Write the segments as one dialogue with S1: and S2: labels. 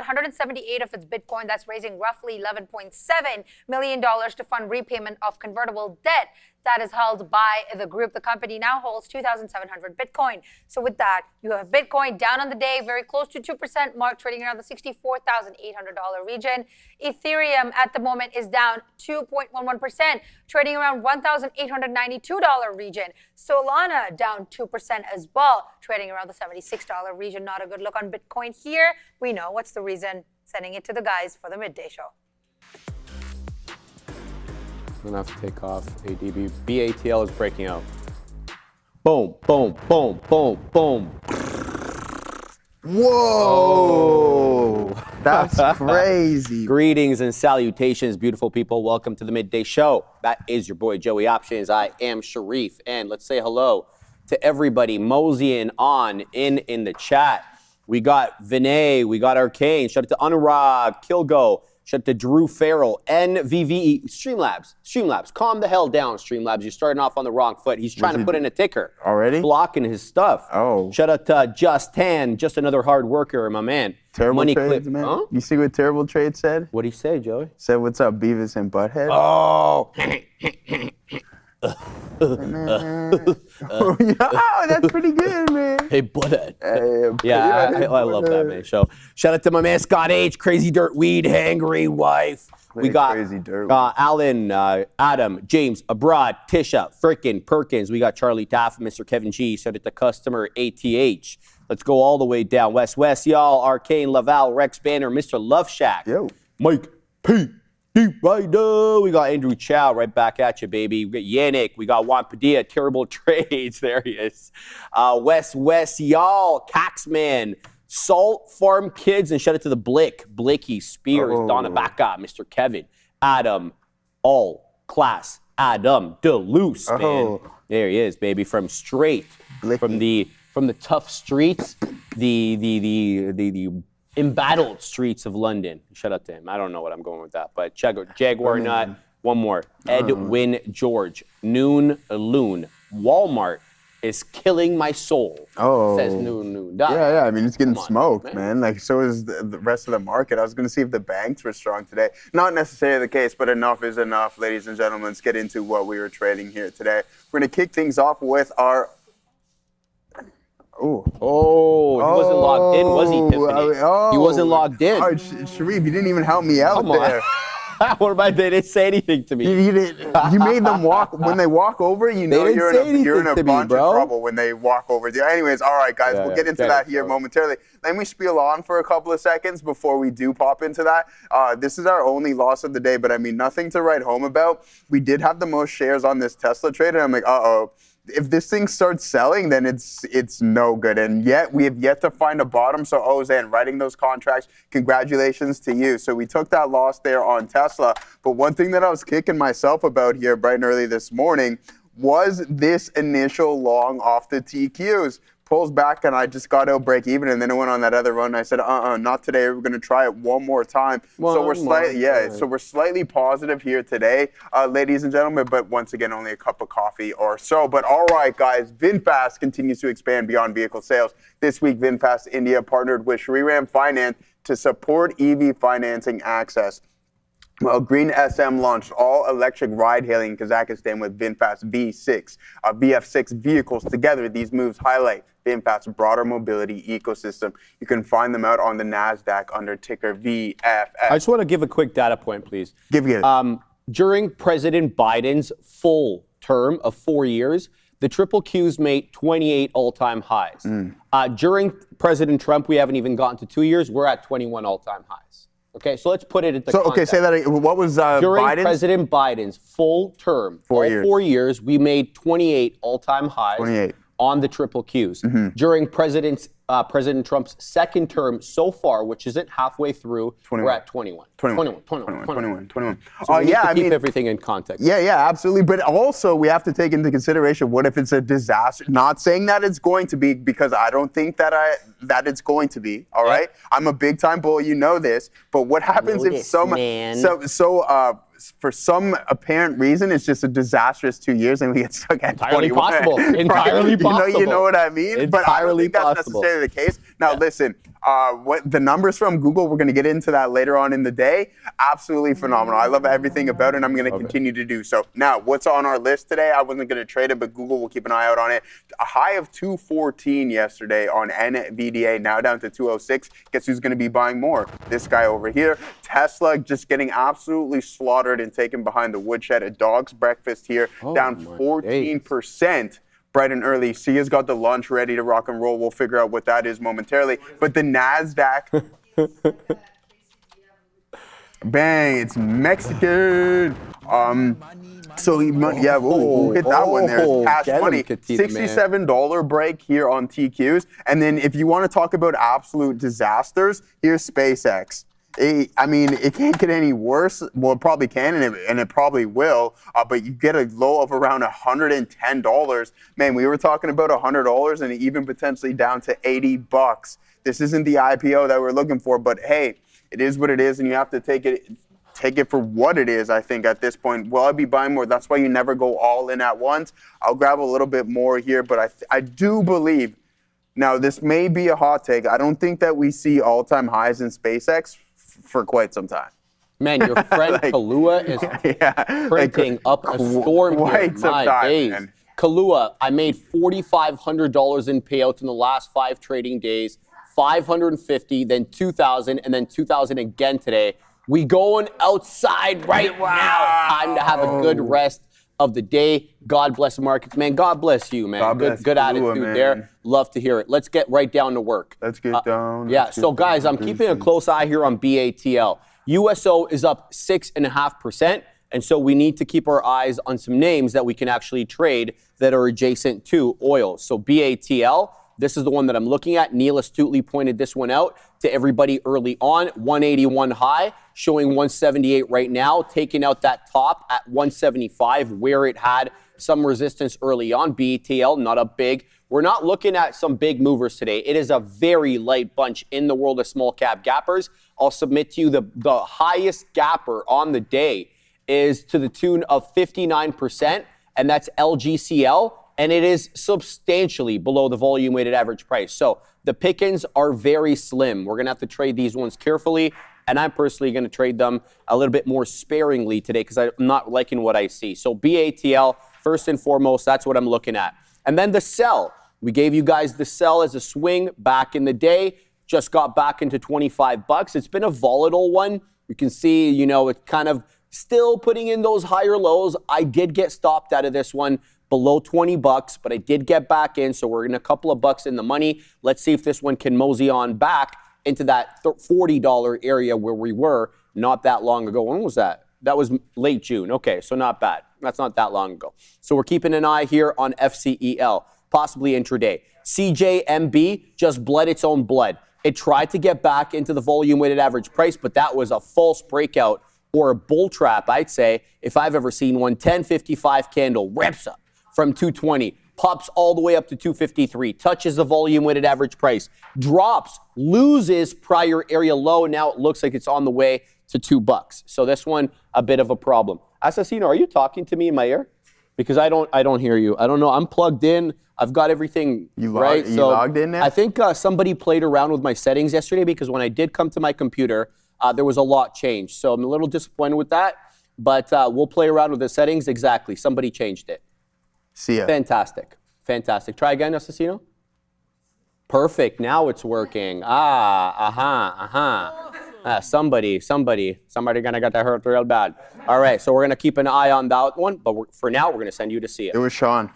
S1: 178 of its Bitcoin. That's raising roughly $11.7 million to fund repayment of convertible debt that is held by the group. The company now holds 2,700 Bitcoin. So with that, you have Bitcoin down on the day, very close to 2% mark, trading around the $64,800 region. Ethereum at the moment is down 2.11%, trading around $1,892 region. Solana down 2% as well, trading around the $76 region. Not a good look on Bitcoin here. We know what's the reason. Sending it to the guys for the midday show.
S2: I'm gonna have to take off ADB. BATL is breaking out. Boom, boom, boom, boom, boom.
S3: Whoa! That's crazy.
S2: Greetings and salutations, beautiful people. Welcome to the midday show. That is your boy Joey Options. I am Sharif, and let's say hello to everybody moseying on in the chat. We got Vinay, we got Arcane. Shout out to Anurag, Kilgo. Shout out to Drew Farrell, NVDA, Streamlabs. Calm the hell down, Streamlabs. You're starting off on the wrong foot. He's trying to put in a ticker.
S3: Already?
S2: Blocking his stuff.
S3: Oh.
S2: Shout out to Just Tan, just another hard worker, my man.
S3: Terrible
S2: Money
S3: trades,
S2: clip.
S3: man.
S2: Huh?
S3: You see what Terrible Trade said?
S2: What'd he say, Joey?
S3: Said, what's up, Beavis and Butthead?
S2: Oh.
S3: Oh, that's pretty good, man.
S2: Hey, Butthead.
S3: Hey,
S2: Yeah, I love that, man. So, shout out to my man Scott H, Crazy Dirt Weed, Hangry Wife. We got
S3: Crazy Dirt.
S2: Alan, Adam, James, Abroad, Tisha, Frickin, Perkins. We got Charlie Taff, Mr. Kevin G. Shout out to Customer ATH. Let's go all the way down. West, y'all. Arcane, Laval, Rex Banner, Mr. Love Shack.
S3: Yo.
S2: Mike P. Deep Rider. We got Andrew Chow right back at you, baby. We got Yannick. We got Juan Padilla. Terrible Trades. There he is. West, y'all. Caxman. Salt Farm Kids. And shout out to the Blicky, Spears, Donna Baca, Mr. Kevin, Adam, All Class, Adam DeLuce, man. There he is, baby. From straight. Blicky. From the tough streets, the embattled streets of London. Shout out to him. I don't know what I'm going with that, but Jaguar Nut. One more. Edwin George. Noon Loon. Walmart is killing my soul.
S3: Oh.
S2: Says Noon.
S3: Yeah. I mean, it's getting smoked, man. Like, so is the rest of the market. I was going to see if the banks were strong today. Not necessarily the case, but enough is enough, ladies and gentlemen. Let's get into what we were trading here today. We're going to kick things off with our...
S2: Oh, he wasn't logged in, was he, Tiffany? He wasn't logged in.
S3: Oh, Sharif, you didn't even help me out there.
S2: What about they didn't say anything to me?
S3: You made them walk. When they walk over, you know you're in a bunch of trouble when they walk over. Anyways, all right, guys, we'll get into that here momentarily. Let me spiel on for a couple of seconds before we do pop into that. This is our only loss of the day, but I mean, nothing to write home about. We did have the most shares on this Tesla trade, and I'm like, uh-oh. If this thing starts selling, then it's no good. And yet, we have yet to find a bottom. So, Ozan, writing those contracts, congratulations to you. So, we took that loss there on Tesla. But one thing that I was kicking myself about here bright and early this morning was this initial long off the TQs. Pulls back, and I just got out break even, and then it went on that other run. And I said, not today. We're going to try it one more time. So we're slightly positive here today, ladies and gentlemen. But once again, only a cup of coffee or so. But all right, guys, VinFast continues to expand beyond vehicle sales. This week, VinFast India partnered with Shriram Finance to support EV financing access. Well, Green SM launched all-electric ride-hailing in Kazakhstan with VinFast VF6 vehicles. Together, these moves highlight VinFast's broader mobility ecosystem. You can find them out on the NASDAQ under ticker VFS.
S2: I just want to give a quick data point, please.
S3: Give it.
S2: During President Biden's full term of 4 years, the triple Qs made 28 all-time highs. During President Trump, we haven't even gotten to 2 years. We're at 21 all-time highs. Okay, so let's put it into context.
S3: Okay, say that again. What was
S2: during
S3: Biden's?
S2: President Biden's full term, 4 years, we made 28 all-time highs on the triple Qs. During President Trump's second term so far, which isn't halfway through, we're at 21. 21. So we need to keep everything in context.
S3: Yeah, absolutely. But also, we have to take into consideration, what if it's a disaster? Not saying that it's going to be, because I don't think that it's going to be, all right? I'm a big-time bull, you know this. But what happens if for some apparent reason, it's just a disastrous 2 years and we get stuck at 21.
S2: Entirely possible.
S3: You know what I mean? But I don't think that's necessarily the case. Now, listen, what the numbers from Google, we're going to get into that later on in the day. Absolutely phenomenal. I love everything about it, and I'm going to continue to do so. Now, what's on our list today? I wasn't going to trade it, but Google will keep an eye out on it. A high of 214 yesterday on NVDA, now down to 206. Guess who's going to be buying more? This guy over here. Tesla just getting absolutely slaughtered and taken behind the woodshed. A dog's breakfast here, down 14%. Bright and early. Sia's got the lunch ready to rock and roll. We'll figure out what that is momentarily. But the NASDAQ, bang, it's Mexican. So yeah, who hit that one there? Cash money. $67 break here on TQs. And then if you want to talk about absolute disasters, here's SpaceX. I mean, it can't get any worse. Well, it probably can, and it probably will. But you get a low of around $110. Man, we were talking about $100 and even potentially down to $80. This isn't the IPO that we're looking for, but hey, it is what it is, and you have to take it for what it is, I think, at this point. Will I be buying more? That's why you never go all in at once. I'll grab a little bit more here, but I do believe, now this may be a hot take, I don't think that we see all-time highs in SpaceX for quite some time.
S2: Man, your friend Kalua is printing up a storm here. My days. Man. Kalua, I made $4,500 in payouts in the last 5 trading days, $550, then $2,000, and then $2,000 again today. We going outside right now. Time to have a good rest of the day. God bless the markets, man. God bless you, man. Good attitude there. Love to hear it. Let's get right down to work.
S3: Let's get down.
S2: Yeah, so guys, I'm keeping a close eye here on BATL. USO is up 6.5%, and so we need to keep our eyes on some names that we can actually trade that are adjacent to oil. So BATL, this is the one that I'm looking at. Neil astutely pointed this one out to everybody early on. 181 high, showing 178 right now, taking out that top at 175 where it had some resistance early on. BATL, not up big. We're not looking at some big movers today. It is a very light bunch in the world of small cap gappers. I'll submit to you the highest gapper on the day is to the tune of 59%, and that's LGCL, and it is substantially below the volume weighted average price. So the pickings are very slim. We're going to have to trade these ones carefully, and I'm personally going to trade them a little bit more sparingly today because I'm not liking what I see. So BATL, first and foremost, that's what I'm looking at. And then the sell. We gave you guys the sell as a swing back in the day. Just got back into 25 bucks. It's been a volatile one. You can see, you know, it's kind of still putting in those higher lows. I did get stopped out of this one below 20 bucks, but I did get back in, so we're in a couple of bucks in the money. Let's see if this one can mosey on back into that $40 area where we were not that long ago. When was that? That was late June. Okay, so not bad. That's not that long ago. So we're keeping an eye here on FCEL, possibly intraday. CJMB just bled its own blood. It tried to get back into the volume weighted average price, but that was a false breakout or a bull trap, I'd say, if I've ever seen one. 1055 candle, rips up from 220, pops all the way up to 253, touches the volume weighted average price, drops, loses prior area low. Now it looks like it's on the way to $2. So this one, a bit of a problem. Assassino, are you talking to me in my ear? Because I don't hear you. I don't know. I'm plugged in. I've got everything right.
S3: You logged in now?
S2: I think somebody played around with my settings yesterday because when I did come to my computer, there was a lot changed. So I'm a little disappointed with that. But we'll play around with the settings. Exactly. Somebody changed it.
S3: See ya.
S2: Fantastic. Fantastic. Try again, Assassino. Perfect. Now it's working. Somebody gonna get that hurt real bad. All right, so we're gonna keep an eye on that one, but for now, we're gonna send you to see it.
S3: It was Sean.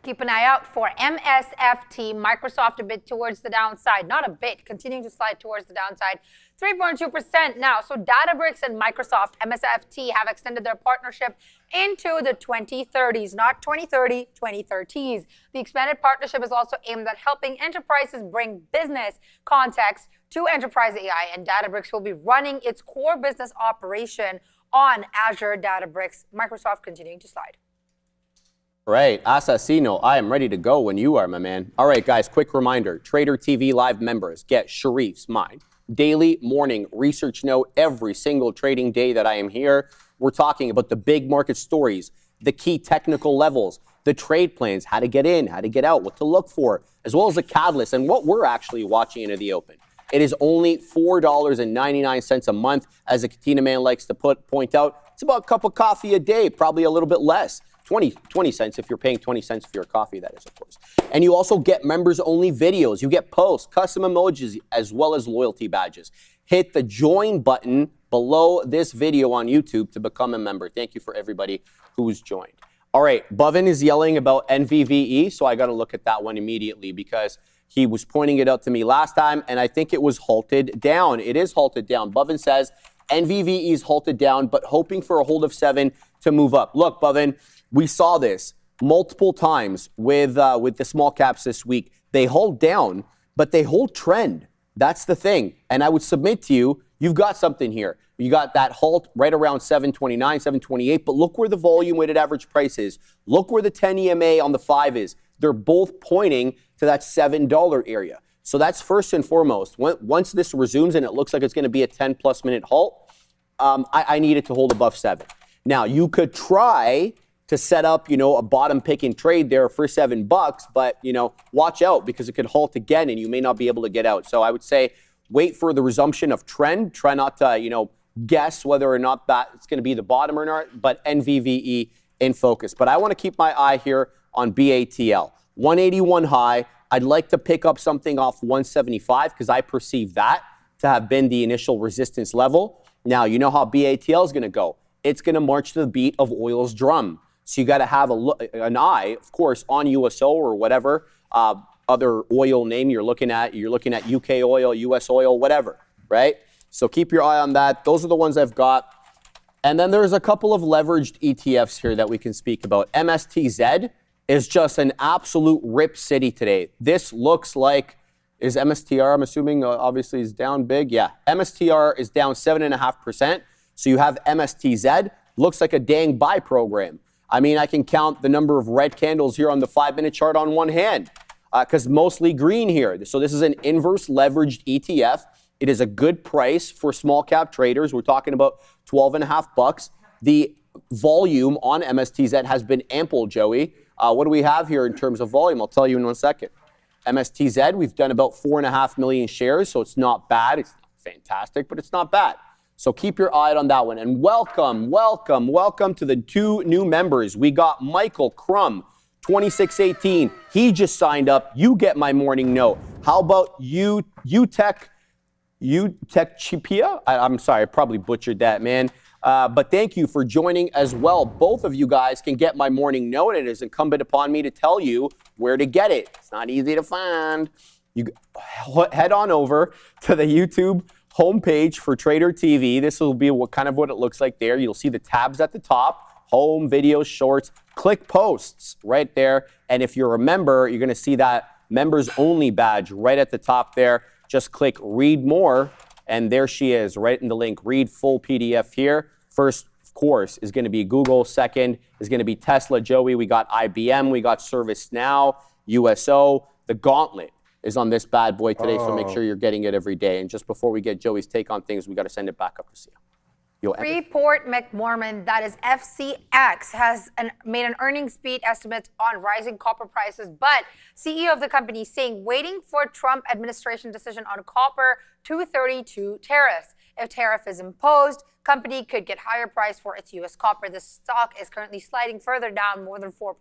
S1: Keep an eye out for MSFT, Microsoft a bit towards the downside. Not a bit, continuing to slide towards the downside. 3.2% now. So Databricks and Microsoft, MSFT, have extended their partnership into the 2030s, not 2030, 2030s. The expanded partnership is also aimed at helping enterprises bring business context to enterprise AI, and Databricks will be running its core business operation on Azure Databricks. Microsoft continuing to slide.
S2: Right, Assassino, I am ready to go when you are, my man. All right, guys, quick reminder. Trader TV Live members get Sharif's Mind daily morning research note every single trading day that I am here. We're talking about the big market stories, the key technical levels, the trade plans, how to get in, how to get out, what to look for, as well as the catalyst and what we're actually watching into the open. It is only $4.99 a month, as the Katina man likes to point out. It's about a cup of coffee a day, probably a little bit less. 20 cents if you're paying 20 cents for your coffee, that is, of course. And you also get members-only videos. You get posts, custom emojis, as well as loyalty badges. Hit the join button below this video on YouTube to become a member. Thank you for everybody who's joined. All right, Bovin is yelling about NVVE, so I got to look at that one immediately because he was pointing it out to me last time, and I think it was halted down. It is halted down. Bovin says NVVE is halted down, but hoping for a hold of 7 to move up. Look, Bovin, we saw this multiple times with the small caps this week. They hold down, but they hold trend. That's the thing. And I would submit to you, you've got something here. You got that halt right around 729, 728, but look where the volume weighted average price is. Look where the 10 EMA on the 5 is. They're both pointing to that $7 area. So that's first and foremost. Once this resumes and it looks like it's going to be a 10-plus minute halt, I need it to hold above 7. Now, you could try to set up, a bottom picking trade there for $7, but, watch out because it could halt again and you may not be able to get out. So I would say wait for the resumption of trend. Try not to, guess whether or not that it's going to be the bottom or not, but NVVE in focus. But I want to keep my eye here on BATL. 181 high. I'd like to pick up something off 175 because I perceive that to have been the initial resistance level. Now, you know how BATL is going to go. It's going to march to the beat of oil's drum. So you got to have an eye, of course, on USO or whatever other oil name you're looking at. You're looking at UK oil, US oil, whatever, right? So keep your eye on that. Those are the ones I've got. And then there's a couple of leveraged ETFs here that we can speak about. MSTZ is just an absolute rip city today. This looks like, is MSTR, I'm assuming, obviously is down big. Yeah, MSTR is down 7.5%. So you have MSTZ, looks like a dang buy program. I mean, I can count the number of red candles here on the 5-minute chart on one hand because mostly green here. So this is an inverse leveraged ETF. It is a good price for small cap traders. We're talking about $12.50. The volume on MSTZ has been ample, Joey. What do we have here in terms of volume? I'll tell you in 1 second. MSTZ, we've done about 4.5 million shares, so it's not bad. It's not fantastic, but it's not bad. So keep your eye on that one. And welcome to the 2 new members. We got Michael Crum, 2618. He just signed up. You get my morning note. How about UTech Chipia? I'm sorry, I probably butchered that, man. But thank you for joining as well. Both of you guys can get my morning note. It is incumbent upon me to tell you where to get it. It's not easy to find. You head on over to the YouTube homepage for Trader TV. This will be what it looks like there. You'll see the tabs at the top, home, videos, shorts, click posts right there. And if you're a member, you're going to see that members only badge right at the top there. Just click read more. And there she is, right in the link. Read full PDF here. First, of course, is going to be Google. Second is going to be Tesla, Joey. We got IBM. We got ServiceNow, USO. The gauntlet is on this bad boy today, so make sure you're getting it every day. And just before we get Joey's take on things, we got to send it back up to Seal.
S1: Freeport McMormon, that is FCX, has made an earnings beat estimate on rising copper prices, but CEO of the company saying waiting for Trump administration decision on copper 232 tariffs. If tariff is imposed, company could get higher price for its U.S. copper. The stock is currently sliding further down more than 4%.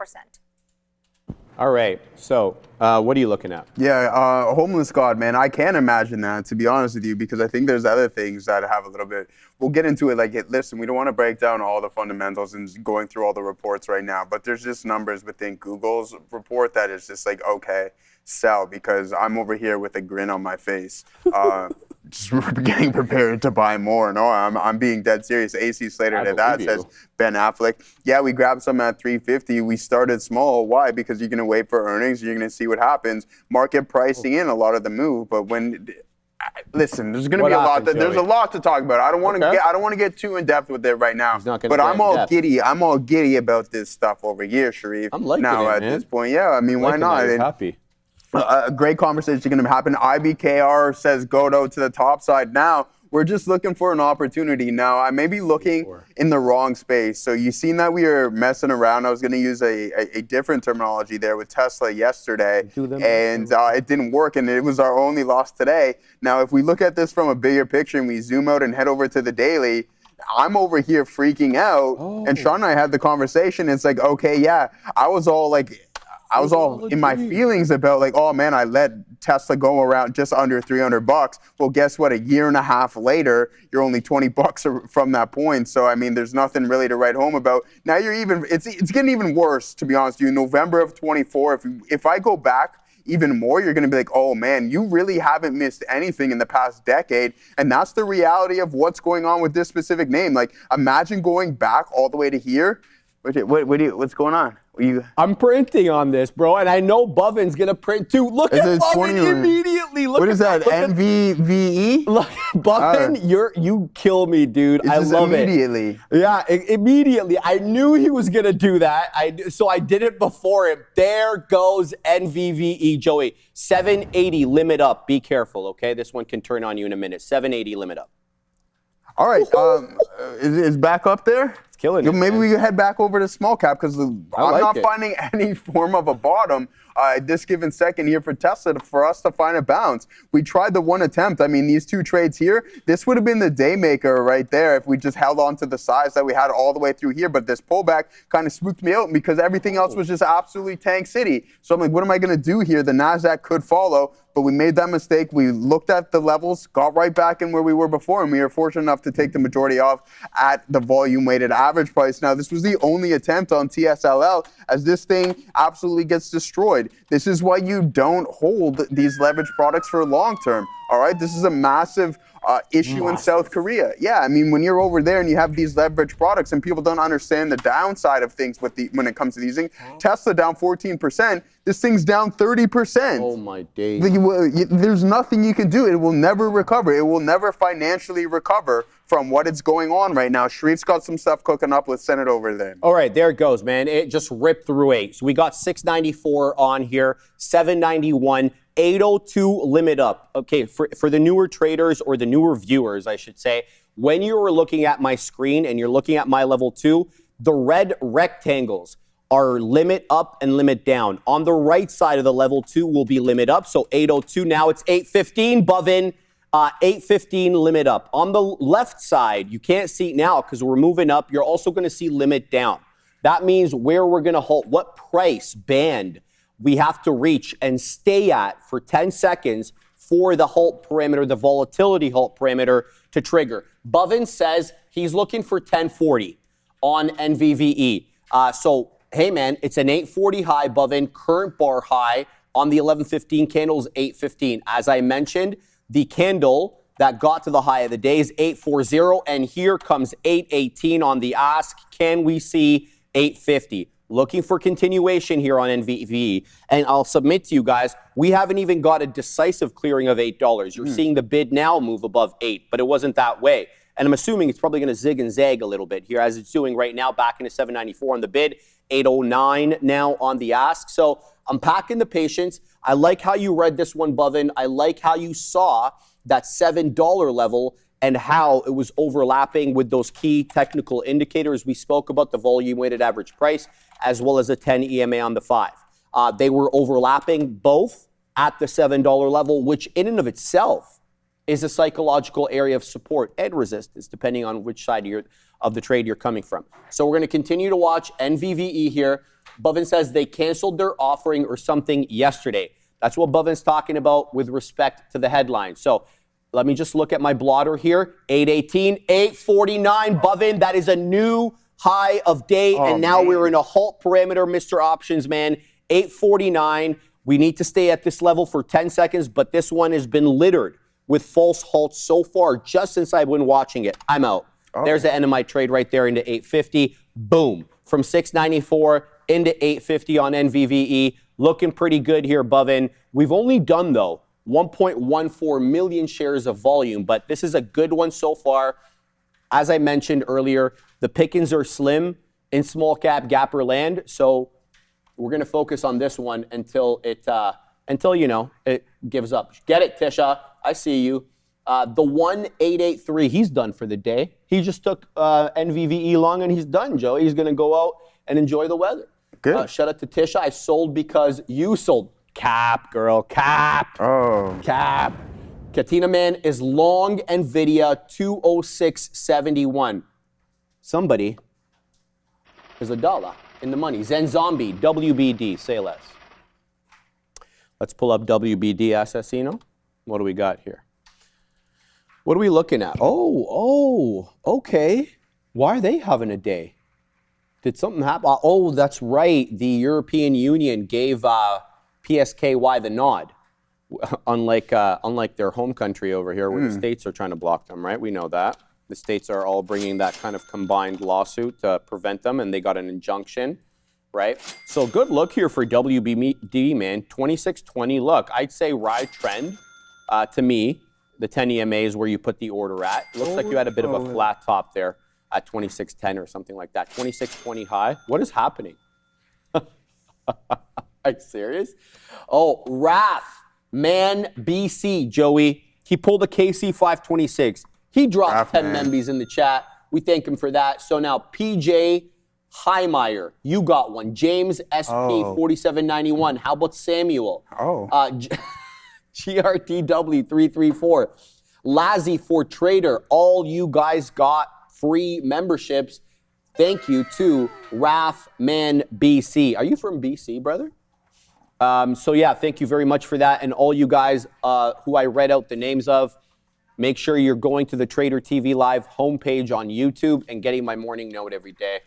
S2: All right, so what are you looking at?
S3: Yeah, homeless god, man. I can't imagine that, to be honest with you, because I think there's other things that have a little bit. We'll get into it. Listen, we don't want to break down all the fundamentals and going through all the reports right now, but there's just numbers within Google's report that is just okay, sell, because I'm over here with a grin on my face. Just getting prepared to buy more. No, I'm being dead serious. AC Slater to that says Ben Affleck. Yeah, we grabbed some at 350. We started small. Why? Because you're going to wait for earnings. You're going to see what happens. Market pricing in a lot of the move. But listen, there's going to be a lot. There's a lot to talk about. I don't want to get too in depth with it right now. But I'm all giddy. I'm all giddy about this stuff over here, Sharif.
S2: I'm liking
S3: now
S2: it,
S3: at
S2: man.
S3: This point. Yeah, I mean, why not?
S2: You're happy.
S3: A great conversation going to happen. IBKR says go to the top side now. we're just looking for an opportunity. Now, I may be looking in the wrong space. So you've seen that we are messing around. I was going to use a different terminology there with Tesla yesterday, and it didn't work, and it was our only loss today. Now, if we look at this from a bigger picture and we zoom out and head over to the daily, I'm over here freaking out, and Sean and I had the conversation. It's like, okay, yeah, I was all in my feelings about like, oh man, I let Tesla go around just under $300. Well, guess what? A year and a half later, you're only $20 from that point. So I mean, there's nothing really to write home about. Now it's getting even worse, to be honest with you. November of 24. If I go back even more, you're going to be like, oh man, you really haven't missed anything in the past decade. And that's the reality of what's going on with this specific name. Like, imagine going back all the way to here. What's going on?
S2: I'm printing on this, bro, and I know Bovin's gonna print too. Look at Bovin immediately.
S3: What is that? NVDA?
S2: Look, Bovin, you kill me, dude. I love it.
S3: Immediately.
S2: Yeah, immediately. I knew he was gonna do that. So I did it before him. There goes NVDA, Joey. 780 limit up. Be careful, okay? This one can turn on you in a minute. 780 limit up.
S3: All right, is back up there?
S2: It's killing it.
S3: Maybe we can head back over to small cap because I'm not finding any form of a bottom this given second here for Tesla for us to find a bounce. We tried the one attempt. I mean, these two trades here, this would have been the day maker right there if we just held on to the size that we had all the way through here. But this pullback kind of spooked me out because everything else was just absolutely tank city. So I'm like, what am I going to do here? The NASDAQ could follow. But we made that mistake. We looked at the levels, got right back in where we were before, and we were fortunate enough to take the majority off at the volume-weighted average price. Now, this was the only attempt on TSLA, as this thing absolutely gets destroyed. This is why you don't hold these leverage products for long term. All right, this is a massive issue in South Korea. Yeah, I mean, when you're over there and you have these leverage products and people don't understand the downside of things when it comes to these things. Tesla down 14%. This thing's down 30%.
S2: Oh my days.
S3: There's nothing you can do. It will never recover. It will never financially recover from what it's going on right now. Sharif's got some stuff cooking up. Let's send it over then.
S2: All right, there it goes, man. It just ripped through 8. So we got 694 on here, 791. 802 limit up. Okay, for the newer traders or the newer viewers, I should say, when you are looking at my screen and you're looking at my level 2, the red rectangles are limit up and limit down. On the right side of the level 2 will be limit up. So 802, now it's 815, Bovin. 815 limit up. On the left side, you can't see now because we're moving up. You're also going to see limit down. That means where we're going to halt, what price band we have to reach and stay at for 10 seconds for the halt parameter, the volatility halt parameter to trigger. Bovin says he's looking for 1040 on NVDA. So, hey man, it's an 840 high, Bovin, current bar high on the 1115 candle is 815. As I mentioned, the candle that got to the high of the day is 840, and here comes 818 on the ask. Can we see 850? Looking for continuation here on NVDA. And I'll submit to you guys, we haven't even got a decisive clearing of $8. You're seeing the bid now move above 8, but it wasn't that way. And I'm assuming it's probably going to zig and zag a little bit here as it's doing right now, back into 794 on the bid, 809 now on the ask. So I'm packing the patience. I like how you read this one, Bovin. I like how you saw that $7 level and how it was overlapping with those key technical indicators. We spoke about the volume-weighted average price as well as a 10 EMA on the 5. They were overlapping both at the $7 level, which in and of itself is a psychological area of support and resistance, depending on which side of the trade you're coming from. So we're going to continue to watch NVDA here. Bovin says they canceled their offering or something yesterday. That's what Bovin's talking about with respect to the headline. So let me just look at my blotter here. 818, 849, Bovin. That is a new high of day, and now we're in a halt parameter, Mr. Options, man. 849. We need to stay at this level for 10 seconds, but this one has been littered with false halts so far just since I've been watching it. I'm out. There's the end of my trade right there into 850. Boom. From 694 into 850 on NVDA. Looking pretty good here, Bovin. We've only done, though, 1.14 million shares of volume, but this is a good one so far. As I mentioned earlier, the pickings are slim in small cap gapper land, so we're going to focus on this one until it gives up. Get it, Tisha? I see you. The 1883, he's done for the day. He just took NVDA long and he's done, Joe. He's going to go out and enjoy the weather.
S3: Good.
S2: Shout out to Tisha. I sold because you sold. Cap, girl, cap.
S3: Oh.
S2: Cap. Katina Man is long Nvidia 206.71. Somebody is $1 in the money. Zen Zombie, WBD, say less. Let's pull up WBD Assassino. What do we got here? What are we looking at? Oh, okay. Why are they having a day? Did something happen? Oh, that's right. The European Union gave PSKY the nod. Unlike their home country over here where the states are trying to block them, right? We know that. The states are all bringing that kind of combined lawsuit to prevent them, and they got an injunction, right? So good look here for WBD, man. 26.20. Look, I'd say ride trend to me. The 10 EMA is where you put the order at. It looks like you had a bit of a flat top there at 26.10 or something like that. 26.20 high. What is happening? Are you serious? Oh, Wrath. Man, BC, Joey. He pulled a KC 526. He dropped 10 Membies in the chat. We thank him for that. So now PJ Heimeyer, you got one. James SP 4791. How about Samuel? GRTW 334. Lazzy for Trader. All you guys got free memberships. Thank you to Wrath Man BC. Are you from BC, brother? So yeah, thank you very much for that. And all you guys who I read out the names of, make sure you're going to the Trader TV Live homepage on YouTube and getting my morning note every day.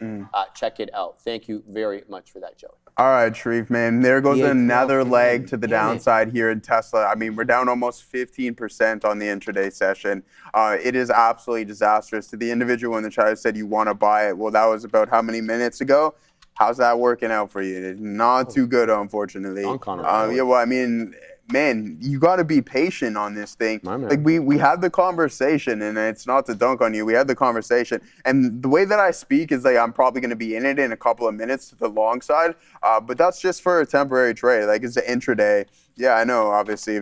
S2: Check it out. Thank you very much for that, Joey.
S3: All right, Sharif, man. There goes another leg to the downside here in Tesla. I mean, we're down almost 15% on the intraday session. It is absolutely disastrous. To the individual in the chat who said you want to buy it, well, that was about how many minutes ago? How's that working out for you? It's not too good, unfortunately. Yeah, well, I mean, man, you got to be patient on this thing. Like we had the conversation, and it's not to dunk on you. We had the conversation, and the way that I speak is like I'm probably going to be in it in a couple of minutes to the long side, but that's just for a temporary trade. Like it's an intraday. Yeah, I know, obviously.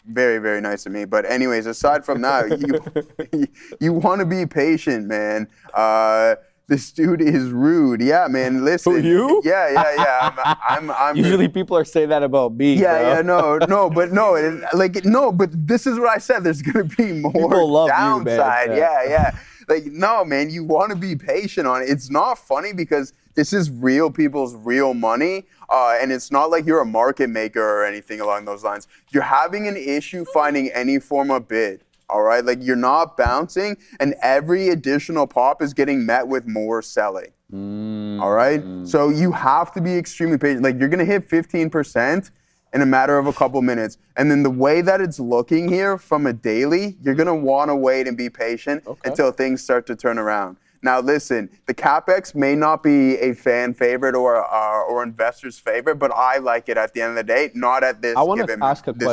S3: Very, very nice of me. But anyways, aside from that, you want to be patient, man. This dude is rude. Yeah, man. Listen.
S2: Who, you?
S3: Yeah. I'm
S2: Usually people are saying that about me.
S3: But this is what I said. There's gonna be more downside. You, yeah. Like, no, man. You want to be patient on it. It's not funny because this is real people's real money, and it's not like you're a market maker or anything along those lines. You're having an issue finding any form of bid. All right, like you're not bouncing, and every additional pop is getting met with more selling. All right, so you have to be extremely patient. Like you're gonna hit 15% in a matter of a couple minutes, and then the way that it's looking here from a daily, you're gonna want to wait and be patient until things start to turn around. Now, listen, the CapEx may not be a fan favorite or investor's favorite, but I like it at the end of the day, not at this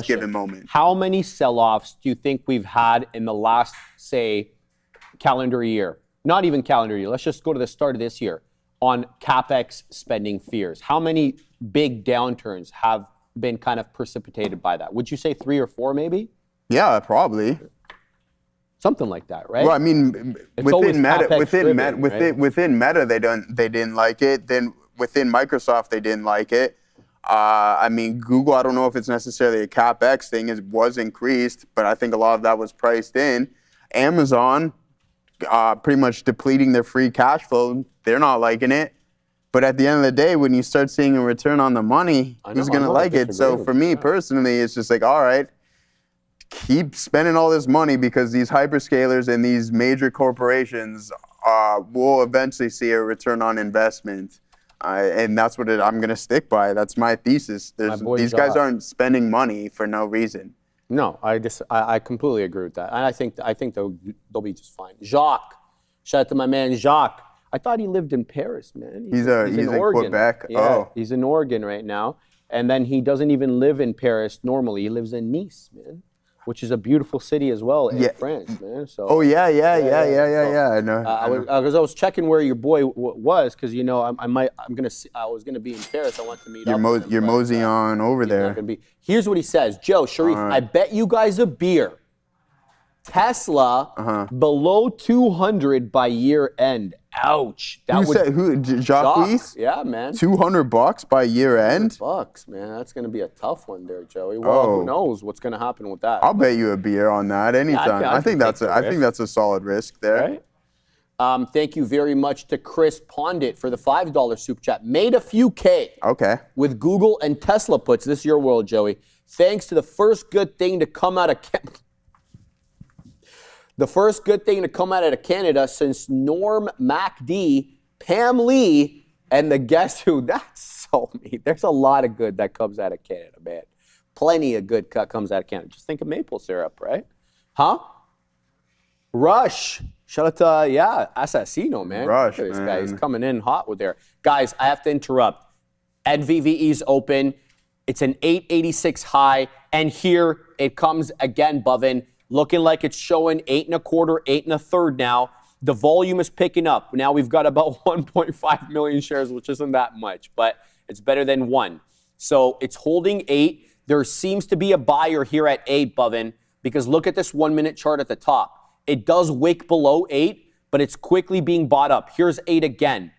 S3: given moment.
S2: How many sell-offs do you think we've had in the last, say, calendar year? Not even calendar year. Let's just go to the start of this year on CapEx spending fears. How many big downturns have been kind of precipitated by that? Would you say 3 or 4 maybe?
S3: Yeah, probably.
S2: Something like that, right?
S3: Well, I mean, within Meta, they didn't like it. Then within Microsoft, they didn't like it. I mean, Google, I don't know if it's necessarily a CapEx thing. It was increased, but I think a lot of that was priced in. Amazon, pretty much depleting their free cash flow. They're not liking it. But at the end of the day, when you start seeing a return on the money, who's going to like it? So for me personally, it's just like, all right, keep spending all this money because these hyperscalers and these major corporations will eventually see a return on investment. And that's what I'm going to stick by. That's my thesis. These guys aren't spending money for no reason.
S2: No, I completely agree with that. And I think they'll be just fine. Jacques, shout out to my man Jacques. I thought he lived in Paris, man.
S3: He's in Oregon. Quebec.
S2: Yeah, he's in Oregon right now. And then he doesn't even live in Paris normally. He lives in Nice, man, which is a beautiful city as well in France, man. So.
S3: Oh yeah. I know.
S2: Because I was checking where your boy was, because you know I was gonna be in Paris. I want to meet.
S3: You're moseying on over there.
S2: Here's what he says, Joe, Sharif. I bet you guys a beer Tesla below 200 by year end. Ouch.
S3: That Jacques?
S2: Yeah, man.
S3: $200 by year end?
S2: $200, man. That's going to be a tough one there, Joey. Well, who knows what's going to happen with that?
S3: I'll bet you a beer on that anytime. I think that's a solid risk there.
S2: Right? Thank you very much to Chris Pondit for the $5 super chat. Made a few K.
S3: Okay.
S2: With Google and Tesla puts. This is your world, Joey. Thanks to the first good thing to come out of Canada since Norm MacD, Pam Lee, and the Guess Who. That's so mean. There's a lot of good that comes out of Canada, man. Plenty of good comes out of Canada. Just think of maple syrup, right? Huh? Rush. Shout out to, Assassino, man.
S3: Rush,
S2: this guy. He's coming in hot with there. Guys, I have to interrupt. NVVE's open. It's an 886 high. And here it comes again, Bovin. Looking like it's showing 8 1/4, 8 1/3 now. The volume is picking up. Now we've got about 1.5 million shares, which isn't that much, but it's better than 1. So it's holding 8. There seems to be a buyer here at 8, Bovin, because look at this 1-minute chart at the top. It does wick below 8, but it's quickly being bought up. Here's 8 again.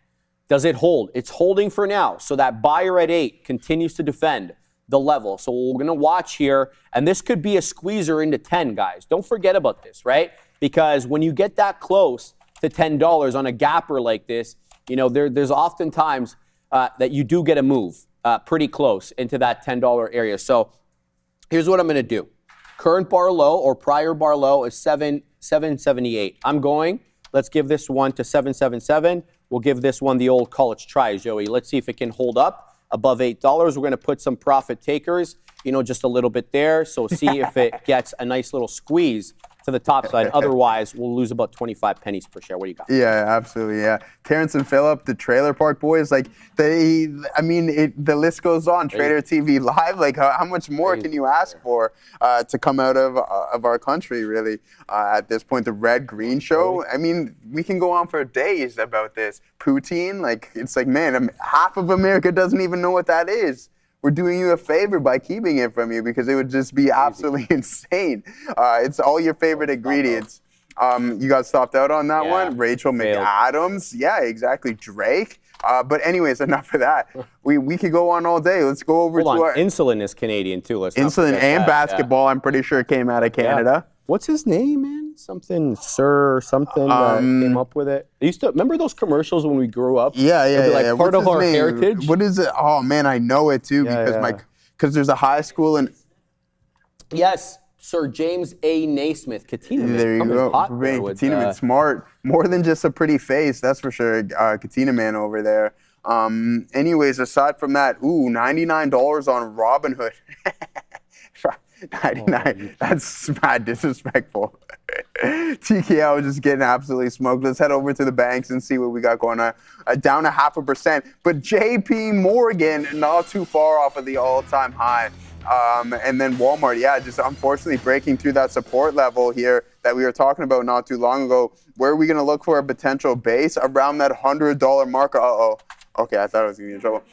S2: Does it hold? It's holding for now. So that buyer at 8 continues to defend the level. So we're going to watch here, and this could be a squeezer into 10, guys. Don't forget about this, right? Because when you get that close to $10 on a gapper like this, you know, there's oftentimes that you do get a move pretty close into that $10 area. So here's what I'm going to do. Current bar low or prior bar low is 778. Let's give this one to 777. We'll give this one the old college try, Joey. Let's see if it can hold up above $8. We're going to put some profit takers, just a little bit there. So see if it gets a nice little squeeze to the top side. Otherwise, we'll lose about 25 pennies per share. What do you got?
S3: Yeah, absolutely. Yeah. Terrence and Phillip, the Trailer Park Boys, the list goes on. Trader TV Live, how much more can you ask for to come out of our country, really? At this point, the Red Green Show, we can go on for days about this. Poutine, man, half of America doesn't even know what that is. We're doing you a favor by keeping it from you because it would just be absolutely insane. It's all your favorite ingredients. You got stopped out on that one? Rachel McAdams. Yeah, exactly. Drake. But anyways, enough of that. We could go on all day. Let's go over to our...
S2: Insulin is Canadian too.
S3: Insulin and basketball, I'm pretty sure, came out of Canada.
S2: What's his name, man? Something came up with it. I used to remember those commercials when we grew up.
S3: Yeah.
S2: Part of our heritage.
S3: What is it? Oh man, I know it too because there's a high school in.
S2: Yes, Sir James A. Naismith, Katina.
S3: There you go. Katina Man, smart. More than just a pretty face, that's for sure. Katina Man over there. Anyways, aside from that, $99 on Robinhood. 99. That's mad disrespectful. TKO just getting absolutely smoked. Let's head over to the banks and see what we got going on. Down 0.5%. But JP Morgan, not too far off of the all-time high. And then Walmart, just unfortunately breaking through that support level here that we were talking about not too long ago. Where are we going to look for a potential base? Around that $100 marker. Okay, I thought I was going to be in trouble.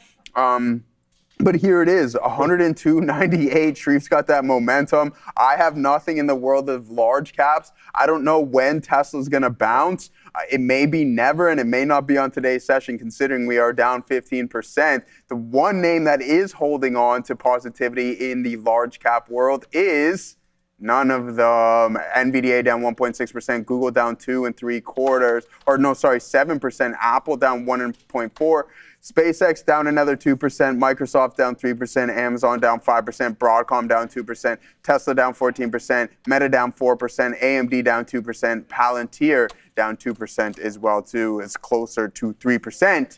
S3: But here it is, 102.98. Shreve's got that momentum. I have nothing in the world of large caps. I don't know when Tesla's going to bounce. It may be never, and it may not be on today's session, considering we are down 15%. The one name that is holding on to positivity in the large cap world is none of them. NVDA down 1.6%, Google down 2 3/4, 7%, Apple down 1.4%. SpaceX down another 2%, Microsoft down 3%, Amazon down 5%, Broadcom down 2%, Tesla down 14%, Meta down 4%, AMD down 2%, Palantir down 2% as well too. It's closer to 3%.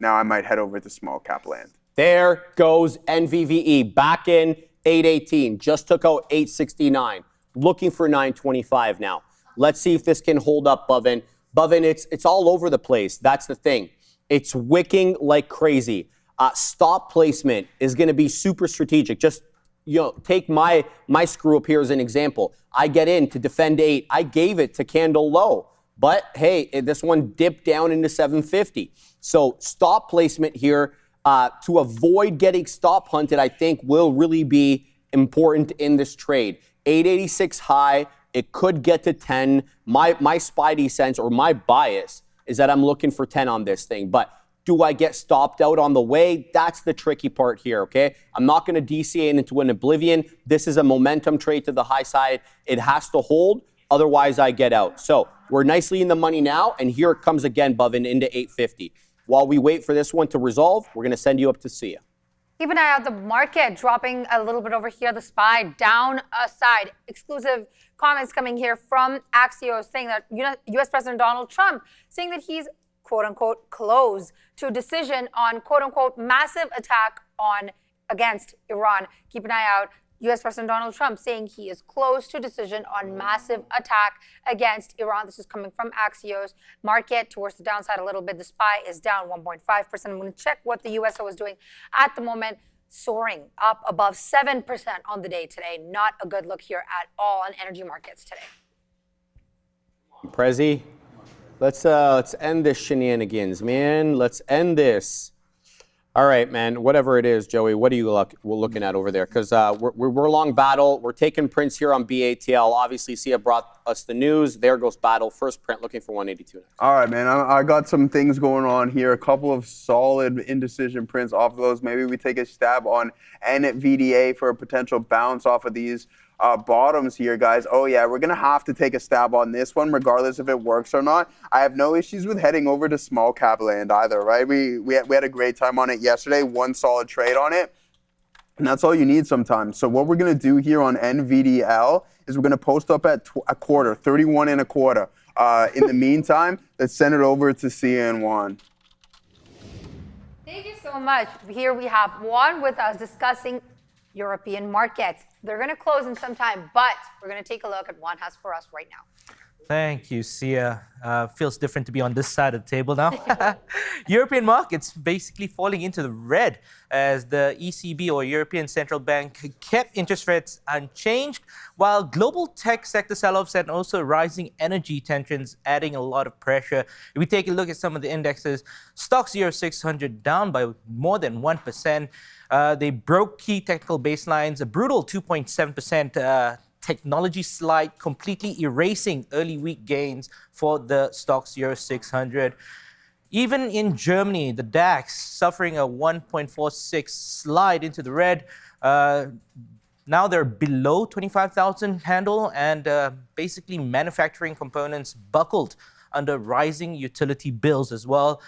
S3: Now I might head over to small cap land.
S2: There goes NVVE back in 818, just took out 869, looking for 925 now. Let's see if this can hold up, Bovin. Bovin, it's all over the place. That's the thing. It's wicking like crazy. Stop placement is going to be super strategic. Just take my screw up here as an example. I get in to defend 8. I gave it to candle low, but hey, this one dipped down into 750. So stop placement here to avoid getting stop hunted, I think will really be important in this trade. 886 high, It could get to 10. My spidey sense or my bias is that I'm looking for 10 on this thing. But do I get stopped out on the way? That's the tricky part here, okay? I'm not going to DCA into an oblivion. This is a momentum trade to the high side. It has to hold. Otherwise, I get out. So we're nicely in the money now. And here it comes again, Bovin, into 850. While we wait for this one to resolve, we're going to send you up to Sia.
S1: Keep an eye out. The market dropping a little bit over here. The SPY down a side. Exclusive comments coming here from Axios saying that U.S. President Donald Trump saying that he's quote-unquote close to a decision on quote-unquote massive attack against Iran. Keep an eye out. U.S. President Donald Trump saying he is close to a decision on massive attack against Iran. This is coming from Axios. Market towards the downside a little bit. The SPY is down 1.5%. I'm going to check what the USO is doing at the moment. Soaring up above 7% on the day today. Not a good look here at all on energy markets today.
S2: Prezi, let's end this shenanigans, man. Let's end this. All right, man. Whatever it is, Joey, what are you looking at over there? Because we're long battle. We're taking prints here on BATL. Obviously, Sia brought us the news. There goes battle. First print looking for 182 next.
S3: All right, man. I got some things going on here. A couple of solid indecision prints off of those. Maybe we take a stab on NVDA for a potential bounce off of these bottoms here, guys. Oh yeah, we're gonna have to take a stab on this one regardless if it works or not. I have no issues with heading over to small cap land either, right? We had a great time on it yesterday, one solid trade on it, and that's all you need sometimes. So what we're gonna do here on NVDL is we're gonna post up at a quarter, 31 and a quarter. In the meantime, let's send it over to CN1.
S1: Thank you so much. Here we have Juan with us discussing European markets. They're going to close in some time, but we're going to take a look at what Juan has for us right now.
S4: Thank you, Sia. Feels different to be on this side of the table now. European markets basically falling into the red as the ECB or European Central Bank kept interest rates unchanged, while global tech sector sell-offs and also rising energy tensions adding a lot of pressure. If we take a look at some of the indexes, Stoxx 0600 down by more than 1%. They broke key technical baselines, a brutal 2.7%. Technology slide, completely erasing early week gains for the Stoxx 0600. Even in Germany, the DAX suffering a 1.46 slide into the red. Now they're below 25,000 handle, and basically manufacturing components buckled under rising utility bills as well.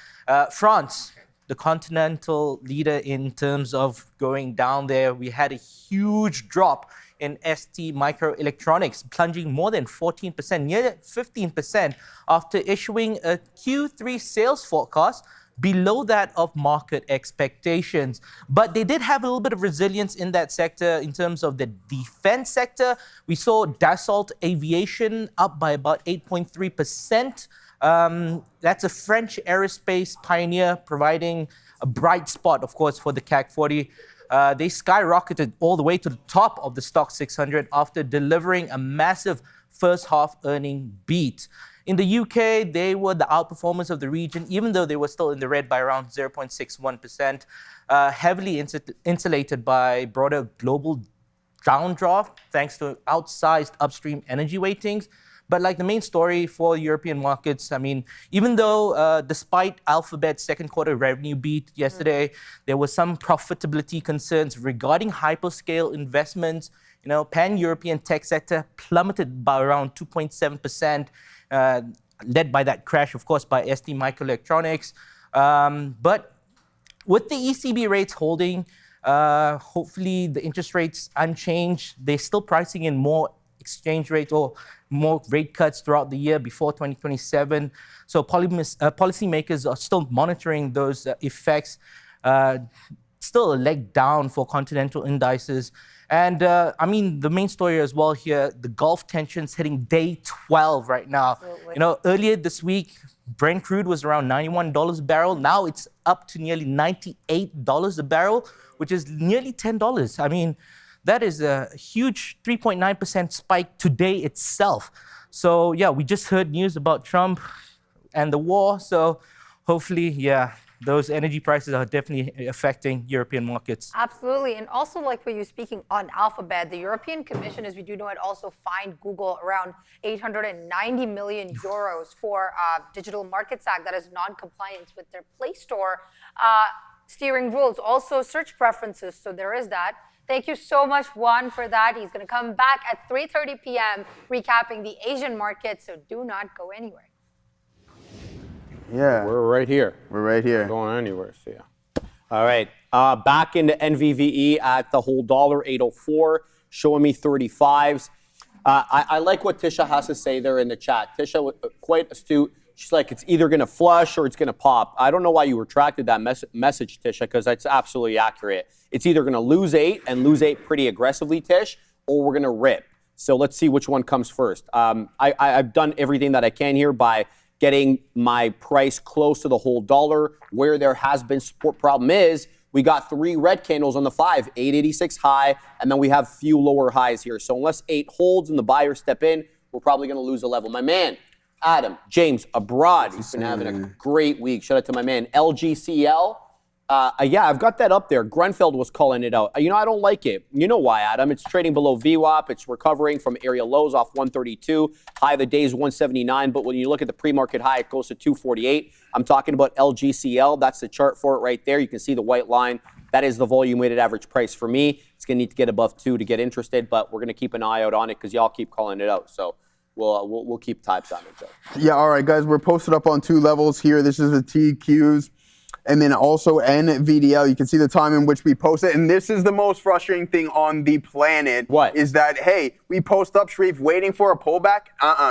S4: France, the continental leader in terms of going down there, we had a huge drop in ST Microelectronics, plunging more than 14%, near 15%, after issuing a Q3 sales forecast below that of market expectations. But they did have a little bit of resilience in that sector in terms of the defense sector. We saw Dassault Aviation up by about 8.3%. That's a French aerospace pioneer providing a bright spot, of course, for the CAC 40. They skyrocketed all the way to the top of the Stoxx 600 after delivering a massive first half earning beat. In the UK, they were the outperformers of the region, even though they were still in the red by around 0.61%, heavily insulated by broader global downdraft, thanks to outsized upstream energy weightings. But like the main story for European markets, I mean, even though despite Alphabet's second quarter revenue beat yesterday, there were some profitability concerns regarding hyperscale investments. You know, pan-European tech sector plummeted by around 2.7%, led by that crash, of course, by ST Microelectronics. But with the ECB rates holding, hopefully the interest rates unchanged, they're still pricing in more exchange rate or more rate cuts throughout the year before 2027. So policymakers are still monitoring those effects. Still a leg down for continental indices. And I mean, the main story as well here, the Gulf tensions hitting day 12 right now. Absolutely. You know, earlier this week, Brent crude was around $91 a barrel. Now it's up to nearly $98 a barrel, which is nearly $10. I mean, that is a huge 3.9% spike today itself. So yeah, we just heard news about Trump and the war. So hopefully, yeah, those energy prices are definitely affecting European markets.
S1: Absolutely. And also, like when you're speaking on Alphabet, the European Commission, as we do know it, also fined Google around 890 million euros for Digital Markets Act, that is non-compliance with their Play Store steering rules, also search preferences. So there is that. Thank you so much, Juan, for that. He's going to come back at 3:30 p.m. recapping the Asian market, so do not go anywhere.
S3: Yeah.
S2: We're right here.
S3: We're right here.
S2: Not going anywhere, so yeah. All right. Back into NVDA at the whole $8.04, showing me 35s. I like what Tisha has to say there in the chat. Tisha, quite astute. She's like, it's either going to flush or it's going to pop. I don't know why you retracted that message, Tisha, because that's absolutely accurate. It's either going to lose 8 and lose 8 pretty aggressively, Tish, or we're going to rip. So let's see which one comes first. I've done everything that I can here by getting my price close to the whole dollar. Where there has been support problem is we got 3 red candles on the 5, 886 high, and then we have few lower highs here. So unless 8 holds and the buyers step in, we're probably going to lose a level. My man, Adam, James, abroad. He's been having a great week. Shout out to my man, LGCL. Yeah, I've got that up there. Grunfeld was calling it out. I don't like it. You know why, Adam? It's trading below VWAP. It's recovering from area lows off 132. High of the day is 179. But when you look at the pre-market high, it goes to 248. I'm talking about LGCL. That's the chart for it right there. You can see the white line. That is the volume-weighted average price for me. It's going to need to get above 2 to get interested, but we're going to keep an eye out on it because y'all keep calling it out. So we'll keep types on it, though.
S3: Yeah, all right, guys. We're posted up on 2 levels here. This is the TQs. And then also NVDA, you can see the time in which we post it. And this is the most frustrating thing on the planet.
S2: What?
S3: Is that, hey, we post up, Sharif, waiting for a pullback.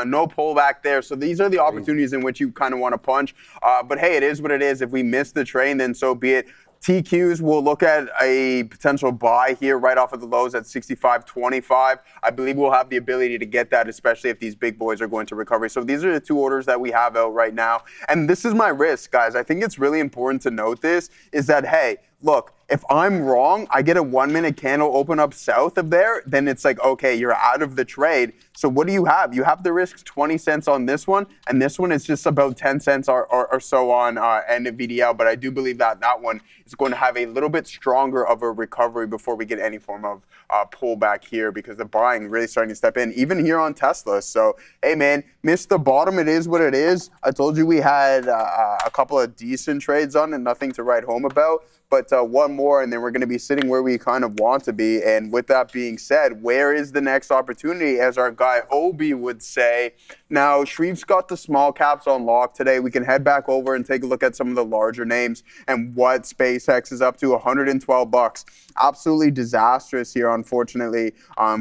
S3: No pullback there. So these are the opportunities in which you kind of want to punch. But hey, it is what it is. If we miss the train, then so be it. TQs, we'll look at a potential buy here right off of the lows at 65.25. I believe we'll have the ability to get that, especially if these big boys are going to recovery. So these are the 2 orders that we have out right now. And this is my risk, guys. I think it's really important to note this, is that, hey, look, if I'm wrong, I get a 1-minute candle open up south of there, then it's like, okay, you're out of the trade. So what do you have? You have the risk 20 cents on this one, and this one is just about 10 cents or so on NVDA. But I do believe that that one is going to have a little bit stronger of a recovery before we get any form of pullback here, because the buying really starting to step in, even here on Tesla. So, hey, man, missed the bottom. It is what it is. I told you we had a couple of decent trades on and nothing to write home about. But one more, and then we're going to be sitting where we kind of want to be. And with that being said, where is the next opportunity, as our guy Obi would say? Now, Sharif's got the small caps on lock today. We can head back over and take a look at some of the larger names and what SpaceX is up to. $112. Absolutely disastrous here, unfortunately,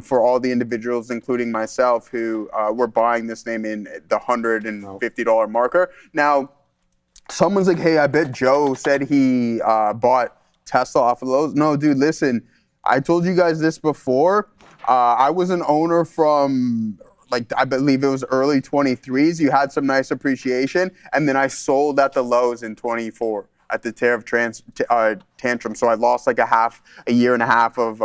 S3: for all the individuals, including myself, who were buying this name in the $150 marker. Now, someone's like, hey, I bet Joe said he bought Tesla off of those. No, dude, listen, I told you guys this before. I was an owner from, I believe it was early 23s. You had some nice appreciation. And then I sold at the lows in 24 at the tariff tantrum. So I lost like a year and a half of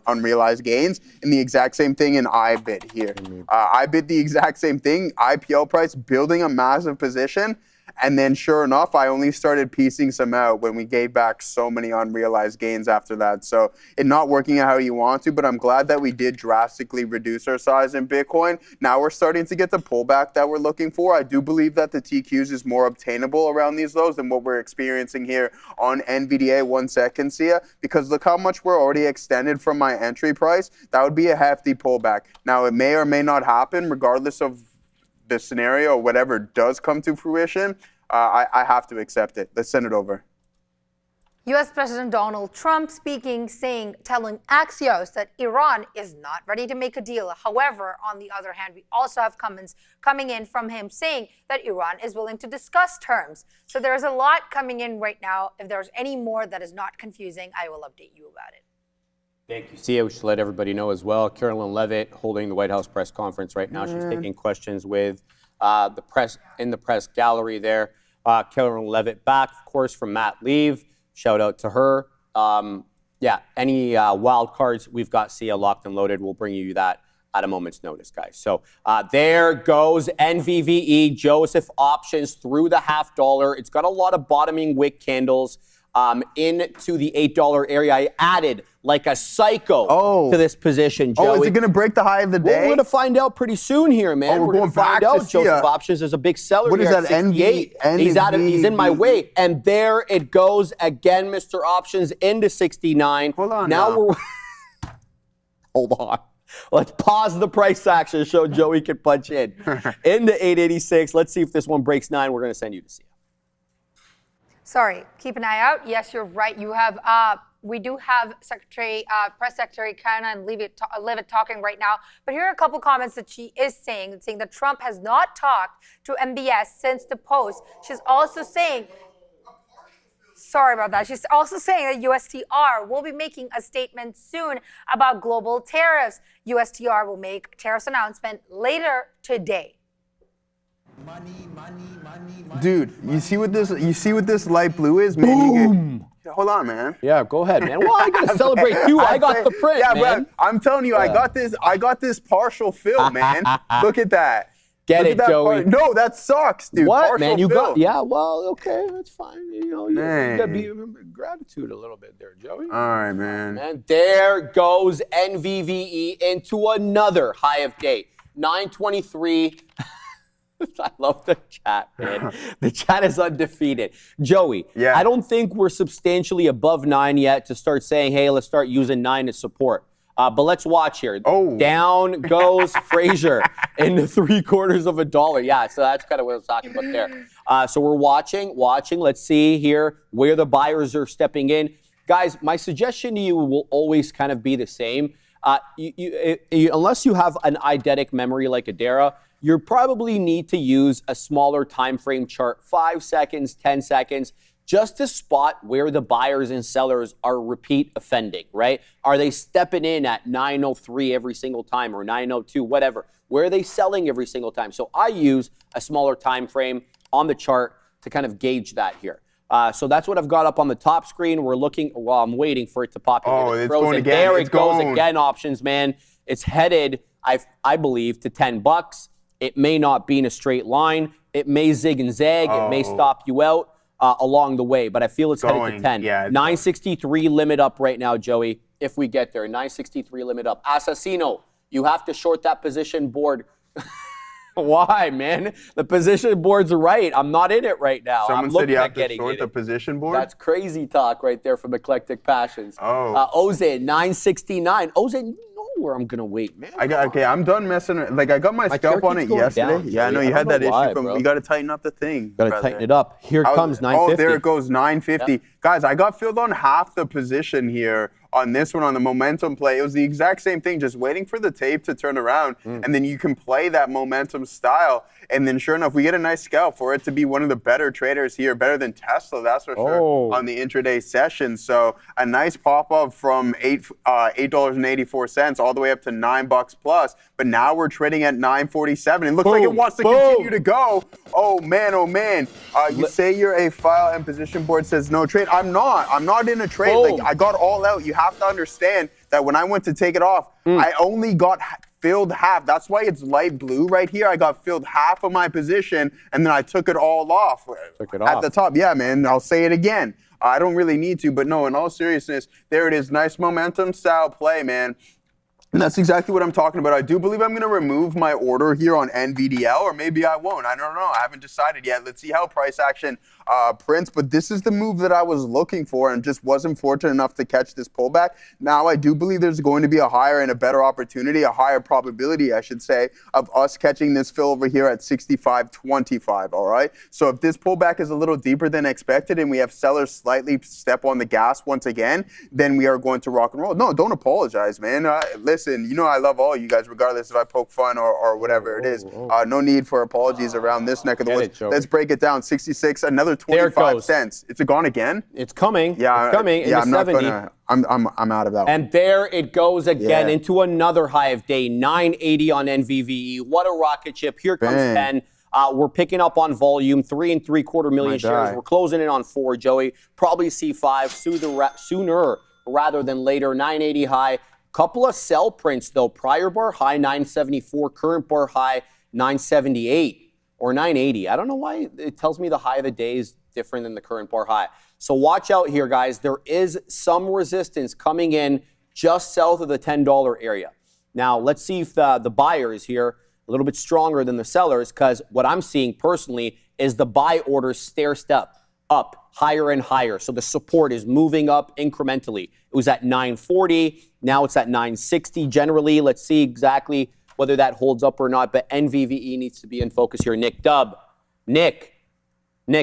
S3: unrealized gains. And the exact same thing in IBIT here. IBIT, the exact same thing. IPO price, building a massive position. And then sure enough, I only started piecing some out when we gave back so many unrealized gains after that. So it not working out how you want to, but I'm glad that we did drastically reduce our size in Bitcoin. Now we're starting to get the pullback that we're looking for. I do believe that the TQs is more obtainable around these lows than what we're experiencing here on NVDA. 1 second, Sia, because look how much we're already extended from my entry price. That would be a hefty pullback. Now it may or may not happen regardless of the scenario, whatever does come to fruition. I have to accept it. Let's send it over.
S1: U.S. President Donald Trump telling Axios that Iran is not ready to make a deal. However, on the other hand, we also have comments coming in from him saying that Iran is willing to discuss terms. So there's a lot coming in right now. If there's any more that is not confusing, I will update you about it.
S2: Thank you, Sia. We should let everybody know as well. Carolyn Levitt holding the White House press conference right now. She's taking questions with the press in the press gallery there. Carolyn Levitt back, of course, from Matt Leave. Shout out to her. Yeah, any wild cards, we've got Sia locked and loaded. We'll bring you that at a moment's notice, guys. So there goes NVVE, Joseph options through the $0.50. It's got a lot of bottoming wick candles into the $8 area. I added like a psycho to this position, Joey.
S3: Oh, is it going to break the high of the day?
S2: Well, we're going to find out pretty soon here, man.
S3: We're going to find out.
S2: Joseph options is a big seller.
S3: What is that?
S2: He's in my way. And there it goes again, Mr. Options into 69.
S3: Hold on.
S2: Now we're... Hold on. Let's pause the price action so Joey can punch in. Into 886. Let's see if this one breaks 9. We're going to send you to see it.
S1: Sorry, keep an eye out. Yes, you're right. You have, we do have Press Secretary Carvana and Leavitt talking right now. But here are a couple comments that she is saying that Trump has not talked to MBS since the post. She's also saying, sorry about that. She's also saying that USTR will be making a statement soon about global tariffs. USTR will make tariffs announcement later today.
S5: Money.
S3: Dude, you see what this light blue is? Man, hold on, man.
S2: Yeah, go ahead, man. Well, I gotta celebrate you. I got the print, man.
S3: But I'm telling you, I got this partial fill, man. Look at that.
S2: Get it, Joey.
S3: No, that sucks, dude.
S2: What,
S3: partial
S2: man? You
S3: fill.
S2: got? Yeah, well, okay, that's fine. You know, you gotta be gratitude a little bit there, Joey.
S3: All right, man.
S2: And there goes NVVE into another high of day, 923. I love the chat, man. The chat is undefeated. Joey, I don't think we're substantially above 9 yet to start saying, hey, let's start using 9 as support. But let's watch here. Down goes Fraser into $0.75. Yeah, so that's kind of what I was talking about there. So we're watching. Let's see here where the buyers are stepping in. Guys, my suggestion to you will always kind of be the same. Unless you have an eidetic memory like Adara, you probably need to use a smaller time frame chart, 5 seconds, 10 seconds, just to spot where the buyers and sellers are repeat offending, right? Are they stepping in at 9:03 every single time or 9:02, whatever? Where are they selling every single time? So I use a smaller time frame on the chart to kind of gauge that here. So that's what I've got up on the top screen. We're looking, well, I'm waiting for it to populate.
S3: Oh, it's going again.
S2: There it goes again, options, man. It's headed, I believe, to $10. It may not be in a straight line. It may zig and zag. It may stop you out along the way, but I feel it's headed to 10.
S3: Yeah,
S2: 963 limit up right now, Joey, if we get there. 963 limit up. Assassino, you have to short that position board. Why, man? The position board's right. I'm not in it right now.
S3: Someone said you have to short the position board?
S2: That's crazy talk right there from Eclectic Passions. Oze, 969. Oze, you know where I'm going to wait, man.
S3: I'm done messing. Like, I got my scalp on it yesterday. Yeah, I know you had that issue from, you got to tighten up the thing.
S2: Got to tighten it up. Here comes 950.
S3: Oh, there it goes, 950. Yeah. Guys, I got filled on half the position here on this one, on the momentum play. It was the exact same thing, just waiting for the tape to turn around, and then you can play that momentum style. And then sure enough, we get a nice scalp for it to be one of the better traders here, better than Tesla, that's for sure, on the intraday session. So a nice pop-up from $8.84 all the way up to $9 plus. But now we're trading at $9.47. It looks like it wants to continue to go. Oh, man, oh, man. You say you're a file and position board says no trade. I'm not in a trade. Like, I got all out. You have to understand that when I went to take it off, I only got filled half. That's why it's light blue right here. I got filled half of my position, and then I took it all off. At the top. Yeah, man. I'll say it again. I don't really need to, but no, in all seriousness, there it is. Nice momentum style play, man. And that's exactly what I'm talking about. I do believe I'm going to remove my order here on NVDA, or maybe I won't. I don't know. I haven't decided yet. Let's see how price action prints. But this is the move that I was looking for and just wasn't fortunate enough to catch this pullback. Now I do believe there's going to be a higher and a better opportunity, a higher probability, I should say, of us catching this fill over here at 65.25, all right? So if this pullback is a little deeper than expected and we have sellers slightly step on the gas once again, then we are going to rock and roll. No, don't apologize, man. Listen, you know I love all you guys, regardless if I poke fun or whatever it is. No need for apologies around this neck of the woods. Let's break it down. 66, another 25 cents. It's gone again?
S2: It's coming.
S3: Yeah,
S2: it's coming.
S3: Yeah,
S2: I'm not
S3: 70. I'm out of that one.
S2: And there it goes again into another high of day, 980 on NVVE. What a rocket ship. Here comes 10. We're picking up on volume, 3.75 million shares. We're closing in on 4, Joey. Probably C5 sooner rather than later. 980 high. Couple of sell prints, though. Prior bar high, 974. Current bar high, 978 or 980. I don't know why it tells me the high of the day is different than the current bar high. So watch out here, guys. There is some resistance coming in just south of the $10 area. Now, let's see if the buyer is here a little bit stronger than the sellers, because what I'm seeing personally is the buy orders stair-step up higher and higher. So the support is moving up incrementally. It was at 940. Now it's at 960 generally. Let's see exactly whether that holds up or not. But NVVE needs to be in focus here. Nick Dub. Nick,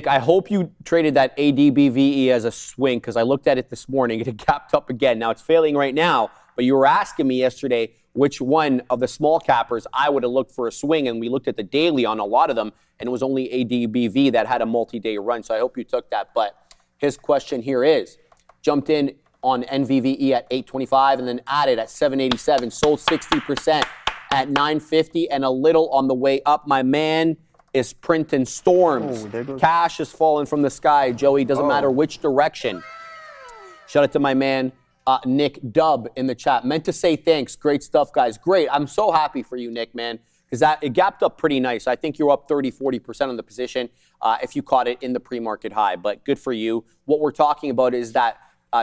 S2: I hope you traded that ADBVE as a swing, because I looked at it this morning. It had gapped up again. Now it's failing right now. But you were asking me yesterday which one of the small cappers I would have looked for a swing, and we looked at the daily on a lot of them, and it was only ADBV that had a multi-day run. So I hope you took that. But his question here is, jumped in on NVVE at 825 and then added at 787, sold 60% at 950 and a little on the way up. My man is printing storms. Cash is falling from the sky, Joey. Doesn't matter which direction. Shout out to my man, Nick Dub in the chat. Meant to say thanks. Great stuff, guys. Great. I'm so happy for you, Nick, man, because it gapped up pretty nice. I think you're up 30-40% on the position if you caught it in the pre-market high, but good for you. What we're talking about is that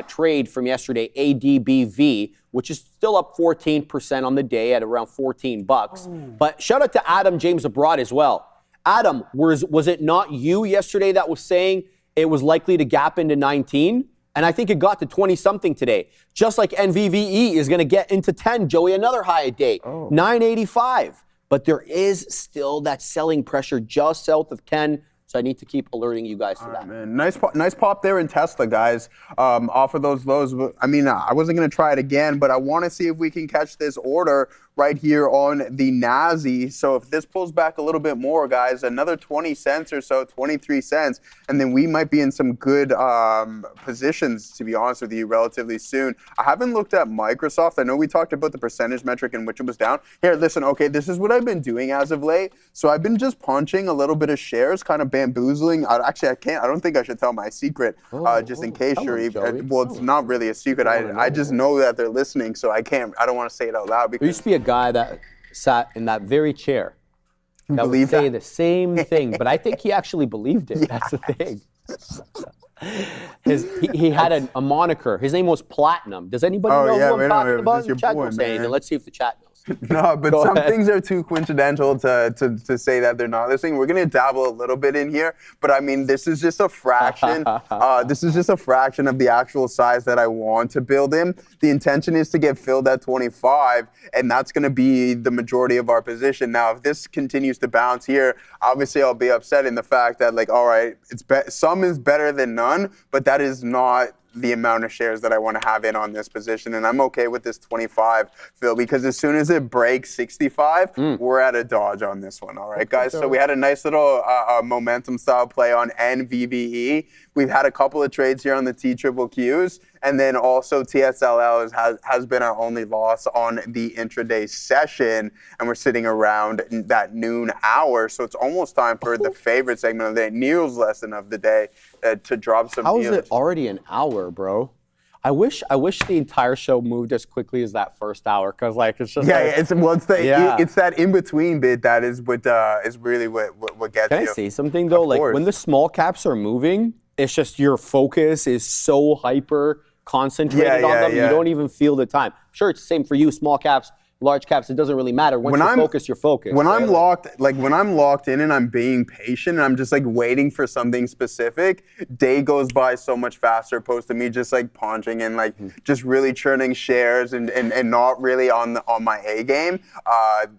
S2: trade from yesterday, ADBV, which is still up 14% on the day at around 14 bucks. But shout out to Adam James Abroad as well. Adam, was it not you yesterday that was saying it was likely to gap into 19? And I think it got to 20-something today. Just like NVVE is going to get into 10, Joey, another high a day, 985. But there is still that selling pressure just south of 10. So I need to keep alerting you guys to that.
S3: Man. Nice pop there in Tesla, guys. Off of those lows. I mean, I wasn't going to try it again, but I want to see if we can catch this order right here on the NASI. So if this pulls back a little bit more, guys, another 20 cents or so, 23 cents, and then we might be in some good positions, to be honest with you, relatively soon. I haven't looked at Microsoft. I know we talked about the percentage metric in which it was down. Here, listen, okay, this is what I've been doing as of late. So I've been just punching a little bit of shares, kind of bamboozling. I don't think I should tell my secret, just in case you're even, well, it's not really a secret. I just know that they're listening, so I don't want to say it out loud. Because
S2: there used to be a guy that sat in that very chair that would say the same thing, but I think he actually believed it. That's the thing. He had a moniker. His name was Platinum. Does anybody know who I'm talking about? The chat don't say anything. Let's see if the chat knows.
S3: No, but some things are too coincidental to say that they're not listening. We're going to dabble a little bit in here, but I mean, this is just a fraction. This is just a fraction of the actual size that I want to build in. The intention is to get filled at 25, and that's going to be the majority of our position. Now, if this continues to bounce here, obviously I'll be upset in the fact that, like, all right, some is better than none, but that is not the amount of shares that I want to have in on this position, and I'm okay with this 25 fill, because as soon as it breaks 65, we're at a dodge on this one. All right, guys. So we had a nice little momentum style play on NVBE. We've had a couple of trades here on the TQQs, and then also TSLA has been our only loss on the intraday session, and we're sitting around that noon hour. So it's almost time for the favorite segment of the day, Neil's lesson of the day, to drop some.
S2: How is it already an hour, bro? I wish the entire show moved as quickly as that first hour, because like it's just
S3: it's that in between bit that is what is really what gets you.
S2: Can I say something though? Like when the small caps are moving, it's just your focus is so hyper concentrated on them. You don't even feel the time. Sure, it's the same for you, small caps. Large caps, it doesn't really matter. Once you're focused.
S3: When I'm locked in and I'm being patient and I'm just like waiting for something specific, day goes by so much faster opposed to me just like punching and like just really churning shares and not really on my A game.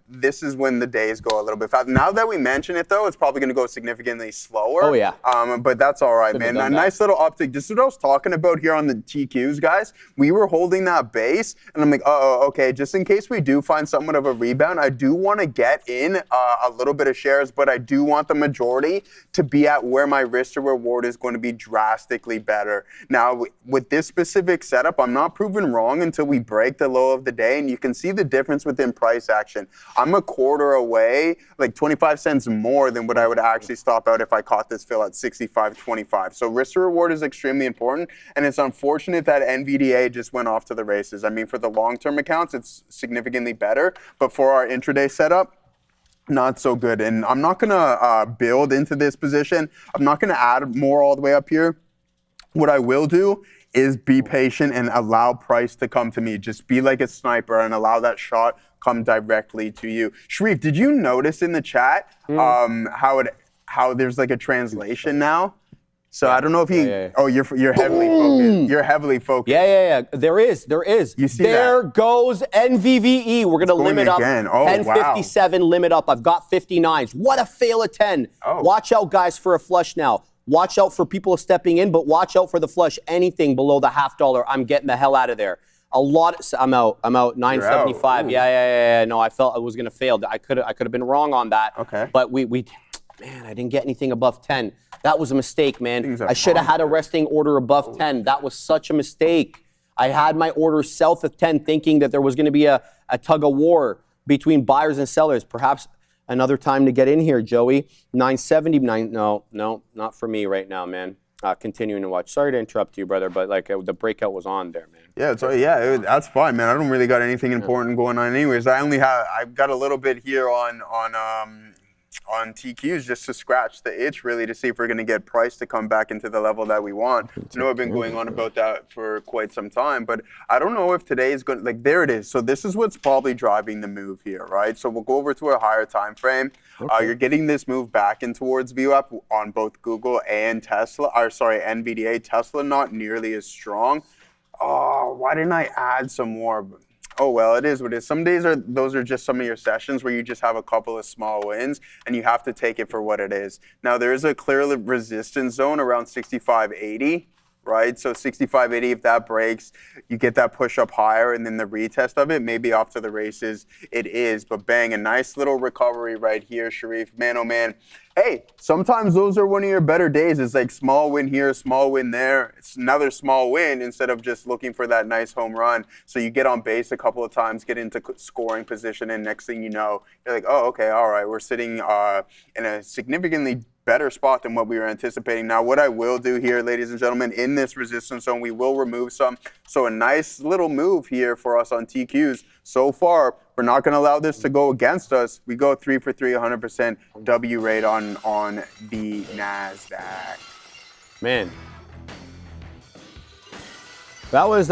S3: This is when the days go a little bit fast. Now that we mention it though, it's probably gonna go significantly slower.
S2: Oh yeah.
S3: But that's all right, man. A nice little uptick. Just what I was talking about here on the TQs, guys. We were holding that base and I'm like, okay, just in case we do do find somewhat of a rebound, I do want to get in a little bit of shares, but I do want the majority to be at where my risk to reward is going to be drastically better. Now, with this specific setup, I'm not proven wrong until we break the low of the day, and you can see the difference within price action. I'm a quarter away, like 25 cents more than what I would actually stop out if I caught this fill at 65.25. So risk to reward is extremely important, and it's unfortunate that NVDA just went off to the races. I mean, for the long-term accounts, it's significantly better, but for our intraday setup, not so good. And I'm not gonna build into this position. I'm not gonna add more all the way up here. What I will do is be patient and allow price to come to me. Just be like a sniper and allow that shot come directly to you. Sharif, did you notice in the chat how there's like a translation now? So I don't know if you. Oh, you're heavily focused. You're heavily focused.
S2: Yeah. There is.
S3: You see
S2: there
S3: that?
S2: Goes NVVE. We're gonna limit up.
S3: Again. Oh,
S2: 1057 limit up. I've got 59s. What a fail at 10.
S3: Oh.
S2: Watch out, guys, for a flush now. Watch out for people stepping in, but watch out for the flush. Anything below the $0.50, I'm getting the hell out of there. I'm out. 975. Yeah. No, I felt I was gonna fail. I could have been wrong on that.
S3: Okay.
S2: But man, I didn't get anything above 10. That was a mistake, man. I should have had a resting order above 10. That was such a mistake. I had my order south of 10 thinking that there was going to be a tug of war between buyers and sellers. Perhaps another time to get in here, Joey. 979. No, not for me right now, man. Continuing to watch. Sorry to interrupt you, brother, but the breakout was on there, man.
S3: Yeah, that's fine, man. I don't really got anything important going on anyways. I've got a little bit here on TQs just to scratch the itch, really, to see if we're going to get price to come back into the level that we want. I know I've been going on about that for quite some time, but I don't know if today is going to, there it is. So this is what's probably driving the move here, right? So we'll go over to a higher time frame. Okay. You're getting this move back in towards VWAP on both Google and NVDA. Tesla not nearly as strong. Oh, why didn't I add some more? Oh, well, it is what it is. Some days those are just some of your sessions where you just have a couple of small wins and you have to take it for what it is. Now, there is a clear resistance zone around 65.80, right? So 65.80, if that breaks, you get that push up higher and then the retest of it, maybe off to the races it is. But bang, a nice little recovery right here, Sharif. Man, oh man. Hey, sometimes those are one of your better days. It's like small win here, small win there. It's another small win instead of just looking for that nice home run. So you get on base a couple of times, get into scoring position, and next thing you know, you're like, oh, okay, all right, we're sitting in a significantly better spot than what we were anticipating. Now, what I will do here, ladies and gentlemen, in this resistance zone, we will remove some. So a nice little move here for us on TQs. So far, we're not going to allow this to go against us. We go 3 for 3, 100% W rate on the NASDAQ.
S2: Man. That was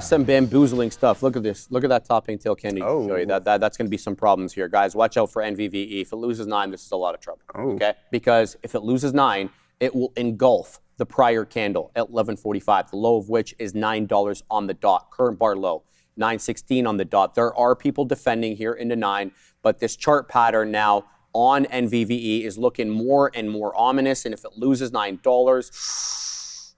S2: some bamboozling stuff. Look at this. Look at that top tail candy.
S3: Oh.
S2: Show you. That's going to be some problems here. Guys, watch out for NVVE. If it loses 9, this is a lot of trouble.
S3: Oh.
S2: Okay? Because if it loses 9, it will engulf the prior candle at 11.45, the low of which is $9 on the dot. Current bar low, 9.16 on the dot. There are people defending here into 9, but this chart pattern now on NVVE is looking more and more ominous. And if it loses $9,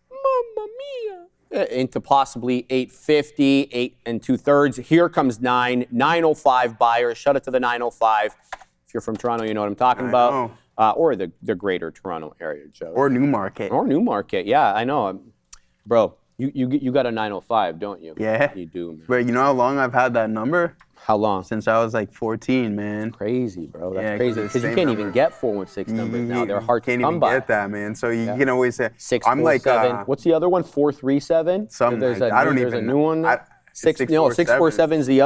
S2: mamma mia, into possibly 8.50, 8 2/3. Here comes 9, 9.05 buyers. Shut it to the 9.05. If you're from Toronto, you know what I'm talking about. Or the greater Toronto area, Joe.
S3: Or Newmarket.
S2: Or Newmarket, yeah, I know. Bro, you got a 905, don't you?
S3: Yeah.
S2: You do, man.
S3: Bro, you know how long I've had that number?
S2: How long?
S3: Since I was like 14, man.
S2: Crazy, bro. That's
S3: Yeah,
S2: crazy. Because you can't even get 416 numbers now. They're hard to come by.
S3: Can't even get that, man. So you can always say,
S2: 647. What's the other one? 437?
S3: Something like that. I don't even know.
S2: There's a new one. 647 is the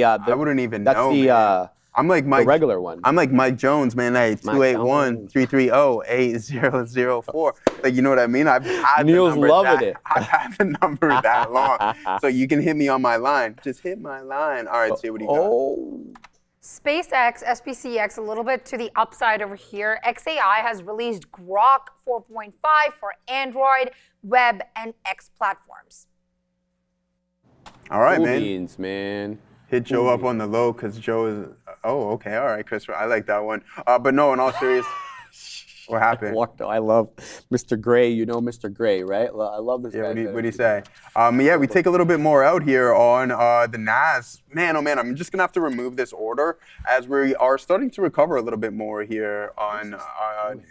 S3: I wouldn't even know.
S2: That's the
S3: I'm like Mike,
S2: the regular one.
S3: I'm like Mike Jones, man. Hey, 281-330-8004. Like, you know what I mean? I've had
S2: Neil's
S3: the number
S2: loving it.
S3: I've had the number that long. So you can hit me on my line. Just hit my line. All right, see what you got.
S1: SpaceX, SPCX, a little bit to the upside over here. XAI has released Grok 4.5 for Android, web, and X platforms.
S3: All right,
S2: Cool
S3: man.
S2: Beans, man.
S3: Hit Joe up on the low because Joe is. Oh, okay. All right, Chris. I like that one. But no, in all seriousness, what happened?
S2: I love Mr. Gray, you know Mr. Gray, right? I love this guy.
S3: What do you say? Yeah, we take a little bit more out here on the NAS. Man, oh man, I'm just gonna have to remove this order as we are starting to recover a little bit more here on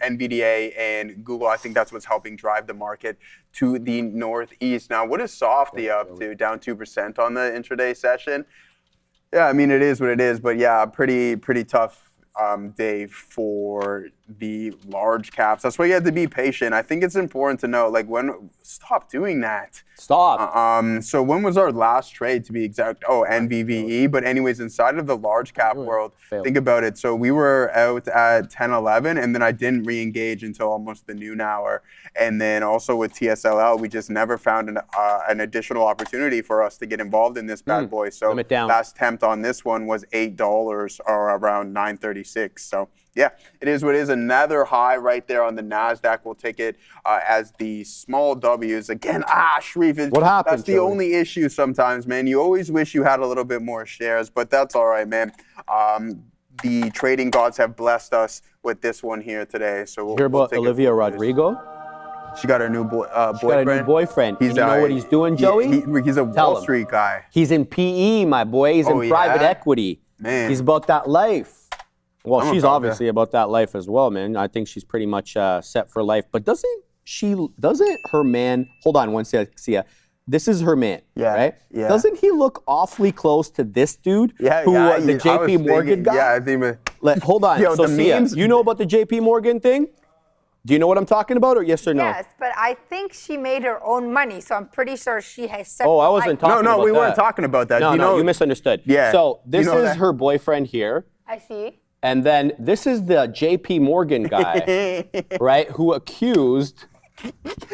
S3: NVDA and Google. I think that's what's helping drive the market to the northeast. Now, what is Softy up to? Down 2% on the intraday session. Yeah, I mean, it is what it is, but yeah, pretty tough day for the large caps. That's why you have to be patient. I think it's important to know, like, stop doing that.
S2: Stop.
S3: So when was our last trade, to be exact? Oh, NVVE. But anyways, inside of the large cap world, think about it. So we were out at 10-11, and then I didn't re-engage until almost the noon hour. And then also with TSLA, we just never found an additional opportunity for us to get involved in this bad boy. So last attempt on this one was $8 or around 9.36. So yeah, it is what it is. Another high right there on the NASDAQ. We'll take it as the small W's. Again, Sharif,
S2: what happened?
S3: That's the only issue sometimes, man. You always wish you had a little bit more shares, but that's all right, man. The trading gods have blessed us with this one here today. So we'll
S2: hear about Olivia Rodrigo?
S3: She got her new boyfriend.
S2: She got a new boyfriend. You know what he's doing, Joey?
S3: He's a Wall Street guy.
S2: He's in PE, my boy. He's in private equity. Man. He's about that life. Well, she's obviously about that life as well, man. I think she's pretty much set for life. But doesn't her man, hold on one second, Sia. This is her man, right? Yeah. Doesn't he look awfully close to this dude? The JP Morgan guy?
S3: Yeah, I think.
S2: Hold on. So Sia, you know about the JP Morgan thing? Do you know what I'm talking about, or yes or no?
S1: Yes, but I think she made her own money, so I'm pretty sure she has set.
S2: Oh, I wasn't talking about that.
S3: No, we weren't talking about that.
S2: No, you misunderstood.
S3: Yeah.
S2: So this is her boyfriend here.
S1: I see.
S2: And then this is the JP Morgan guy, right, who accused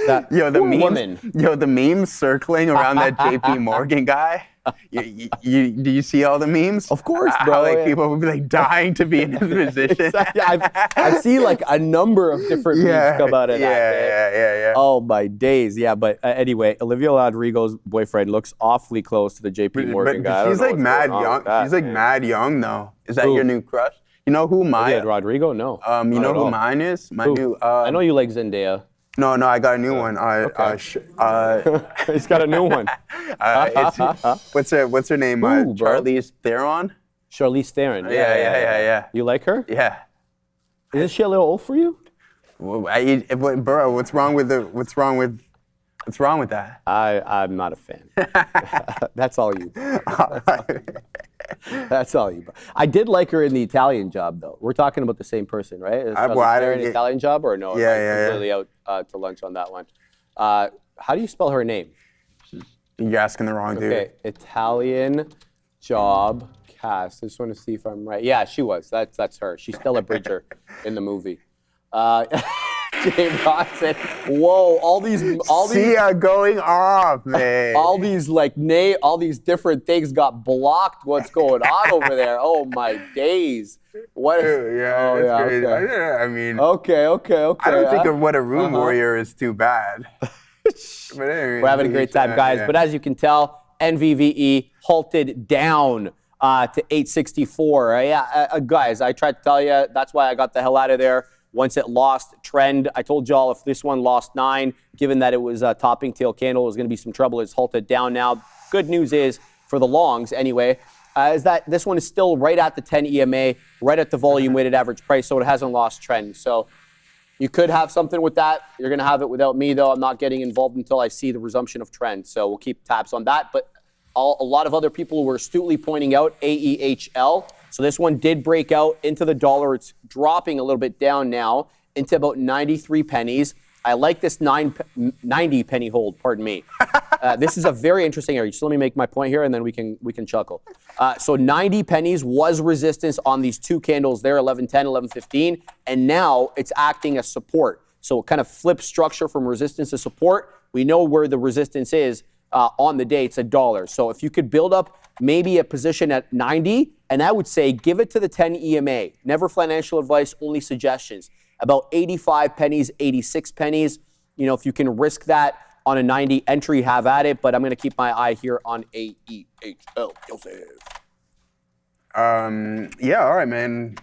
S2: that woman.
S3: The memes circling around that JP Morgan guy. Do you see all the memes?
S2: Of course, bro.
S3: People would be like dying to be in his position.
S2: I see like a number of different memes come out of that.
S3: Yeah.
S2: Oh my days. Yeah, but anyway, Olivia Rodrigo's boyfriend looks awfully close to the JP Morgan guy.
S3: He's like mad young. He's like mad young though. Is that your new crush? You know who mine?
S2: Yeah, Rodrigo? No.
S3: You know who mine is? My new.
S2: I know you like Zendaya.
S3: No, I got a new one.
S2: He's got a new one.
S3: What's her name? Charlize Theron.
S2: Charlize Theron.
S3: Yeah.
S2: You like her?
S3: Yeah.
S2: Isn't she a little old for you?
S3: Bro, what's wrong with that?
S2: I'm not a fan. That's all you. That's all you. I did like her in the Italian Job, though. We're talking about the same person, right? Is an Italian Job or no?
S3: Yeah.
S2: Completely out to lunch on that one. How do you spell her name?
S3: You're asking the wrong dude.
S2: Okay, Italian Job cast. I just want to see if I'm right. Yeah, she was. That's her. She's Stella Bridger in the movie. James Dawson. Whoa! All these.
S3: Sia going off, man.
S2: all these different things got blocked. What's going on over there? Oh my days! What?
S3: Yeah, crazy.
S2: Okay.
S3: I mean.
S2: Okay.
S3: I don't think of What a Room Warrior is too bad. But anyway,
S2: we're having a great time, guys. Yeah. But as you can tell, NVVE halted down to 864. Guys, I tried to tell you. That's why I got the hell out of there. Once it lost trend, I told y'all if this one lost 9, given that it was a topping tail candle, it was going to be some trouble. It's halted down now. Good news is, for the longs anyway, is that this one is still right at the 10 EMA, right at the volume weighted average price, so it hasn't lost trend. So you could have something with that. You're going to have it without me, though. I'm not getting involved until I see the resumption of trend. So we'll keep tabs on that. But a lot of other people were astutely pointing out AEHL. So this one did break out into the dollar. It's dropping a little bit down now into about 93 pennies. I like this 90 penny hold, pardon me. This is a very interesting area. Just let me make my point here and then we can chuckle. So 90 pennies was resistance on these two candles there, 11.10, 11.15, and now it's acting as support. So it kind of flips structure from resistance to support. We know where the resistance is on the day. It's $1. So if you could build up maybe a position at 90, and I would say give it to the 10 EMA. Never financial advice, only suggestions. About 85 pennies, 86 pennies. You know, if you can risk that on a 90 entry, have at it. But I'm going to keep my eye here on AEHL. Joseph.
S3: Yeah, all right, man.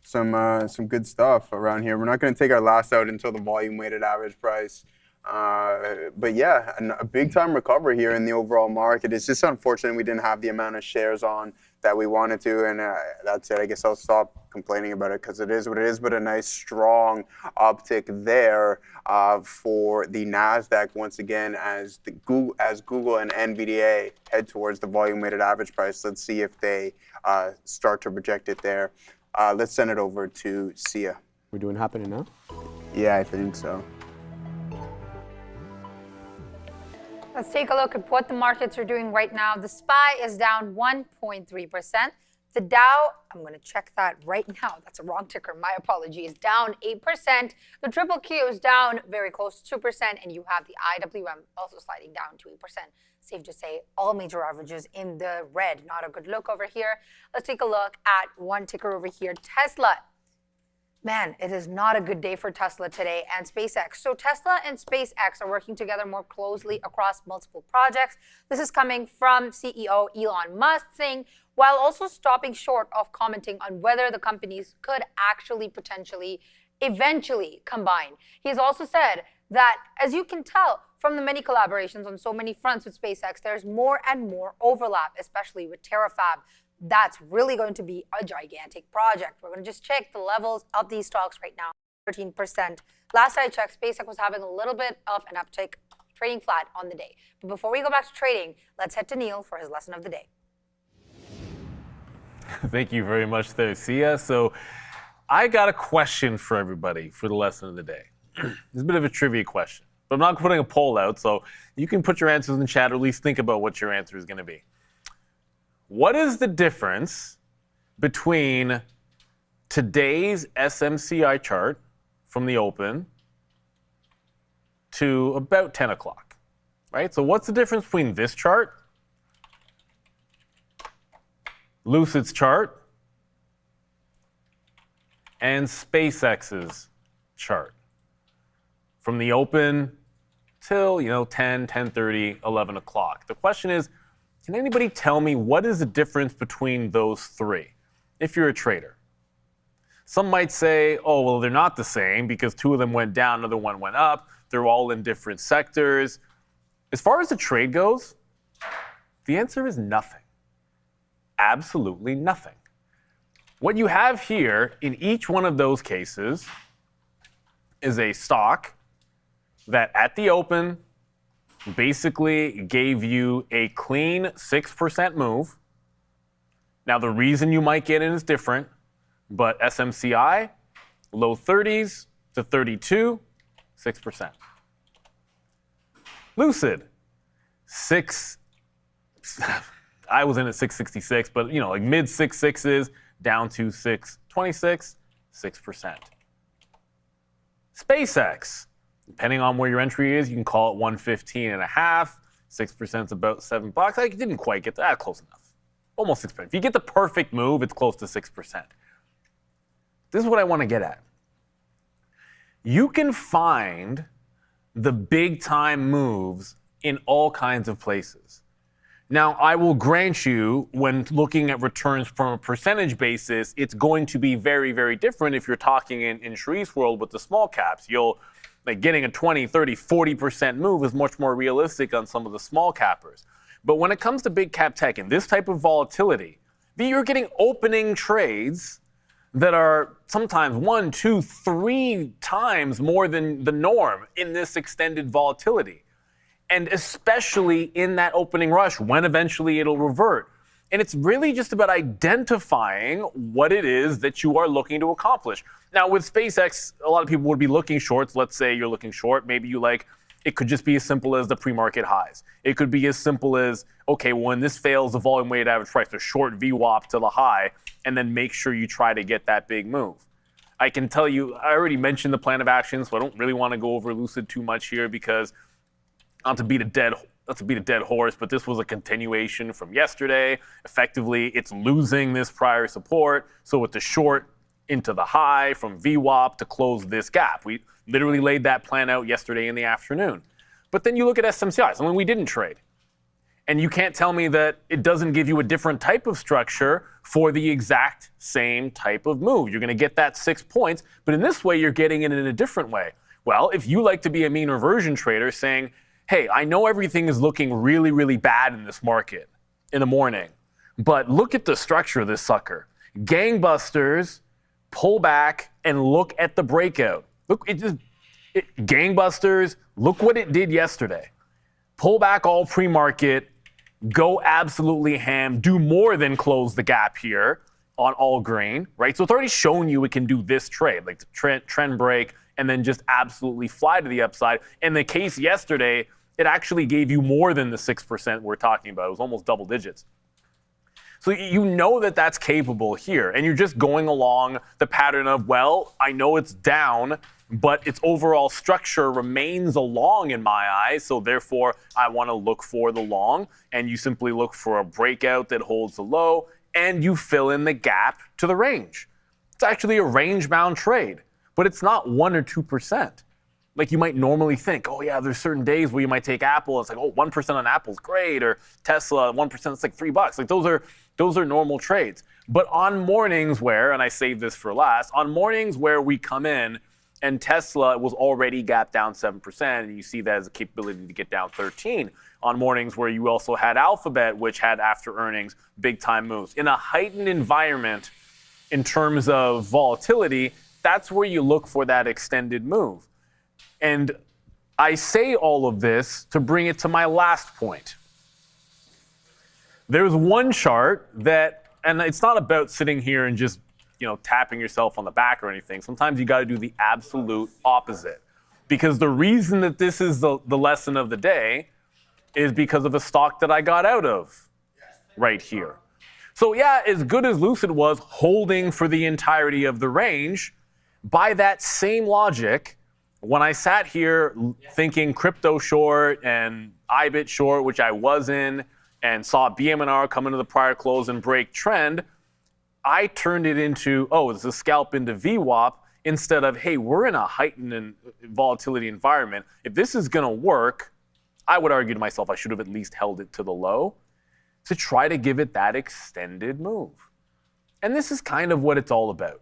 S3: some good stuff around here. We're not going to take our last out until the volume weighted average price. But yeah, a big time recovery here in the overall market. It's just unfortunate we didn't have the amount of shares on that we wanted to, and that's it. I guess I'll stop complaining about it because it is what it is, but a nice strong uptick there for the NASDAQ once again as Google and NVDA head towards the volume weighted average price. Let's see if they start to project it there. Let's send it over to Sia.
S2: We're doing happening now?
S3: Yeah, I think so.
S1: Let's take a look at what the markets are doing right now. The SPY is down 1.3%. The Dow, I'm going to check that right now. That's a wrong ticker. My apologies. Down 8%. The Triple Q is down very close to 2%. And you have the IWM also sliding down to 8%. Safe to say all major averages in the red. Not a good look over here. Let's take a look at one ticker over here, Tesla. Man, it is not a good day for Tesla today and SpaceX. So Tesla and SpaceX are working together more closely across multiple projects. This is coming from CEO Elon Musk saying, while also stopping short of commenting on whether the companies could actually potentially eventually combine. He has also said that, as you can tell from the many collaborations on so many fronts with SpaceX, there's more and more overlap, especially with Terafab. That's really going to be a gigantic project. We're going to just check the levels of these stocks right now. 13%. Last I checked, SpaceX was having a little bit of an uptick, trading flat on the day. But before we go back to trading, let's head to Neil for his lesson of the day.
S6: Thank you very much there, Sia. So I got a question for everybody for the lesson of the day. It's a bit of a trivia question, but I'm not putting a poll out, so you can put your answers in the chat or at least think about what your answer is going to be. What is the difference between today's SMCI chart from the open to about 10 o'clock, right? So what's the difference between this chart, Lucid's chart, and SpaceX's chart from the open till, 10, 10:30, 11 o'clock? The question is, can anybody tell me what is the difference between those three if you're a trader? Some might say, oh, well, they're not the same because two of them went down, another one went up. They're all in different sectors. As far as the trade goes, the answer is nothing. Absolutely nothing. What you have here in each one of those cases is a stock that at the open basically gave you a clean 6% move. Now, the reason you might get in is different, but SMCI, low 30s to 32, 6%. Lucid, I was in at 666, but like mid 6.6s down to 6.26, 6%. SpaceX, depending on where your entry is, you can call it 115.5. 6% is about $7. I didn't quite get that. Close enough. Almost 6%. If you get the perfect move, it's close to 6%. This is what I want to get at. You can find the big time moves in all kinds of places. Now, I will grant you, when looking at returns from a percentage basis, it's going to be very, very different if you're talking in Shree's world with the small caps. Getting a 20, 30, 40% move is much more realistic on some of the small cappers. But when it comes to big cap tech and this type of volatility, you're getting opening trades that are sometimes 1, 2, 3 times more than the norm in this extended volatility. And especially in that opening rush, when eventually it'll revert. And it's really just about identifying what it is that you are looking to accomplish. Now, with SpaceX, a lot of people would be looking shorts. Let's say you're looking short. Maybe it could just be as simple as the pre-market highs. It could be as simple as, okay, when this fails the volume weighted average price, a short VWAP to the high, and then make sure you try to get that big move. I can tell you, I already mentioned the plan of action, so I don't really want to go over Lucid too much here because not to beat a dead horse, but this was a continuation from yesterday. Effectively, it's losing this prior support. So with the short into the high from VWAP to close this gap. We literally laid that plan out yesterday in the afternoon. But then you look at SMCIs. We didn't trade. And you can't tell me that it doesn't give you a different type of structure for the exact same type of move. You're going to get that 6 points, but in this way, you're getting it in a different way. Well, if you like to be a mean reversion trader saying, hey, I know everything is looking really, really bad in this market in the morning, but look at the structure of this sucker. Gangbusters, pull back, and look at the breakout. Look, gangbusters, look what it did yesterday. Pull back all pre-market, go absolutely ham, do more than close the gap here on all grain, right? So it's already shown you it can do this trade, like the trend break, and then just absolutely fly to the upside. In the case yesterday, it actually gave you more than the 6% we're talking about. It was almost double digits. So you know that that's capable here, and you're just going along the pattern of, well, I know it's down, but its overall structure remains a long in my eyes, so therefore I want to look for the long, and you simply look for a breakout that holds the low, and you fill in the gap to the range. It's actually a range-bound trade, but it's not 1 or 2%. Like you might normally think, oh yeah, there's certain days where you might take Apple, it's like, oh, 1% on Apple's great, or Tesla, 1%, it's like $3. Like those are normal trades. But on mornings where, and I saved this for last, on mornings where we come in and Tesla was already gapped down 7%, and you see that as a capability to get down 13. On mornings where you also had Alphabet, which had after earnings, big time moves. In a heightened environment in terms of volatility, that's where you look for that extended move. And I say all of this to bring it to my last point. There's one chart that, and it's not about sitting here and just, tapping yourself on the back or anything. Sometimes you got to do the absolute opposite. Because the reason that this is the lesson of the day is because of a stock that I got out of right here. So yeah, as good as Lucid was holding for the entirety of the range, by that same logic, when I sat here thinking crypto short and IBIT short, which I was in, and saw BMNR come into the prior close and break trend, I turned it into, oh, it's a scalp into VWAP, instead of, hey, we're in a heightened volatility environment. If this is going to work, I would argue to myself I should have at least held it to the low to try to give it that extended move. And this is kind of what it's all about.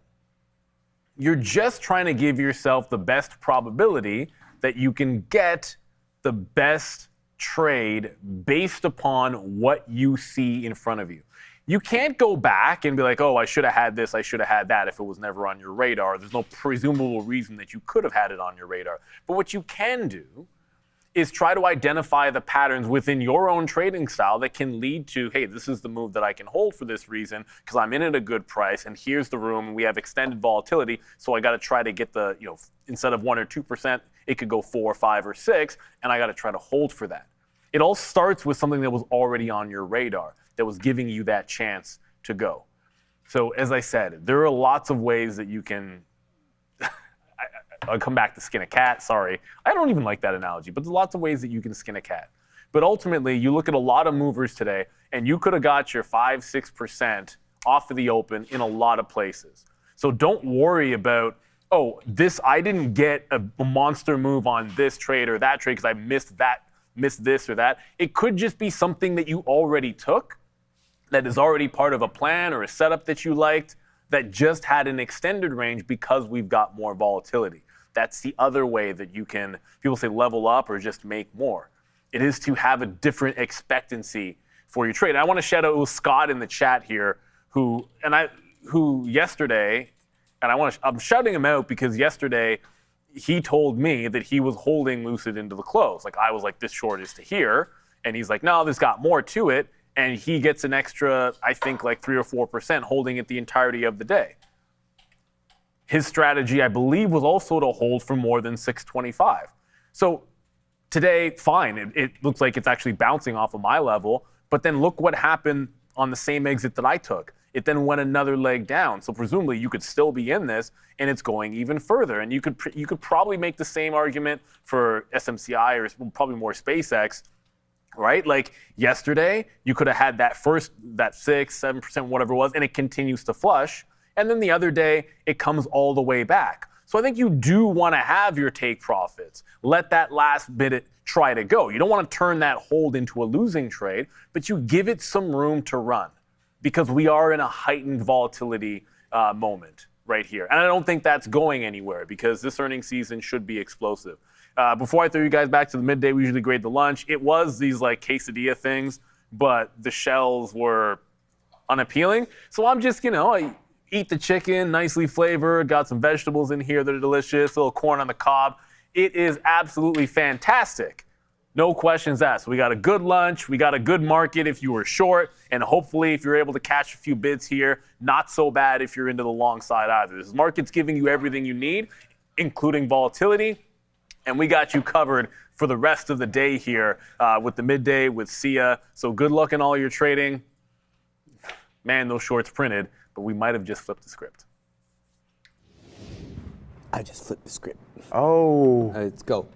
S6: You're just trying to give yourself the best probability that you can get the best trade based upon what you see in front of you. You can't go back and be like, oh, I should have had this, I should have had that if it was never on your radar. There's no presumable reason that you could have had it on your radar. But what you can do is try to identify the patterns within your own trading style that can lead to, hey, this is the move that I can hold for this reason because I'm in at a good price, and here's the room, and we have extended volatility, so I got to try to get the, instead of 1 or 2%, it could go 4, 5, or 6, and I got to try to hold for that. It all starts with something that was already on your radar, that was giving you that chance to go. So as I said, there are lots of ways that you can, I'll come back to skin a cat, sorry. I don't even like that analogy, but there's lots of ways that you can skin a cat. But ultimately, you look at a lot of movers today, and you could have got your 5, 6% off of the open in a lot of places. So don't worry about, oh, I didn't get a monster move on this trade or that trade because I missed this or that. It could just be something that you already took that is already part of a plan or a setup that you liked that just had an extended range because we've got more volatility. That's the other way that you can, people say level up or just make more. It is to have a different expectancy for your trade. I want to shout out Scott in the chat here who yesterday, and I'm shouting him out because yesterday he told me that he was holding Lucid into the close. Like I was like, this short is to here. And he's like, no, there's got more to it. And he gets an extra, I think like 3 or 4% holding it the entirety of the day. His strategy, I believe, was also to hold for more than 625. So today, fine, it looks like it's actually bouncing off of my level, but then look what happened on the same exit that I took. It then went another leg down. So presumably you could still be in this and it's going even further. And you could probably make the same argument for SMCI or probably more SpaceX, right? Like yesterday, you could have had that 6, 7%, whatever it was, and it continues to flush. And then the other day, it comes all the way back. So I think you do want to have your take profits. Let that last bit try to go. You don't want to turn that hold into a losing trade, but you give it some room to run because we are in a heightened volatility moment right here. And I don't think that's going anywhere because this earnings season should be explosive. Before I throw you guys back to the midday, we usually grade the lunch. It was these like quesadilla things, but the shells were unappealing. So I'm just, I eat the chicken, nicely flavored, got some vegetables in here that are delicious, a little corn on the cob. It is absolutely fantastic. No questions asked. We got a good lunch. We got a good market if you were short. And hopefully, if you're able to catch a few bids here, not so bad if you're into the long side either. This market's giving you everything you need, including volatility. And we got you covered for the rest of the day here with the midday with Sia. So good luck in all your trading. Man, those shorts printed, but we might have just flipped the script.
S2: I just flipped the script.
S3: Oh.
S2: Let's go.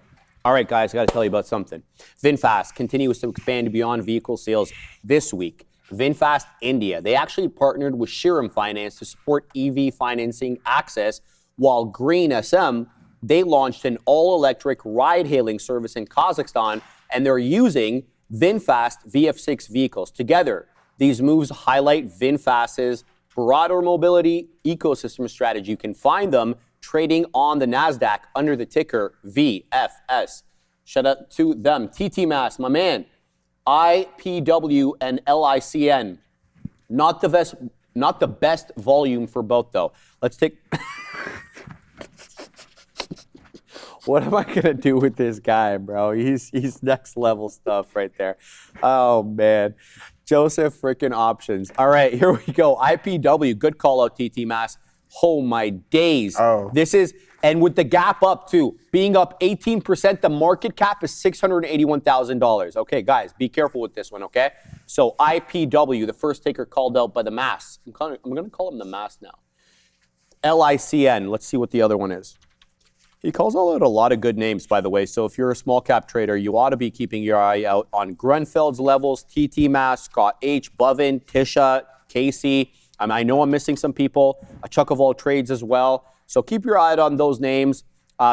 S2: All right, guys, I got to tell you about something. VinFast continues to expand beyond vehicle sales this week. VinFast India, they actually partnered with Shriram Finance to support EV financing access, while Green SM, they launched an all-electric ride-hailing service in Kazakhstan, and they're using VinFast VF6 vehicles. Together, these moves highlight VinFast's broader mobility ecosystem strategy. You can find them trading on the NASDAQ under the ticker VFS. Shout out to them. TT Mass, my man. IPW and LICN. Not the best volume for both, though. Let's take... What am I going to do with this guy, bro? He's next level stuff right there. Oh, man. Joseph freaking options. All right, here we go. IPW, good call out, TT Mass. Oh, my days.
S3: Oh.
S2: This is, and with the gap up, too, being up 18%, the market cap is $681,000. Okay, guys, be careful with this one, okay? So IPW, the first taker called out by the Mass. I'm going to call him the Mass now. LICN, let's see what the other one is. He calls out a lot of good names, by the way. So if you're a small cap trader, you ought to be keeping your eye out on Grunfeld's levels, TT Mass, Scott H, Bovin, Tisha, Casey. I know I'm missing some people. A Chuck of all trades as well. So keep your eye out on those names.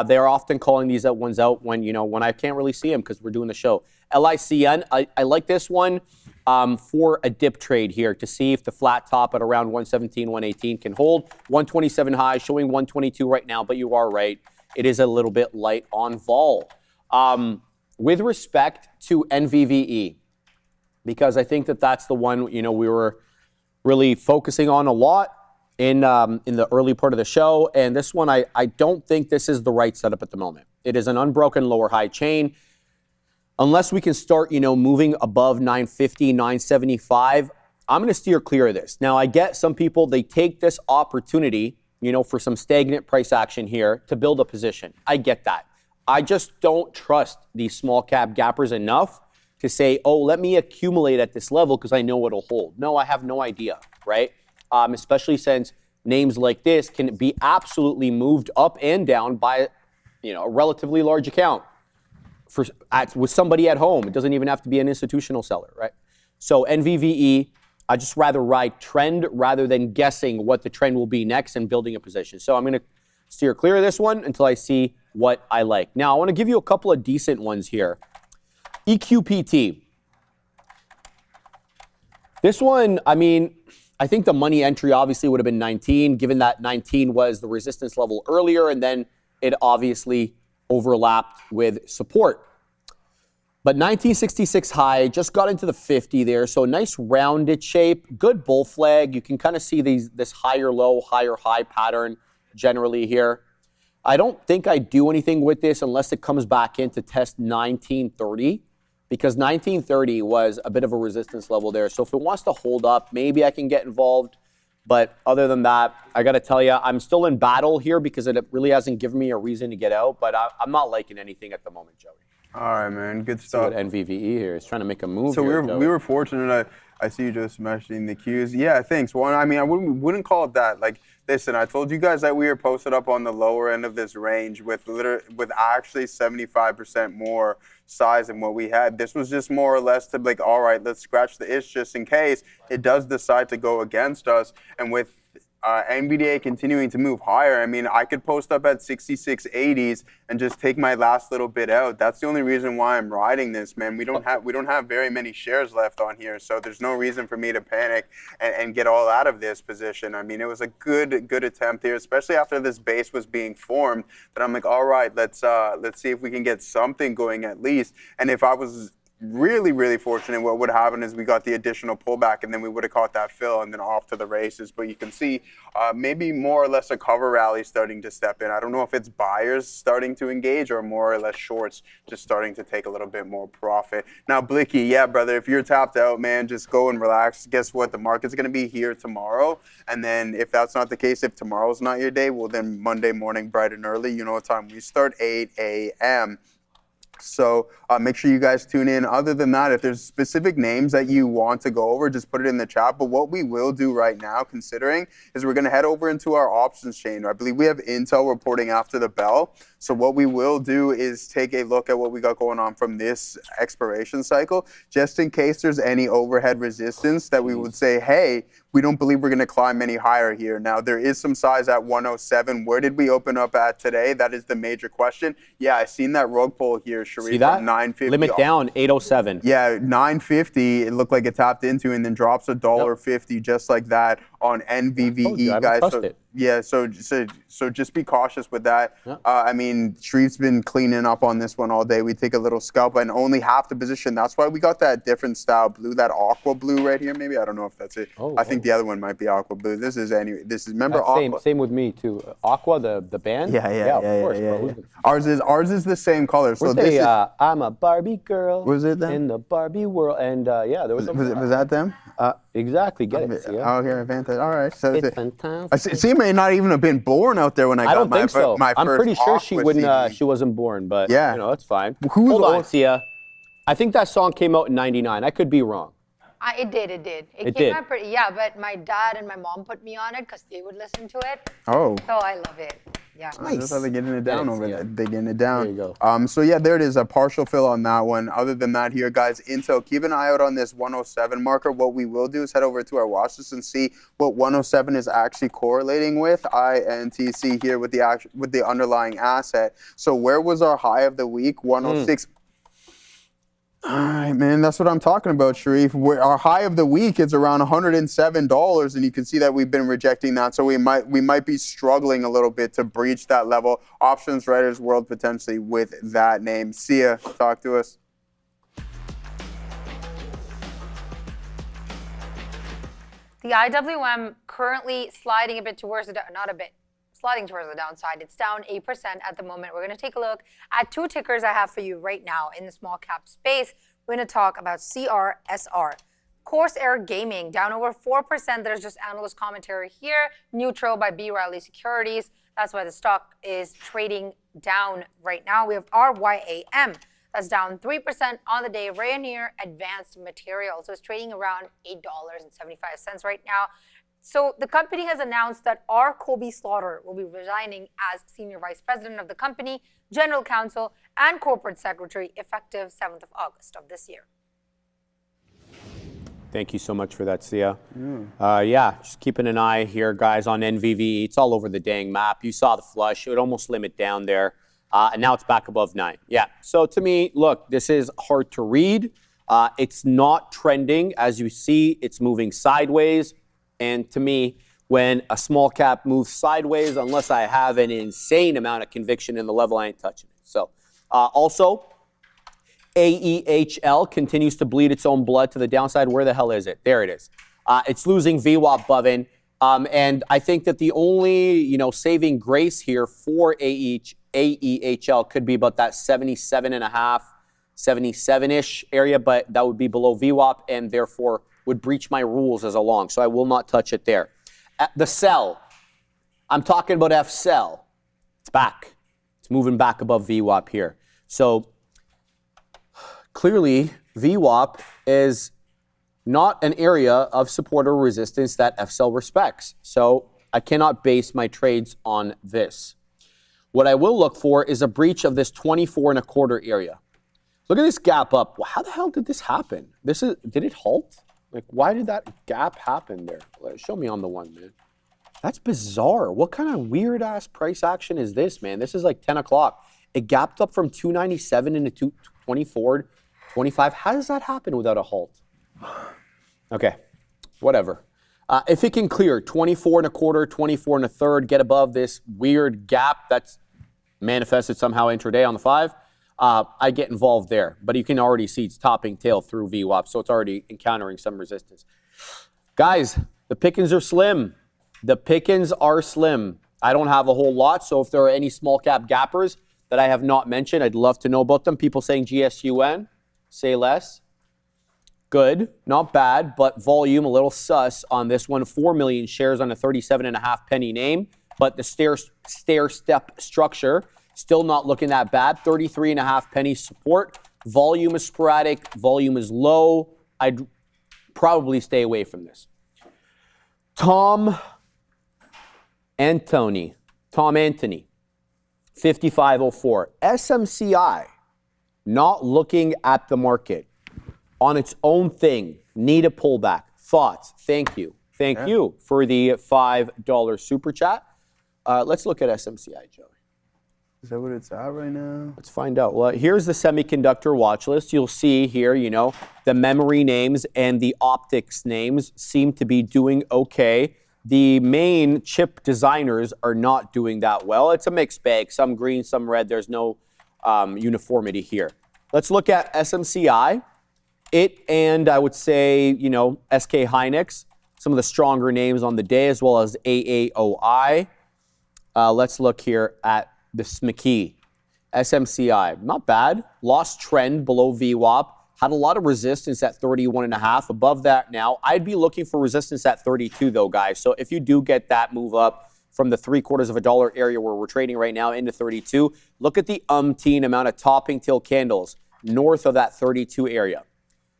S2: They're often calling these ones out when I can't really see them because we're doing the show. LICN, I like this one for a dip trade here to see if the flat top at around 117, 118 can hold. 127 high, showing 122 right now, but you are right. It is a little bit light on vol. With respect to NVVE, because I think that's the one we were really focusing on a lot in the early part of the show, and this one I don't think this is the right setup at the moment. It is an unbroken lower high chain. Unless we can start moving above 950, 975, I'm going to steer clear of this. Now I get some people, they take this opportunity for some stagnant price action here to build a position. I get that. I just don't trust these small cap gappers enough to say, oh, let me accumulate at this level because I know it'll hold. No, I have no idea, right? Especially since names like this can be absolutely moved up and down by a relatively large account with somebody at home. It doesn't even have to be an institutional seller, right? So NVVE, I just rather ride trend rather than guessing what the trend will be next and building a position. So I'm going to steer clear of this one until I see what I like. Now, I want to give you a couple of decent ones here. EQPT. This one, I think the money entry obviously would have been 19, given that 19 was the resistance level earlier, and then it obviously overlapped with support. But 1966 high, just got into the 50 there, so nice rounded shape, good bull flag. You can kind of see this higher low, higher high pattern generally here. I don't think I do anything with this unless it comes back in to test 1930, because 1930 was a bit of a resistance level there. So if it wants to hold up, maybe I can get involved. But other than that, I got to tell you, I'm still in battle here because it really hasn't given me a reason to get out, but I'm not liking anything at the moment, Joey.
S3: All right, man. Good stuff.
S2: NVVE here is trying to make a move.
S3: So
S2: here,
S3: we were fortunate. I see you just mentioning the Qs. Yeah, thanks. Well, I wouldn't call it that. Like, listen, I told you guys that we were posted up on the lower end of this range with actually 75% more size than what we had. This was just more or less to all right, let's scratch the itch just in case it does decide to go against us. And with NVDA continuing to move higher. I mean, I could post up at 66.80s and just take my last little bit out. That's the only reason why I'm riding this, man. We don't have very many shares left on here, so there's no reason for me to panic and get all out of this position. I mean, it was a good attempt here, especially after this base was being formed. That I'm like, all right, let's see if we can get something going at least. And if I was really fortunate, what would happen is we got the additional pullback and then we would have caught that fill and then off to the races. But you can see maybe more or less a cover rally starting to step in. I don't know if it's buyers starting to engage or more or less shorts just starting to take a little bit more profit. Now, Blicky, yeah, brother, if you're tapped out, man, just go and relax. Guess what? The market's going to be here tomorrow. And then if that's not the case, if tomorrow's not your day, well, then Monday morning, bright and early, you know what time we start, 8 a.m. So make sure you guys tune in. Other than that, if there's specific names that you want to go over, just put it in the chat. But what we will do right now, considering, is we're going to head over into our options chain. I believe we have Intel reporting after the bell. So what we will do is take a look at what we got going on from this expiration cycle, just in case there's any overhead resistance that we would say, hey, we don't believe we're going to climb any higher here. Now, there is some size at 107. Where did we open up at today? That is the major question. Yeah, I seen that rug pull here, Sharif.
S2: See that?
S3: 950.
S2: Limit down, 807.
S3: Yeah, 950. It looked like it tapped into and then drops $1.50 just like that on NVDA, guys. So just be cautious with that. Yeah. I mean, Sharif's been cleaning up on this one all day. We take a little scalp and only half the position. That's why we got that different style blue, that aqua blue right here. Maybe I don't know if that's it. I think the other one might be aqua blue. This is remember aqua.
S2: Same with me too. Aqua, the band.
S3: Yeah, of course. Yeah. Ours is the same color. So this is,
S2: I'm a Barbie girl.
S3: Was it them?
S2: In the Barbie world, and yeah, there was.
S3: Was that them?
S2: Exactly. Get it.
S3: Oh, here, fantastic. All right. So
S2: it's fantastic.
S3: She may not even have been born out there when I got my first.
S2: I'm pretty sure she wasn't born, but yeah, you know, that's fine.
S3: Hold on,
S2: Sia. I think that song came out in '99. I could be wrong.
S1: It did. It came out pretty, yeah, but my dad and my mom put me on it because they would listen to it.
S3: Oh.
S1: So I love it. Yeah.
S3: Nice. That's how they're getting it down over there. They're getting it down.
S2: There you go.
S3: So yeah, there it is, a partial fill on that one. Other than that here, guys, Intel, keep an eye out on this 107 marker. What we will do is head over to our watch list and see what 107 is actually correlating with. INTC here with the underlying asset. So where was our high of the week? 106. All right, man, that's what I'm talking about, Sharif. Our high of the week is around $107, and you can see that we've been rejecting that. So we might be struggling a little bit to breach that level. Options Writers World potentially with that name. Sia, talk to us.
S1: The IWM currently sliding a bit towards the sliding towards the downside. It's down 8% at the moment. We're going to take a look at two tickers I have for you right now in the small cap space. We're going to talk about CRSR. Corsair Gaming down over 4%. There's just analyst commentary here. Neutral by B. Riley Securities. That's why the stock is trading down right now. We have RYAM. That's down 3% on the day. Rayonier Advanced Materials. So it's trading around $8.75 right now. So the company has announced that R. Kobe Slaughter will be resigning as Senior Vice President of the company, General Counsel, and Corporate Secretary effective 7th of August of this year.
S2: Thank you so much for that, Sia. Yeah, just keeping an eye here, guys, on NVV. It's all over the dang map. You saw the flush. It would almost limit down there. And now it's back above 9. Yeah, so to me, look, this is hard to read. It's not trending. As you see, it's moving sideways. And to me, when a small cap moves sideways, unless I have an insane amount of conviction in the level, I ain't touching it. So also, AEHL continues to bleed its own blood to the downside. Where the hell is it? There it is. It's losing VWAP Bovin. And I think that the only, saving grace here for AEHL could be about that 77.5, 77-ish area, but that would be below VWAP and therefore would breach my rules as a long. So I will not touch it there. The sell, I'm talking about F-sell. It's back. It's moving back above VWAP here. So clearly VWAP is not an area of support or resistance that F-sell respects. So I cannot base my trades on this. What I will look for is a breach of this 24.25 area. Look at this gap up. How the hell did this happen? Did it halt? Like, why did that gap happen there? Show me on the one, man. That's bizarre. What kind of weird ass price action is this, man? This is like 10 o'clock. It gapped up from 297 into 224, 25. How does that happen without a halt? Okay, whatever. If it can clear 24 and a quarter, 24 and a third, get above this weird gap that's manifested somehow intraday on the 5, I get involved there. But you can already see it's topping tail through VWAP, so it's already encountering some resistance. Guys, the pickings are slim. The pickings are slim. I don't have a whole lot, so if there are any small cap gappers that I have not mentioned, I'd love to know about them. People saying GSUN, say less. Good, not bad, but volume a little sus on this one. 4 million shares on a 37.5 penny name, but the stair step structure still not looking that bad. 33.5 penny support. Volume is sporadic. Volume is low. I'd probably stay away from this. Tom Anthony, 5504. SMCI, not looking at the market. On its own thing, need a pullback. Thoughts? Thank you. Thank you for the $5 super chat. Let's look at SMCI, Joey.
S3: Is that what it's at right now?
S2: Let's find out. Well, here's the semiconductor watch list. You'll see here, you know, the memory names and the optics names seem to be doing okay. The main chip designers are not doing that well. It's a mixed bag. Some green, some red. There's no uniformity here. Let's look at SMCI. It and I would say, you know, SK Hynix, some of the stronger names on the day, as well as AAOI. Let's look here at the SMCI. SMCI, not bad. Lost trend below VWAP. Had a lot of resistance at 31.5. Above that now. I'd be looking for resistance at 32 though, guys. So if you do get that move up from the $0.75 area where we're trading right now into 32, look at the umpteen amount of topping tail candles north of that 32 area.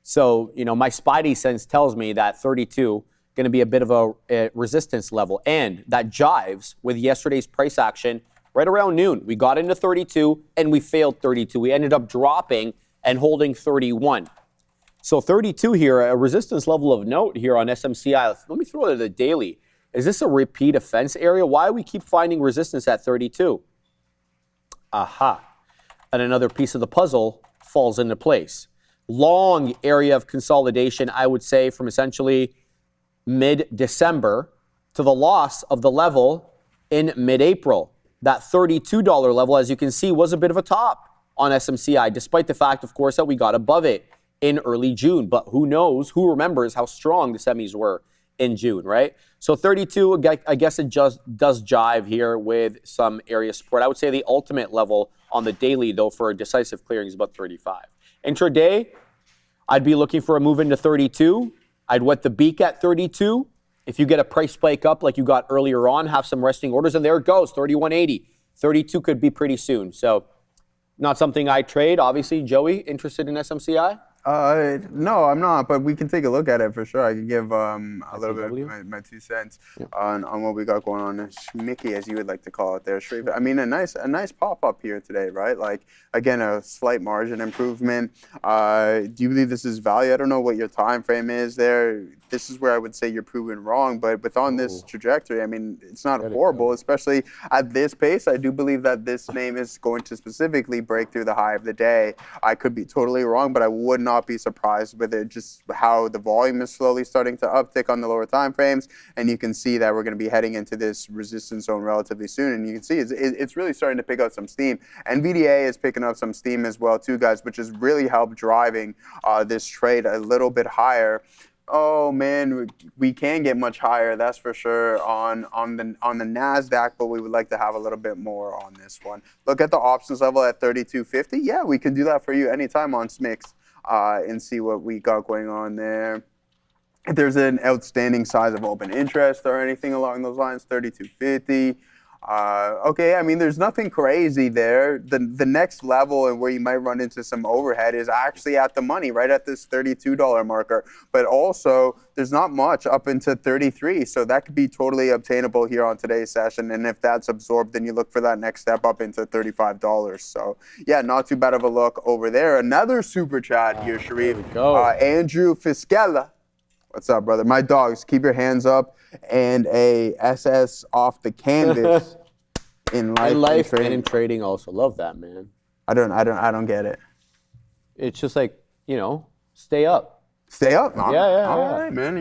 S2: So, you know, my spidey sense tells me that 32 going to be a bit of a resistance level. And that jives with yesterday's price action right around noon. We got into 32 and we failed 32. We ended up dropping and holding 31. So 32 here, a resistance level of note here on SMCI. Let me throw it at the daily. Is this a repeat offense area? Why do we keep finding resistance at 32? Aha. And another piece of the puzzle falls into place. Long area of consolidation, I would say, from essentially mid-December to the loss of the level in mid-April. That $32 level, as you can see, was a bit of a top on SMCI, despite the fact, of course, that we got above it in early June. But who knows, who remembers how strong the semis were in June, right? So 32, I guess it just does jive here with some area support. I would say the ultimate level on the daily, though, for a decisive clearing is about 35. Intraday, I'd be looking for a move into 32. I'd wet the beak at 32. If you get a price spike up like you got earlier on, have some resting orders, and there it goes, 31.80. 32 could be pretty soon. So not something I trade. Obviously, Joey, interested in SMCI?
S3: No, I'm not, but we can take a look at it for sure. I can give a little bit of my 2 cents on what we got going on. Schmicky, as you would like to call it there. I mean, a nice pop-up here today, right? Like, again, a slight margin improvement. Do you believe this is value? I don't know what your time frame is there. This is where I would say you're proven wrong, but on this trajectory, I mean, it's not horrible, especially at this pace. I do believe that this name is going to specifically break through the high of the day. I could be totally wrong, but I would not be surprised with it, just how the volume is slowly starting to uptick on the lower time frames, and you can see that we're going to be heading into this resistance zone relatively soon, and you can see it's really starting to pick up some steam. NVDA is picking up some steam as well too, guys, which has really helped driving this trade a little bit higher. Oh man, we can get much higher, that's for sure, on the NASDAQ, but we would like to have a little bit more on this one. Look at the options level at 32.50. Yeah, we can do that for you anytime on SMIX and see what we got going on there. If there's an outstanding size of open interest or anything along those lines, 32.50. Okay, I mean, there's nothing crazy there. The next level and where you might run into some overhead is actually at the money, right at this $32 marker. But also, there's not much up into 33, so that could be totally obtainable here on today's session. And if that's absorbed, then you look for that next step up into $35. So, yeah, not too bad of a look over there. Another super chat here, Sharif.
S2: There we go.
S3: Andrew Fiskella. What's up, brother? My dogs, keep your hands up, and a SS off the canvas in life
S2: and in trading also. Love that, man.
S3: I don't get it.
S2: It's just like, you know, stay up.
S3: Stay up?
S2: Yeah.
S3: All right, man.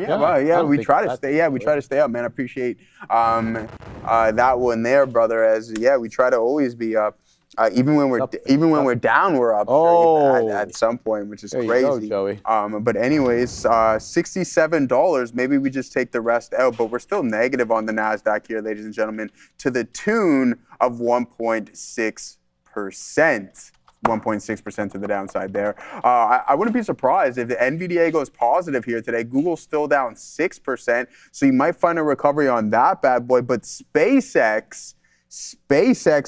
S3: We try to stay. Yeah, we try to stay up, man. I appreciate that one there, brother. As we try to always be up. Even when we're down, we're up at some point, which is
S2: there
S3: crazy.
S2: You go, Joey.
S3: But anyways, $67. Maybe we just take the rest out, but we're still negative on the Nasdaq here, ladies and gentlemen, to the tune of 1.6%. 1.6% to the downside there. I wouldn't be surprised if the NVDA goes positive here today. Google's still down 6%, so you might find a recovery on that bad boy. But SpaceX,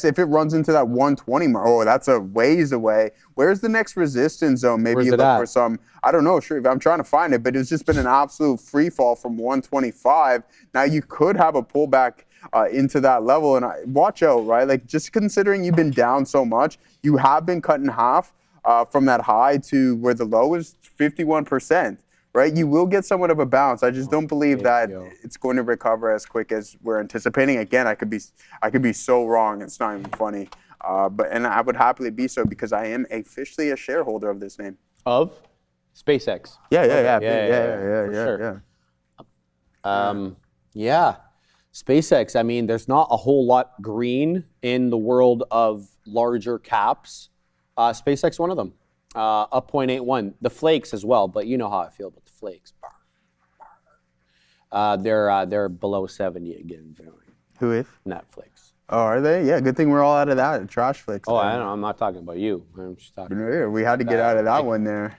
S3: if it runs into that 120 mark, that's a ways away. Where's the next resistance zone? Maybe you look for some, I don't know, sure, I'm trying to find it, but it's just been an absolute free fall from 125. Now you could have a pullback into that level, and watch out, right? Like, just considering you've been down so much, you have been cut in half from that high to where the low is 51%, right? You will get somewhat of a bounce. I just don't believe that it's going to recover as quick as we're anticipating. Again, I could be so wrong. It's not even funny. And I would happily be so because I am officially a shareholder of this name.
S2: Of SpaceX. Yeah. SpaceX, I mean, there's not a whole lot green in the world of larger caps. SpaceX, one of them, up 0.81. The flakes as well, but you know how I feel about the flakes. They're below 70 again.
S3: Who is?
S2: Netflix.
S3: Oh, are they? Yeah, good thing we're all out of that. Trash flicks.
S2: Oh, I know. I'm not talking about you. I'm just talking.
S3: We had to get out of that one there.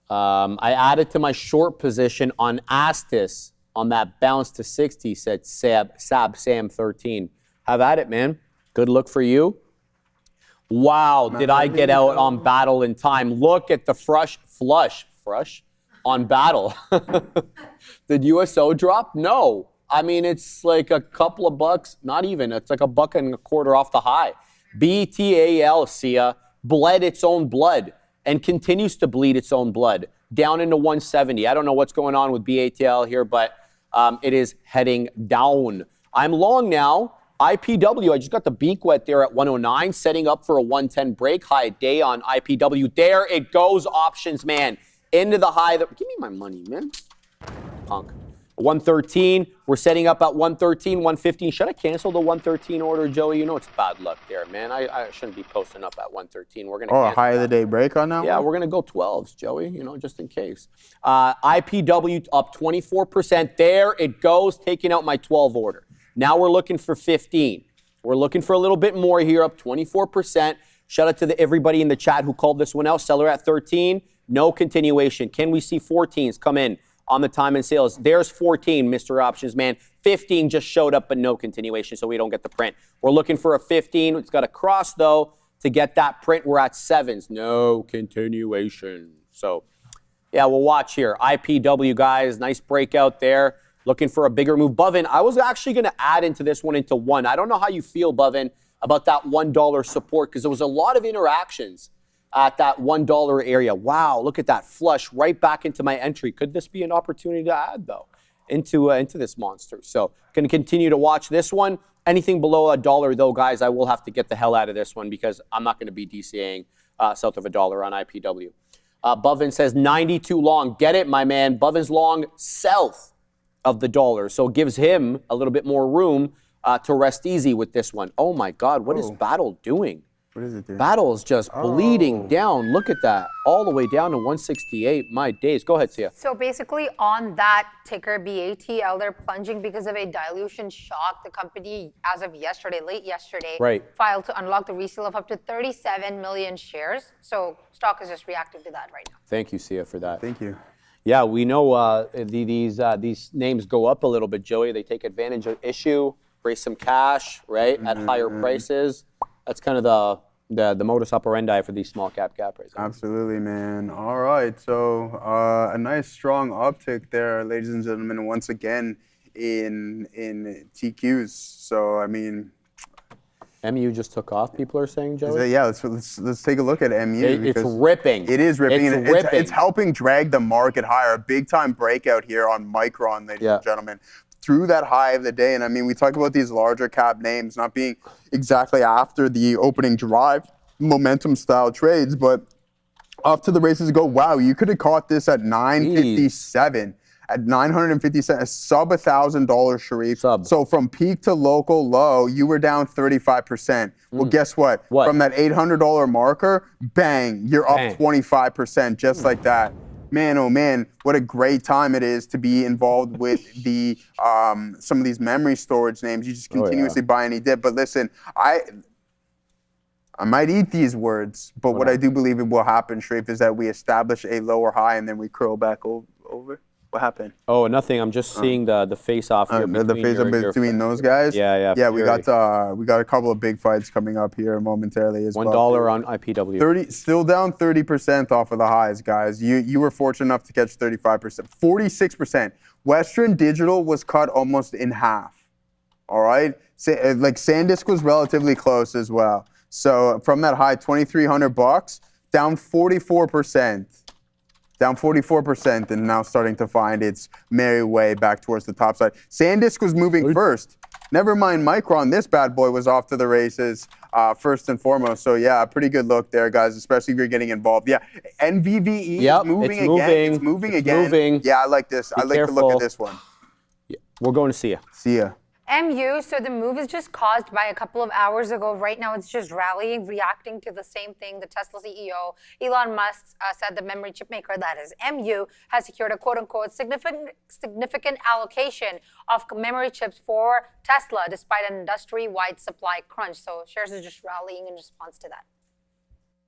S2: I added to my short position on Astis. On that bounce to 60, said Sam 13. Have at it, man. Good look for you. Wow, did I get out on Battle in time? Look at the flush on Battle. Did USO drop? No. I mean, it's like a couple of bucks, not even. It's like $1.25 off the high. BTAL, Sia, bled its own blood and continues to bleed its own blood down into 170. I don't know what's going on with BATL here, but it is heading down. I'm long now. IPW, I just got the beak wet there at 109, setting up for a 110 break. High day on IPW. There it goes, options, man. Into the high. Give me my money, man. Punk. 113. We're setting up at 113, 115. Should I cancel the 113 order, Joey? You know it's bad luck there, man. I shouldn't be posting up at 113. We're gonna
S3: a high of the day break on that.
S2: Yeah, we're gonna go 12s, Joey. You know, just in case. IPW up 24%. There it goes, taking out my 12 order. Now we're looking for 15. We're looking for a little bit more here, up 24%. Shout out to everybody in the chat who called this one out. Seller at 13. No continuation. Can we see 14s come in on the time and sales? There's 14, Mr. Options Man. 15 just showed up, but no continuation, so we don't get the print. We're looking for a 15. It's got a cross, though, to get that print. We're at 7s. No continuation. So, yeah, we'll watch here. IPW, guys, nice breakout there. Looking for a bigger move. Bovin, I was actually going to add into this one into 1. I don't know how you feel, Bovin, about that $1 support, because there was a lot of interactions at that $1 area. Wow, look at that flush right back into my entry. Could this be an opportunity to add, though, into this monster? So going to continue to watch this one. Anything below $1, though, guys, I will have to get the hell out of this one because I'm not going to be DCAing south of $1 on IPW. Bovin says 92 long. Get it, my man. Bovin's long south of the dollar. So it gives him a little bit more room to rest easy with this one. Oh, my God. What is Battle doing?
S3: What is it doing?
S2: Battle's just bleeding down. Look at that. All the way down to 168. My days. Go ahead, Sia.
S1: So basically on that ticker, BATL, they're plunging because of a dilution shock. The company, as of yesterday, late yesterday, filed to unlock the resale of up to 37 million shares. So stock is just reacting to that right now.
S2: Thank you, Sia, for that.
S3: Thank you.
S2: Yeah, we know these names go up a little bit, Joey. They take advantage of issue, raise some cash, right, at higher prices. That's kind of the modus operandi for these small cap raises.
S3: Absolutely, man. All right, so a nice strong uptick there, ladies and gentlemen, once again in TQs. So I mean,
S2: MU just took off, people are saying, Joey?
S3: Yeah, let's take a look at MU.
S2: It's ripping.
S3: It is ripping.
S2: It's ripping.
S3: It's helping drag the market higher. A big-time breakout here on Micron, ladies and gentlemen, through that high of the day. And I mean, we talk about these larger cap names not being exactly after the opening drive, momentum-style trades, but off to the races go. Wow, you could have caught this at 957. At 950 cents, a sub $1,000, Sharif. So from peak to local low, you were down 35%. Well, guess what? From that $800 marker, bang, you're up 25% just like that. Man, oh man, what a great time it is to be involved with the some of these memory storage names. You just continuously buy any dip. But listen, I might eat these words, but what I do believe it will happen, Sharif, is that we establish a lower high and then we curl back over. What happened?
S2: Oh, nothing. I'm just seeing the face-off here.
S3: The face-off between those guys? Yeah, we got a couple of big fights coming up here momentarily as well.
S2: $1 on IPW.
S3: Still down 30% off of the highs, guys. You were fortunate enough to catch 35%. 46%. Western Digital was cut almost in half. All right? Like SanDisk was relatively close as well. So from that high, $2,300, down 44%. Down 44% and now starting to find its merry way back towards the top side. SanDisk was moving first. Never mind Micron, this bad boy was off to the races first and foremost. So yeah, a pretty good look there, guys, especially if you're getting involved. Yeah, NVDA is moving again. It's moving again. Yeah, I like this. I like the look of this one.
S2: Yeah. We're going to see ya.
S3: See ya.
S1: MU, so the move is just caused by a couple of hours ago. Right now, it's just rallying, reacting to the same thing. The Tesla CEO, Elon Musk, said the memory chip maker, that is MU, has secured a quote-unquote significant allocation of memory chips for Tesla, despite an industry-wide supply crunch. So shares are just rallying in response to that.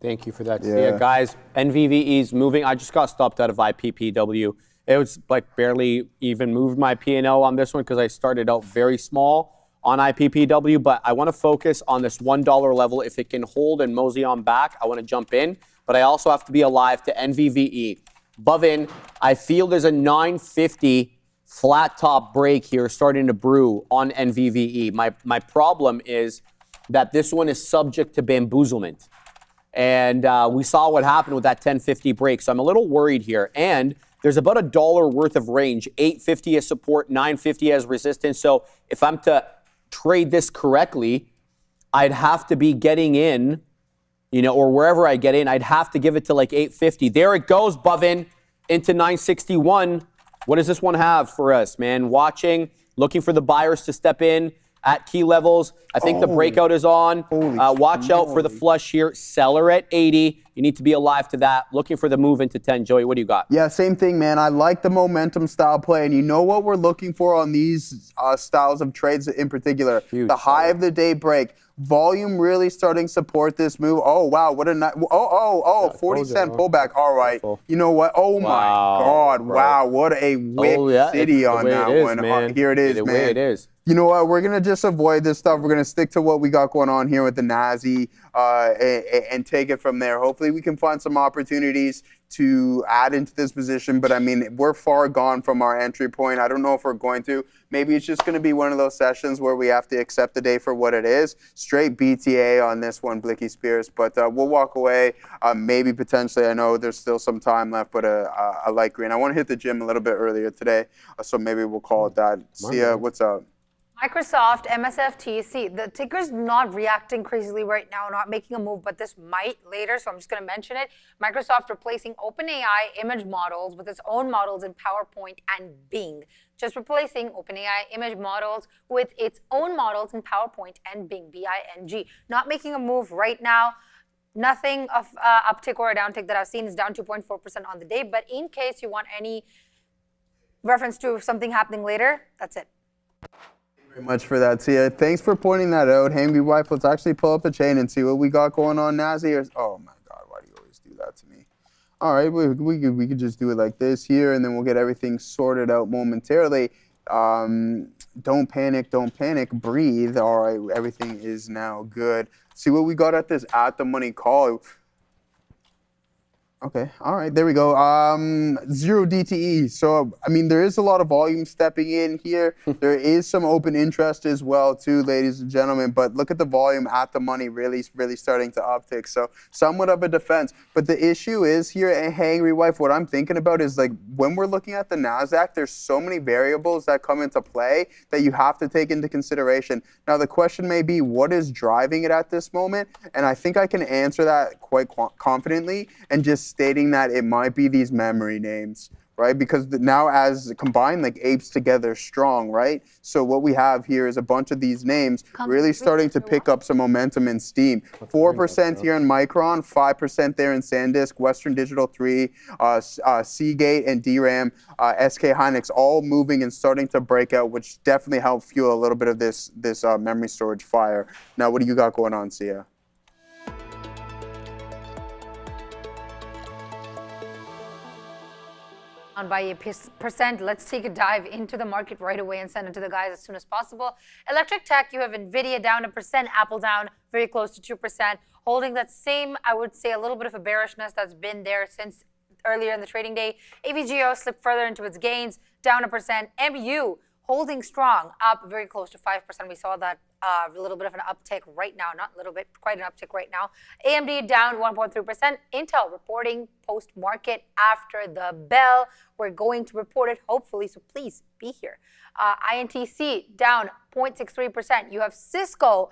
S2: Thank you for that. Yeah, guys, NVDA is moving. I just got stopped out of IPPW. It was like barely even moved my P&L on this one because I started out very small on IPPW, but I want to focus on this $1 level. If it can hold and mosey on back, I want to jump in, but I also have to be alive to NVDA. Above in, I feel there's a 950 flat top break here starting to brew on NVDA. My problem is that this one is subject to bamboozlement. And we saw what happened with that 1050 break, so I'm a little worried here. And there's about $1 worth of range, 850 as support, 950 as resistance. So if I'm to trade this correctly, I'd have to be getting in, or wherever I get in, I'd have to give it to like 850. There it goes, Bovin, into 961. What does this one have for us, man? Watching, looking for the buyers to step in at key levels. I think the breakout is on. Watch out for the flush here. Seller at 80. You need to be alive to that. Looking for the move into 10. Joey, what do you got?
S3: Yeah, same thing, man. I like the momentum style play. And you know what we're looking for on these styles of trades in particular?
S2: Huge,
S3: the high of the day break. Volume really starting to support this move. Oh, wow. What a nice. 40-cent pullback. All right. You know what? Oh, my God. Bro. Wow. What a wick city on that one. Here it is, man. The way it is. You know what? We're going to just avoid this stuff. We're going to stick to what we got going on here with the Nazi and take it from there. Hopefully we can find some opportunities to add into this position. But, I mean, we're far gone from our entry point. I don't know if we're going to. Maybe it's just going to be one of those sessions where we have to accept the day for what it is. Straight BTA on this one, Blicky Spears. But we'll walk away. Maybe potentially. I know there's still some time left, but a light green. I want to hit the gym a little bit earlier today, so maybe we'll call it that. See ya. What's up?
S1: Microsoft, MSFT, the ticker's not reacting crazily right now, not making a move, but this might later, so I'm just going to mention it. Microsoft replacing OpenAI image models with its own models in PowerPoint and Bing. Just replacing OpenAI image models with its own models in PowerPoint and Bing, B-I-N-G. Not making a move right now. Nothing of uptick or a downtick that I've seen is down 2.4% on the day, but in case you want any reference to something happening later, that's it.
S3: Very much for that, Tia. Thanks for pointing that out. Hangy wife, let's actually pull up the chain and see what we got going on, Nazi. Oh my God, why do you always do that to me? All right, we could just do it like this here, and then we'll get everything sorted out momentarily. Don't panic, breathe. All right, everything is now good. See what we got at this at the money call. Okay, all right, there we go. Zero DTE. So, I mean, there is a lot of volume stepping in here. There is some open interest as well, too, ladies and gentlemen. But look at the volume at the money really starting to uptick. So, somewhat of a defense. But the issue is here at Hangry Wife, what I'm thinking about is, like, when we're looking at the NASDAQ, there's so many variables that come into play that you have to take into consideration. Now, the question may be, what is driving it at this moment? And I think I can answer that quite confidently and just stating that it might be these memory names, right? Because now as combined, like apes together strong, right? So what we have here is a bunch of these names really starting to pick up some momentum and steam. 4% here in Micron, 5% there in SanDisk, Western Digital 3, Seagate and DRAM, SK Hynix, all moving and starting to break out, which definitely helped fuel a little bit of this memory storage fire. Now, what do you got going on, Sia?
S1: On by a percent. Let's take a dive into the market right away and send it to the guys as soon as possible. Electric tech, you have Nvidia down 1%, Apple down very close to 2%, holding that same, I would say, a little bit of a bearishness that's been there since earlier in the trading day. AVGO slipped further into its gains, down 1%. MU holding strong, up very close to 5%. We saw that a little bit of an uptick right now, not a little bit, quite an uptick right now. AMD down 1.3%. Intel reporting post-market after the bell. We're going to report it, hopefully, so please be here. INTC down 0.63%. You have Cisco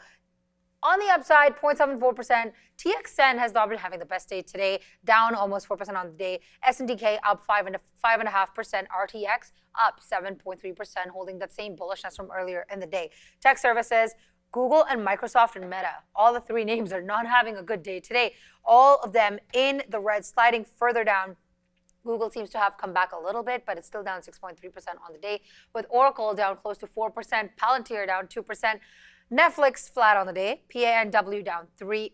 S1: on the upside, 0.74%. TXN has not been having the best day today, down almost 4% on the day. SNDK up 5.5%. RTX up 7.3%, holding that same bullishness from earlier in the day. Tech services, Google and Microsoft and Meta, all the three names are not having a good day today. All of them in the red, sliding further down. Google seems to have come back a little bit, but it's still down 6.3% on the day, with Oracle down close to 4%, Palantir down 2%. Netflix flat on the day, PANW down 3%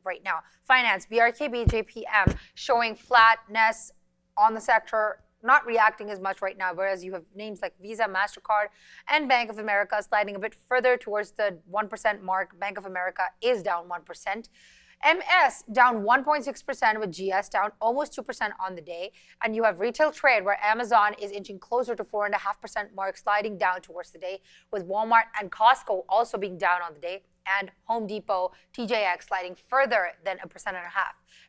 S1: right now. Finance, BRKB, JPM showing flatness on the sector, not reacting as much right now, whereas you have names like Visa, MasterCard, and Bank of America sliding a bit further towards the 1% mark. Bank of America is down 1%. MS down 1.6% with GS down almost 2% on the day. And you have retail trade where Amazon is inching closer to 4.5% mark, sliding down towards the day, with Walmart and Costco also being down on the day, and Home Depot, TJX sliding further than 1.5%.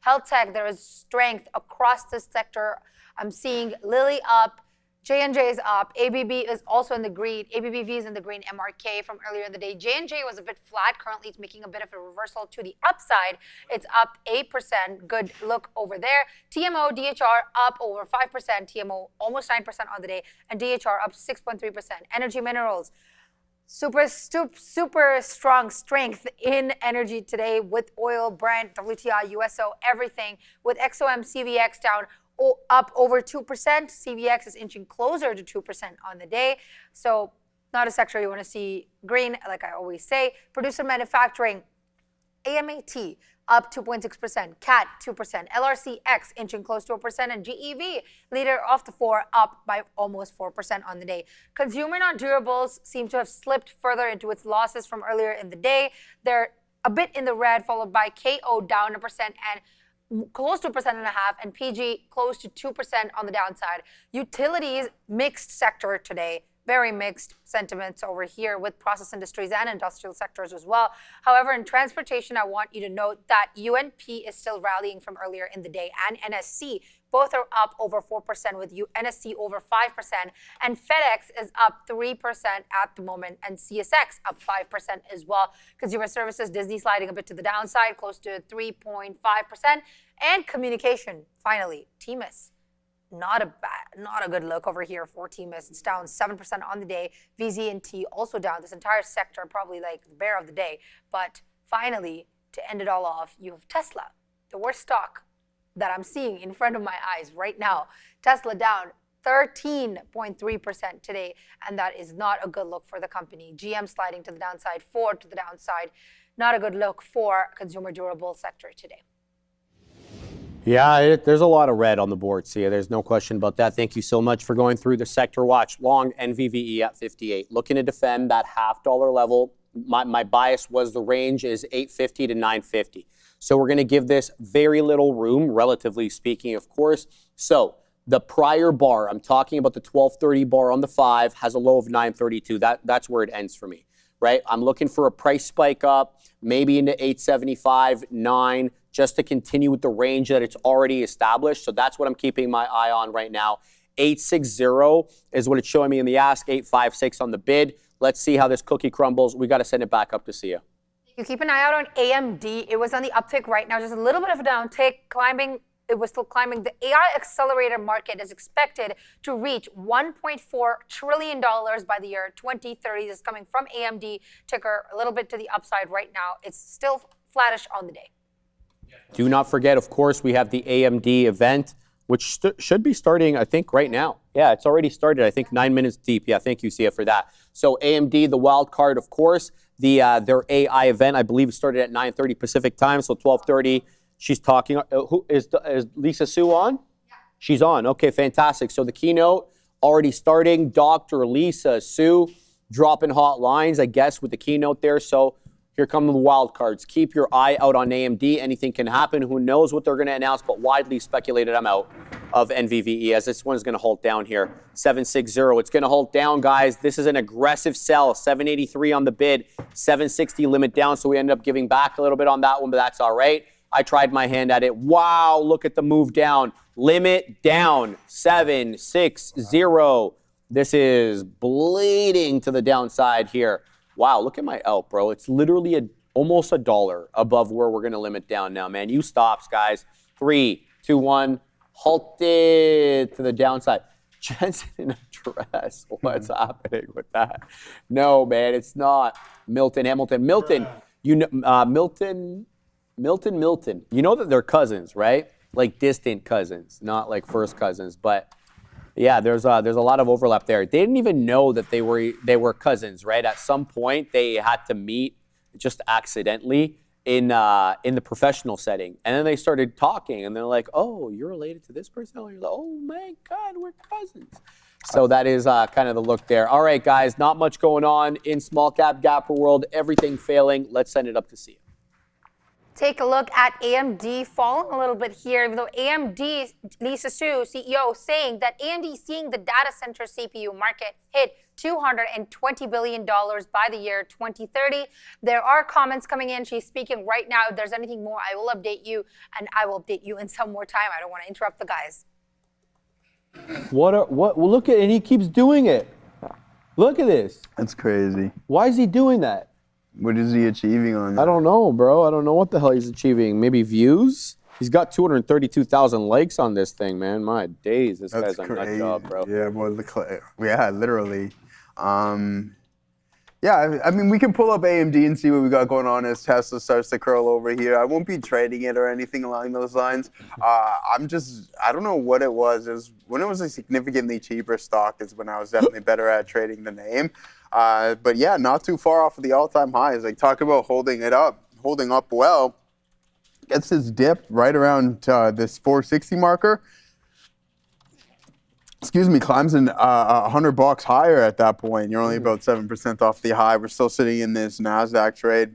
S1: Health tech, there is strength across this sector. I'm seeing Lilly up, J&J is up, ABB is also in the green, ABBV is in the green, MRK from earlier in the day. J&J was a bit flat, currently it's making a bit of a reversal to the upside. It's up 8%, good look over there. TMO, DHR up over 5%, TMO almost 9% on the day, and DHR up 6.3%. Energy minerals, super strong strength in energy today with oil, Brent, WTI, USO, everything, with XOM, CVX down up over 2%. CVX is inching closer to 2% on the day. So not a sector you want to see green, like I always say. Producer manufacturing, AMAT up 2.6%, CAT 2%, LRCX inching close to 1%, and GEV, leader of the four, up by almost 4% on the day. Consumer non-durables seem to have slipped further into its losses from earlier in the day. They're a bit in the red, followed by KO down 1% and close to 1.5%, and PG close to 2% on the downside. Utilities, mixed sector today. Very mixed sentiments over here with process industries and industrial sectors as well. However, in transportation, I want you to note that UNP is still rallying from earlier in the day, and NSC. Both are up over 4% with NSC over 5%, and FedEx is up 3% at the moment, and CSX up 5% as well. Consumer services, Disney sliding a bit to the downside, close to 3.5%, and communication, finally, TMIS. Not a good look over here for TMIS. It's down 7% on the day. VZ&T also down. This entire sector probably like the bear of the day. But finally, to end it all off, you have Tesla, the worst stock that I'm seeing in front of my eyes right now. Tesla down 13.3% today, and that is not a good look for the company. GM sliding to the downside, Ford to the downside. Not a good look for consumer durable sector today.
S2: Yeah, there's a lot of red on the board, Sia. There's no question about that. Thank you so much for going through the sector watch. Long NVVE at 58. Looking to defend that $0.5 level. My bias was the range is 850 to 950. So we're going to give this very little room, relatively speaking, of course. So the prior bar, I'm talking about the 1230 bar on the 5, has a low of 932. That's where it ends for me, right? I'm looking for a price spike up, maybe into 875, 9, just to continue with the range that it's already established. So that's what I'm keeping my eye on right now. 860 is what it's showing me in the ask, 856 on the bid. Let's see how this cookie crumbles. We got to send it back up to see you.
S1: You keep an eye out on AMD. It was on the uptick right now, just a little bit of a downtick, climbing. It was still climbing. The AI accelerator market is expected to reach $1.4 trillion by the year 2030. This is coming from AMD ticker, a little bit to the upside right now. It's still flattish on the day.
S2: Do not forget, of course, we have the AMD event, which should be starting, I think, right now. Yeah, it's already started, I think, 9 minutes deep. Yeah, thank you, Sia, for that. So AMD, the wild card, of course. Their AI event, I believe, started at 9:30 Pacific time, so 12:30. She's talking. Who is Lisa Su on? Yeah. She's on. Okay, fantastic. So the keynote already starting. Dr. Lisa Su dropping hot lines, I guess, with the keynote there. So here come the wild cards. Keep your eye out on AMD. Anything can happen. Who knows what they're going to announce, but widely speculated I'm out of NVDA as this one's going to hold down here. 760. It's going to hold down, guys. This is an aggressive sell. 783 on the bid. 760 limit down, so we ended up giving back a little bit on that one, but that's all right. I tried my hand at it. Wow, look at the move down. Limit down. 760. This is bleeding to the downside here. Wow, look at my ALP, bro. It's literally almost $1 above where we're going to limit down now, man. You stops, guys. 3, 2, 1. Halted to the downside. Jensen in a dress. What's happening with that? No, man, it's not. Milton. You know, Milton. You know that they're cousins, right? Like distant cousins, not like first cousins. But yeah, there's a lot of overlap there. They didn't even know that they were cousins, right? At some point, they had to meet just accidentally in the professional setting, and then they started talking, and they're like, "Oh, you're related to this person?" And you're like, "Oh my God, we're cousins." So that is kind of the look there. All right, guys, not much going on in small cap gapper world. Everything failing. Let's send it up to see you.
S1: Take a look at AMD falling a little bit here, even though AMD, Lisa Su, CEO, saying that AMD is seeing the data center CPU market hit $220 billion by the year 2030. There are comments coming in. She's speaking right now. If there's anything more, I will update you, and I will update you in some more time. I don't want to interrupt the guys.
S2: What? Well, look at it, and he keeps doing it. Look at this.
S3: That's crazy.
S2: Why is he doing that?
S3: What is he achieving on that?
S2: I don't know, bro. I don't know what the hell he's achieving. Maybe views? He's got 232,000 likes on this thing, man. My days, this guy's a nut job, bro.
S3: Yeah, well, literally. Yeah, I mean, we can pull up AMD and see what we got going on as Tesla starts to curl over here. I won't be trading it or anything along those lines. I don't know what it was. When it was a significantly cheaper stock is when I was definitely better at trading the name. But yeah, not too far off of the all-time highs. Like, talk about holding up well. Gets this dip right around this 460 marker. Excuse me, climbs in $100 higher at that point. You're only about 7% off the high. We're still sitting in this NASDAQ trade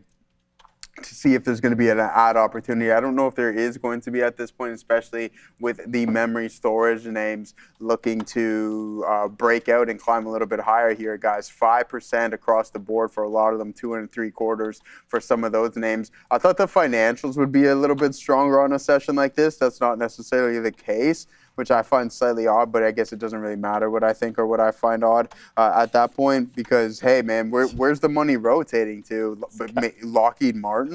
S3: to see if there's going to be an add opportunity. I don't know if there is going to be at this point, especially with the memory storage names looking to break out and climb a little bit higher here, guys. 5% across the board for a lot of them, 2.75 for some of those names. I thought the financials would be a little bit stronger on a session like this. That's not necessarily the case, which I find slightly odd, but I guess it doesn't really matter what I think or what I find odd at that point because, hey, man, where's the money rotating to? Lockheed Martin?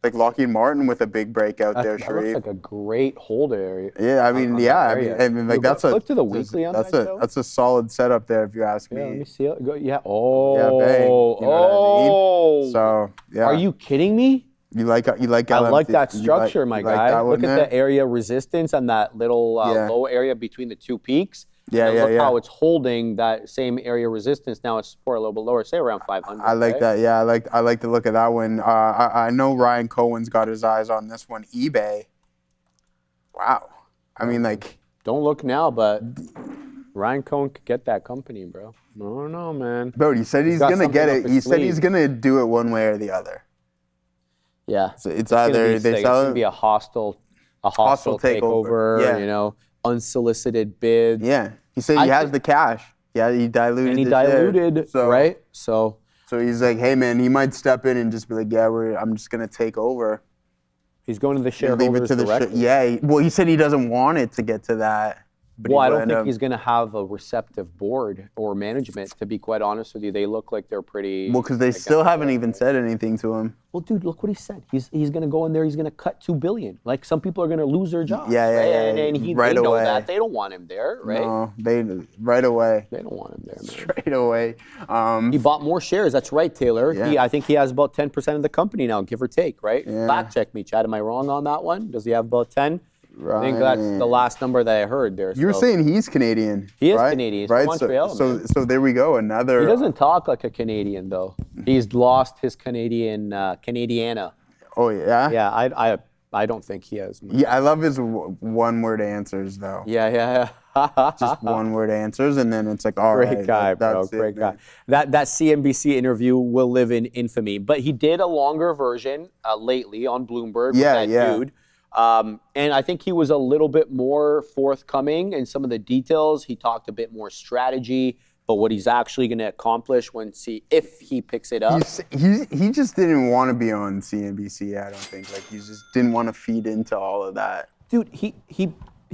S3: Like Lockheed Martin with a big breakout there, Sharif.
S2: Looks like a great hold area.
S3: Yeah, I mean, I mean, like that's
S2: look to the weekly on
S3: that's a solid setup there, if you ask me.
S2: Yeah, let me see it. Yeah. Oh.
S3: Yeah, bang. You know what I mean? So, yeah.
S2: Are you kidding me?
S3: You like LMT?
S2: I like that structure, my guy. Look at the area resistance and that little low area between the two peaks.
S3: Yeah,
S2: and look how it's holding that same area resistance. Now it's support a little bit lower, say around 500.
S3: I like that. Yeah, I like to look at that one. I know Ryan Cohen's got his eyes on this one. eBay. Wow. I mean, like.
S2: Don't look now, but Ryan Cohen could get that company, bro. I don't know, man.
S3: Bro, he said he's gonna get it. He said he's gonna do it one way or the other.
S2: Yeah.
S3: So it's either they sell
S2: it's gonna be a hostile takeover.
S3: Yeah.
S2: You know, unsolicited bids.
S3: Yeah. He said he has the cash. Yeah, he diluted.
S2: And he
S3: the
S2: diluted,
S3: share. So,
S2: right? So
S3: he's like, hey man, he might step in and just be like, yeah, I'm just gonna take over.
S2: he's going to the shareholders directly.
S3: Well, he said he doesn't want it to get to that. But
S2: Well, I don't think he's going to have a receptive board or management, to be quite honest with you. They look like they're pretty...
S3: Well, because they still haven't even said anything to him.
S2: Well, dude, look what he said. He's going to go in there, he's going to cut $2 billion. Like, some people are going to lose their jobs.
S3: Yeah.
S2: And
S3: Right
S2: they know
S3: away.
S2: that. They don't want him there, right?
S3: No, right away.
S2: They don't want him there, man.
S3: Straight away.
S2: He bought more shares. That's right, Taylor.
S3: Yeah.
S2: I think he has about 10% of the company now, give or take, right?
S3: Yeah.
S2: Fact check me, Chad. Am I wrong on that one? Does he have about 10?
S3: Right.
S2: I think that's the last number that I heard there.
S3: You were saying he's Canadian.
S2: He is
S3: right?
S2: Canadian. He's
S3: right?
S2: from Montreal,
S3: so there we go. Another.
S2: He doesn't talk like a Canadian, though. He's lost his Canadiana.
S3: Oh yeah.
S2: Yeah, I don't think he has.
S3: Yeah, I love his one-word answers though.
S2: Yeah.
S3: Just one-word answers, and then it's like, all right.
S2: Great guy, bro. Great guy. That CNBC interview will live in infamy. But he did a longer version lately on Bloomberg with that dude. And I think he was a little bit more forthcoming in some of the details. He talked a bit more strategy, but what he's actually going to accomplish if he picks it up.
S3: He just didn't want to be on CNBC, I don't think. Like, he just didn't want to feed into all of that.
S2: Dude, he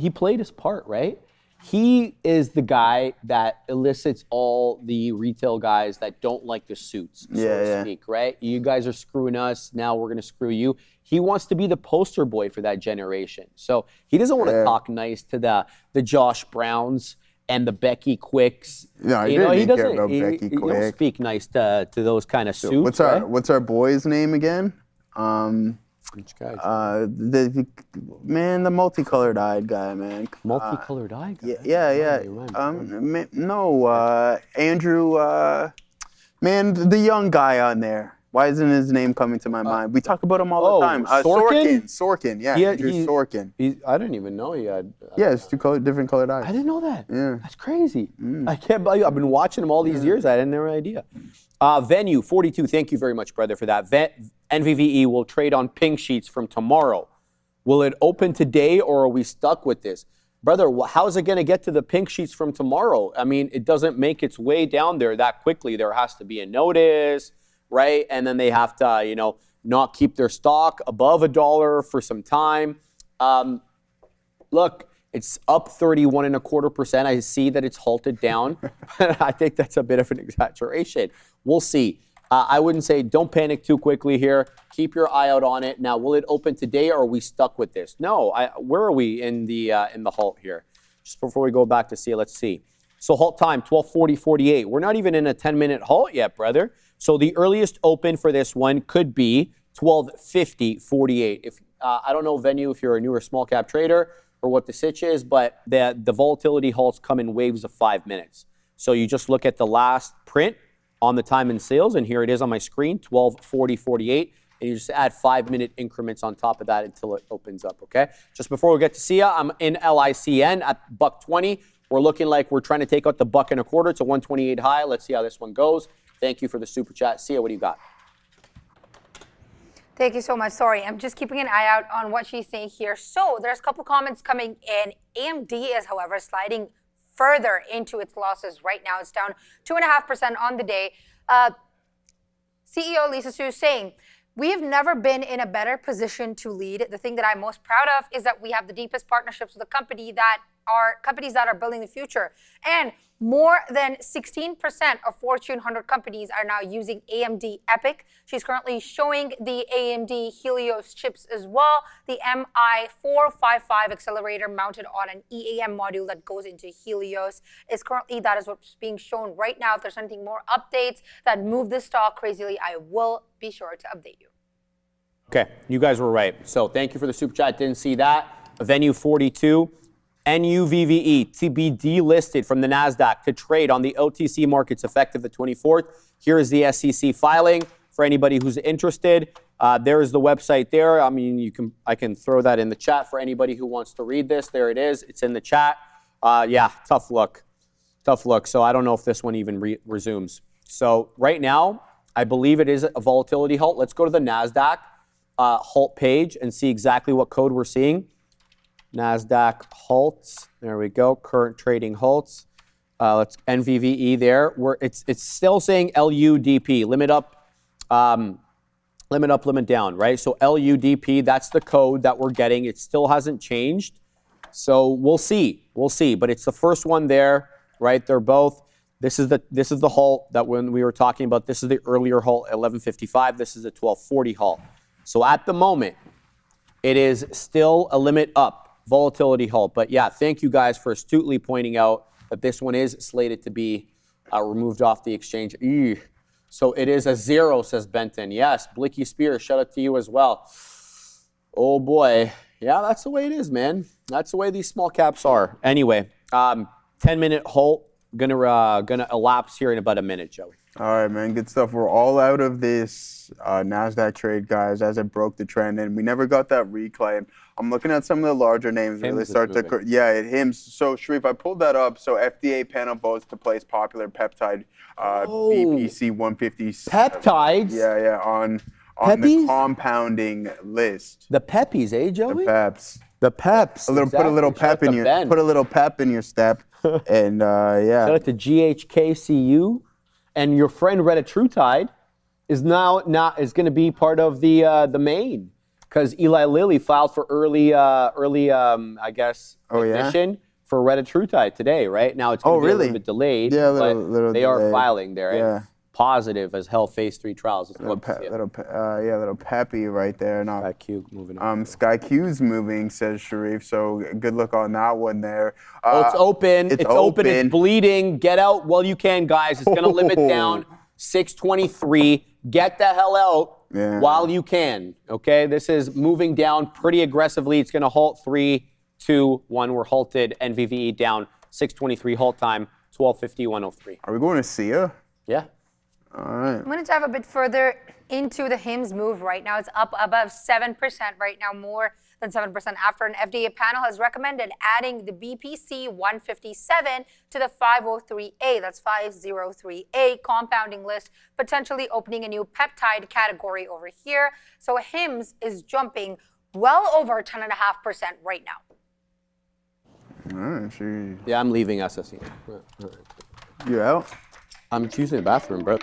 S2: played his part, right? He is the guy that elicits all the retail guys that don't like the suits, so to speak, right? You guys are screwing us, now we're going to screw you. He wants to be the poster boy for that generation. So he doesn't want to talk nice to the Josh Browns and the Becky Quicks.
S3: No, he doesn't care about Becky Quick.
S2: He don't speak nice to those kind of suits.
S3: What's our boy's name again?
S2: Which guy?
S3: The multicolored eyed guy, man.
S2: Multicolored eyed guy?
S3: Yeah. Andrew, the young guy on there. Why isn't his name coming to my mind? We talk about him all the time. Sorkin, yeah. Andrew Sorkin.
S2: I didn't even know he had...
S3: it's different colored eyes.
S2: I didn't know that.
S3: Yeah.
S2: That's crazy. I can't believe I've been watching him all these years. I had no idea. Venue 42, thank you very much, brother, for that. NVDA will trade on pink sheets from tomorrow. Will it open today, or are we stuck with this? Brother, how's it going to get to the pink sheets from tomorrow? I mean, it doesn't make its way down there that quickly. There has to be a notice, right? And then they have to, not keep their stock above $1 for some time. Look, it's up 31.25%. I see that it's halted down. I think that's a bit of an exaggeration. We'll see. I wouldn't say don't panic too quickly here. Keep your eye out on it. Now, will it open today, or are we stuck with this? No. Where are we in the halt here? Just before we go back to see it, let's see. So halt time 12:40:48. We're not even in a 10-minute halt yet, brother. So the earliest open for this one could be 12:50:48. If I don't know, Venue, if you're a newer small cap trader or what the sitch is, but the volatility halts come in waves of 5 minutes. So you just look at the last print on the time and sales, and here it is on my screen, 12:40:48, and you just add 5-minute increments on top of that until it opens up, okay? Just before we get to SIA, I'm in LICN at $1.20. We're looking like we're trying to take out the $1.25. It's a 128 high. Let's see how this one goes. Thank you for the super chat. SIA, what do you got?
S1: Thank you so much. Sorry, I'm just keeping an eye out on what she's saying here. So there's a couple comments coming in. AMD is, however, sliding further into its losses right now. It's down 2.5% on the day. CEO Lisa Su saying, we have never been in a better position to lead. The thing that I'm most proud of is that we have the deepest partnerships with companies that are building the future. And more than 16% of Fortune 100 companies are now using AMD EPYC. She's currently showing the AMD Helios chips as well. The MI455 accelerator mounted on an EAM module that goes into Helios is that is what's being shown right now. If there's anything more updates that move this stock crazily, I will be sure to update you.
S2: Okay, you guys were right. So thank you for the super chat. Didn't see that. Venue 42. NUVVE to be delisted from the NASDAQ to trade on the OTC markets effective the 24th. Here is the SEC filing for anybody who's interested. There is the website there. I mean, I can throw that in the chat for anybody who wants to read this. There it is. It's in the chat. Yeah, tough look. So I don't know if this one even resumes. So right now, I believe it is a volatility halt. Let's go to the NASDAQ. halt page and see exactly what code we're seeing. NASDAQ halts. There we go. Current trading halts. Let's NVVE there. It's still saying LUDP, limit up, limit down, right? So LUDP, that's the code that we're getting. It still hasn't changed. So we'll see. But it's the first one there, right? They're both. This is the halt that when we were talking about. This is the earlier halt at 11:55. This is the 12:40 halt. So at the moment, it is still a limit up volatility halt. But yeah, thank you guys for astutely pointing out that this one is slated to be removed off the exchange. Eugh. So it is a 0, says Benton. Yes, Blicky Spears, shout out to you as well. Oh boy. Yeah, that's the way it is, man. That's the way these small caps are. Anyway, 10-minute halt gonna elapse here in about a minute, Joey.
S3: All right, man, good stuff. We're all out of this NASDAQ trade, guys, as it broke the trend, and we never got that reclaim. I'm looking at some of the larger names really start to, yeah, it HIMS. So, Sharif, I pulled that up. So, FDA panel votes to place popular peptide BPC 150.
S2: Peptides?
S3: Yeah, on the compounding list.
S2: The Peppies, eh, Joey?
S3: The Peps.
S2: The Peps.
S3: Put a little pep in your step, and yeah.
S2: Shout out to GHKCU. And your friend Reddit TrueTide is going to be part of the main, because Eli Lilly filed for early I guess admission for Reddit TrueTide today, right? Now it's going to be a little bit delayed, but they are filing there.
S3: Yeah.
S2: Positive as hell phase 3 trials.
S3: Little peppy right there. No.
S2: Sky Q moving on.
S3: Sky Q's moving, says Sharif. So good luck on that one there.
S2: It's open. It's open. It's bleeding. Get out while you can, guys. It's going to limit down 623. Get the hell out while you can. Okay, this is moving down pretty aggressively. It's going to halt 3, 2, 1. We're halted. NVVE down 623. Halt time 12:50, 103.
S3: Are we going to SIA?
S2: Yeah.
S3: All right.
S1: I'm going to dive a bit further into the HIMS move right now. It's up above 7% right now, more than 7% after an FDA panel has recommended adding the BPC 157 to the 503A, that's 503A compounding list, potentially opening a new peptide category over here. So HIMS is jumping well over 10.5% right now.
S3: All right, sure.
S2: Yeah, I'm leaving SSE.
S3: You out?
S2: I'm choosing the bathroom, bro.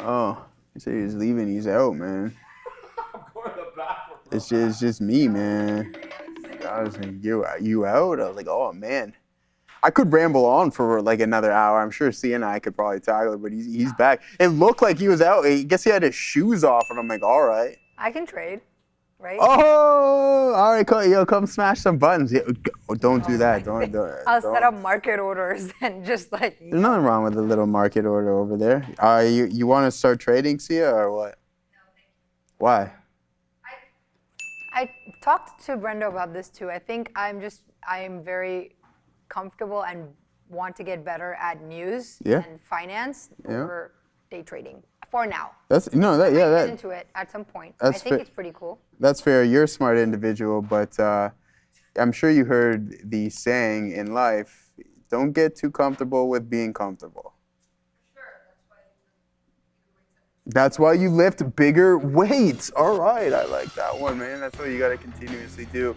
S3: Oh, you say he's leaving, he's out, man. I'm going to the bathroom. It's just me, man. I was like, you out? I was like, oh, man. I could ramble on for like another hour. I'm sure CNI could probably tackle it, but he's back. It looked like he was out. I guess he had his shoes off, and I'm like, all right.
S1: I can trade, right?
S3: Oh, all right, come smash some buttons. Yeah, don't do that. Don't.
S1: I'll set up market orders and just like.
S3: There's nothing wrong with a little market order over there. You want to start trading, Sia, or what?
S1: No, thank you.
S3: Why?
S1: I talked to Brendo about this too. I think I am very comfortable and want to get better at news and finance over day trading for now.
S3: Get
S1: into it at some point. I think it's pretty cool.
S3: That's fair. You're a smart individual, but I'm sure you heard the saying in life: don't get too comfortable with being comfortable. That's why you lift bigger weights. All right, I like that one, man. That's what you got to continuously do,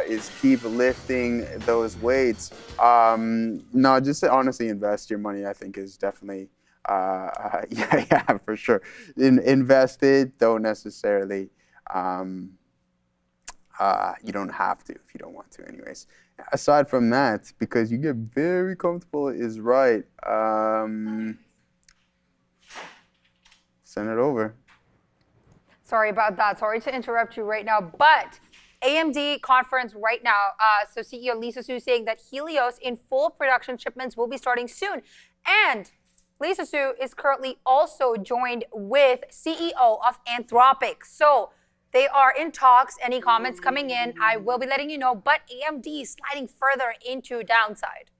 S3: is keep lifting those weights. No, just to honestly invest your money, I think is definitely, yeah, for sure. Invest it, don't necessarily, you don't have to if you don't want to anyways. Aside from that, because you get very comfortable is right. Send it over.
S1: Sorry about that. Sorry to interrupt you right now, but AMD conference right now. So CEO Lisa Su saying that Helios in full production shipments will be starting soon. And Lisa Su is currently also joined with CEO of Anthropic. So they are in talks. Any comments coming in, I will be letting you know. But AMD is sliding further into downside.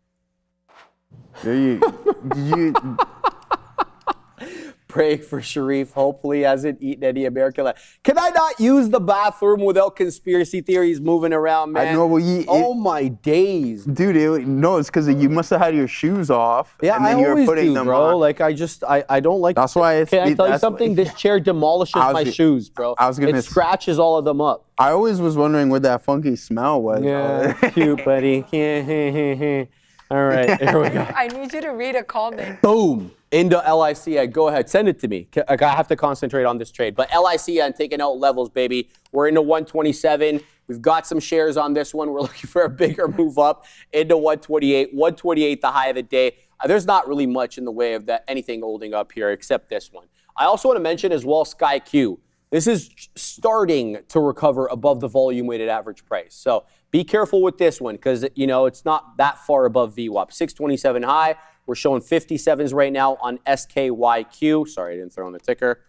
S2: Praying for Sharif. Hopefully, he hasn't eaten any American life. Can I not use the bathroom without conspiracy theories moving around, man?
S3: I know. Well,
S2: oh my days,
S3: dude. No, it's because you must have had your shoes off.
S2: Yeah,
S3: and then
S2: I
S3: you were
S2: always
S3: putting
S2: do,
S3: them
S2: bro.
S3: on.
S2: Like I don't like.
S3: That's why it's.
S2: Can I tell you something? This chair demolishes my shoes, bro. It scratches all of them up.
S3: I always was wondering what that funky smell was.
S2: Yeah, cute, buddy. All right, here we go.
S1: I need you to read a comment.
S2: Boom. Into LICN. Go ahead. Send it to me. I have to concentrate on this trade. But LICN taking out levels, baby. We're into 127. We've got some shares on this one. We're looking for a bigger move up into 128. 128, the high of the day. There's not really much in the way of anything holding up here except this one. I also want to mention as well SkyQ. This is starting to recover above the volume-weighted average price. So be careful with this one because, it's not that far above VWAP. 627 high. We're showing 57s right now on SKYQ. Sorry, I didn't throw in the ticker.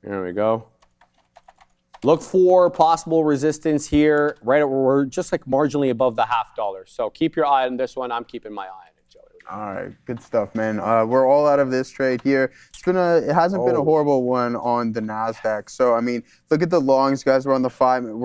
S2: There we go. Look for possible resistance here. Right, we're just like marginally above the $0.50. So keep your eye on this one. I'm keeping my eye on it, Joey.
S3: All right, good stuff, man. We're all out of this trade here. It hasn't been a horrible one on the Nasdaq. So I mean, look at the longs, guys. We're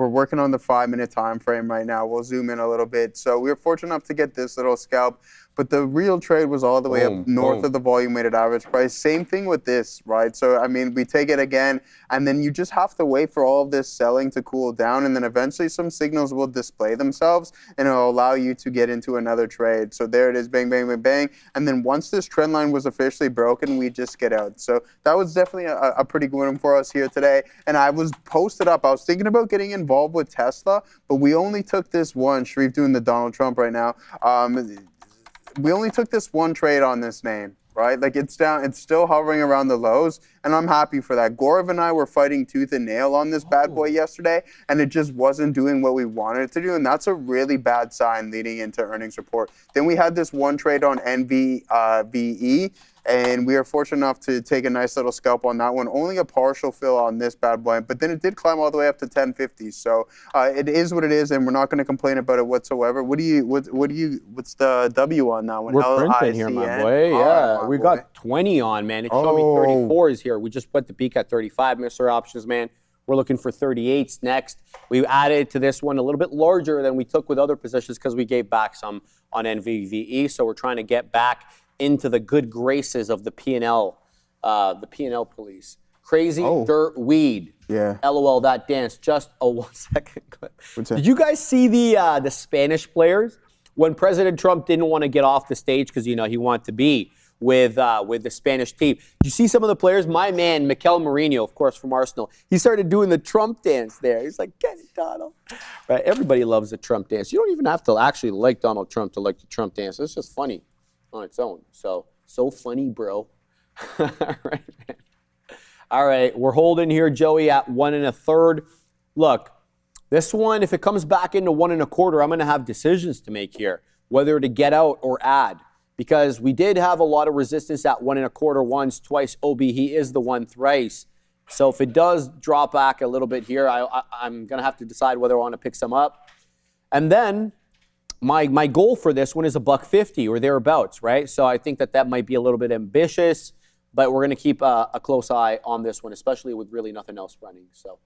S3: working on the 5-minute time frame right now. We'll zoom in a little bit. So we were fortunate enough to get this little scalp. But the real trade was all the way up north of the volume-weighted average price. Same thing with this, right? So, I mean, we take it again, and then you just have to wait for all of this selling to cool down, and then eventually some signals will display themselves, and it'll allow you to get into another trade. So there it is, bang, bang, bang, bang. And then once this trend line was officially broken, we just get out. So that was definitely a pretty good one for us here today. And I was posted up. I was thinking about getting involved with Tesla, but we only took this one. Sharif doing the Donald Trump right now. We only took this one trade on this name, right? Like it's down, it's still hovering around the lows, and I'm happy for that. Gaurav and I were fighting tooth and nail on this bad boy yesterday, and it just wasn't doing what we wanted it to do, and that's a really bad sign leading into earnings report. Then we had this one trade on NVDA, and we were fortunate enough to take a nice little scalp on that one. Only a partial fill on this bad boy, but then it did climb all the way up to 1050. So it is what it is, and we're not going to complain about it whatsoever. What's the W on that one?
S2: We're printing here, my boy. Yeah, we got 20 on, man. It showed me 34s here. We just put the peak at 35, Mr. Options, man. We're looking for 38s next. We added to this one a little bit larger than we took with other positions because we gave back some on NVDA. So we're trying to get back into the good graces of the P&L police. Crazy dirt weed.
S3: Yeah.
S2: LOL, that dance. Just a 1 second clip. Did you guys see the Spanish players when President Trump didn't want to get off the stage because he wanted to be with the Spanish team? Did you see some of the players? My man, Mikel Merino, of course, from Arsenal. He started doing the Trump dance there. He's like, get it, Donald. Right? Everybody loves the Trump dance. You don't even have to actually like Donald Trump to like the Trump dance. It's just funny on its own. So funny, bro. All right, man. All right, we're holding here, Joey, at 1 1/3. Look, this one, if it comes back into 1 1/4, I'm going to have decisions to make here, whether to get out or add, because we did have a lot of resistance at 1 1/4 once, twice. OB, he is the one thrice. So if it does drop back a little bit here, I'm going to have to decide whether I want to pick some up. And then my goal for this one is $1.50 or thereabouts, right? So I think that might be a little bit ambitious, but we're going to keep a close eye on this one, especially with really nothing else running. So,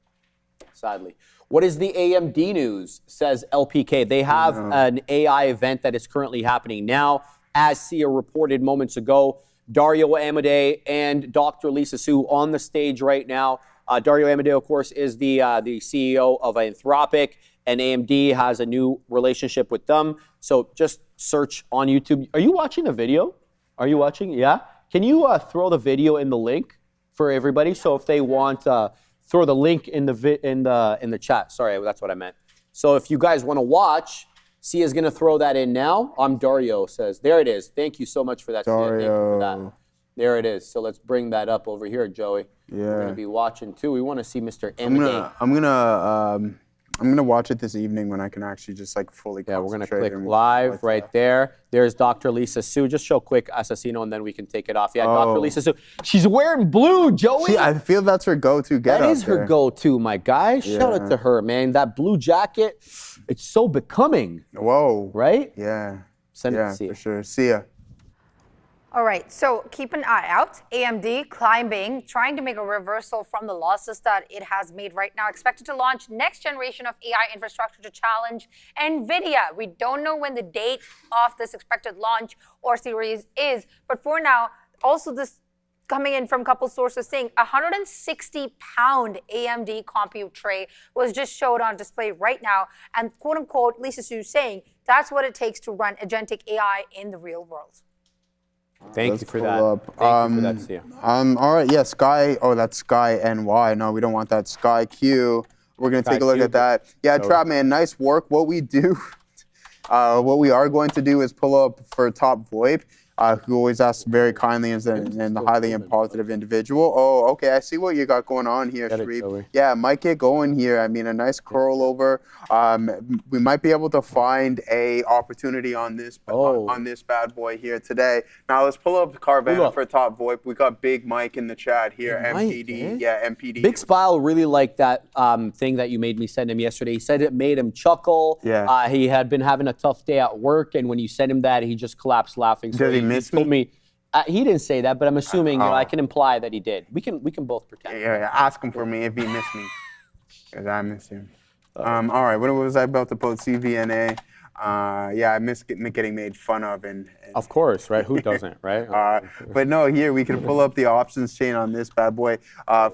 S2: sadly. What is the AMD news, says LPK? They have an AI event that is currently happening now. As Sia reported moments ago, Dario Amodei and Dr. Lisa Su on the stage right now. Dario Amodei, of course, is the CEO of Anthropic, and AMD has a new relationship with them. So just search on YouTube. Are you watching the video? Are you watching? Yeah? Can you throw the video in the link for everybody? So if they want, throw the link in the chat. Sorry, that's what I meant. So if you guys want to watch, Sia's going to throw that in now. I'm Dario, says. There it is. Thank you so much for that, Sia. Thank you for that. There it is. So let's bring that up over here, Joey. Yeah. We're going to be watching, too. We want to see Mr. Amodei.
S3: I'm gonna watch it this evening when I can actually just like fully concentrate.
S2: Yeah, we're gonna click live right there. There's Dr. Lisa Su. Just show quick Assassino and then we can take it off. Yeah, Dr. Lisa Su. She's wearing blue, Joey.
S3: I feel that's her go-to get-up.
S2: That is her go-to, my guy. Yeah. Shout out to her, man. That blue jacket, it's so becoming.
S3: Whoa.
S2: Right?
S3: Yeah.
S2: Send it to Sia.
S3: For sure. See ya.
S1: All right, so keep an eye out. AMD climbing, trying to make a reversal from the losses that it has made right now. Expected to launch next generation of AI infrastructure to challenge Nvidia. We don't know when the date of this expected launch or series is, but for now, also this coming in from a couple sources saying 160-pound AMD compute tray was just showed on display right now, and quote unquote, Lisa Su saying that's what it takes to run agentic AI in the real world.
S2: Thank you for that. Thank you for that, Sia.
S3: All right, yeah, Sky. Oh, that's Sky NY. No, we don't want that. Sky Q. We're gonna take a look at that. Yeah, Trap Man, nice work. What we do, what we are going to do is pull up for top VoIP. Who always asks very kindly and the highly positive individual. Oh, okay, I see what you got going on here, Shreve. Yeah, might get going here. I mean, a nice curl over. We might be able to find a opportunity on this on this bad boy here today. Now let's pull up Carvana for top VoIP. We got Big Mike in the chat here. MPD, yeah, MPD.
S2: Big Spile really liked that thing that you made me send him yesterday. He said it made him chuckle.
S3: Yeah.
S2: He had been having a tough day at work, and when you sent him that, he just collapsed laughing. So he told me he didn't say that, but I'm assuming you know, I can imply that he did. We can both pretend.
S3: Yeah, ask him for me if he missed me, because I miss him. All right, what was I about to post? CVNA. Yeah, I miss getting made fun of. And
S2: of course, right? Who doesn't, right?
S3: But no, here we can pull up the options chain on this bad boy.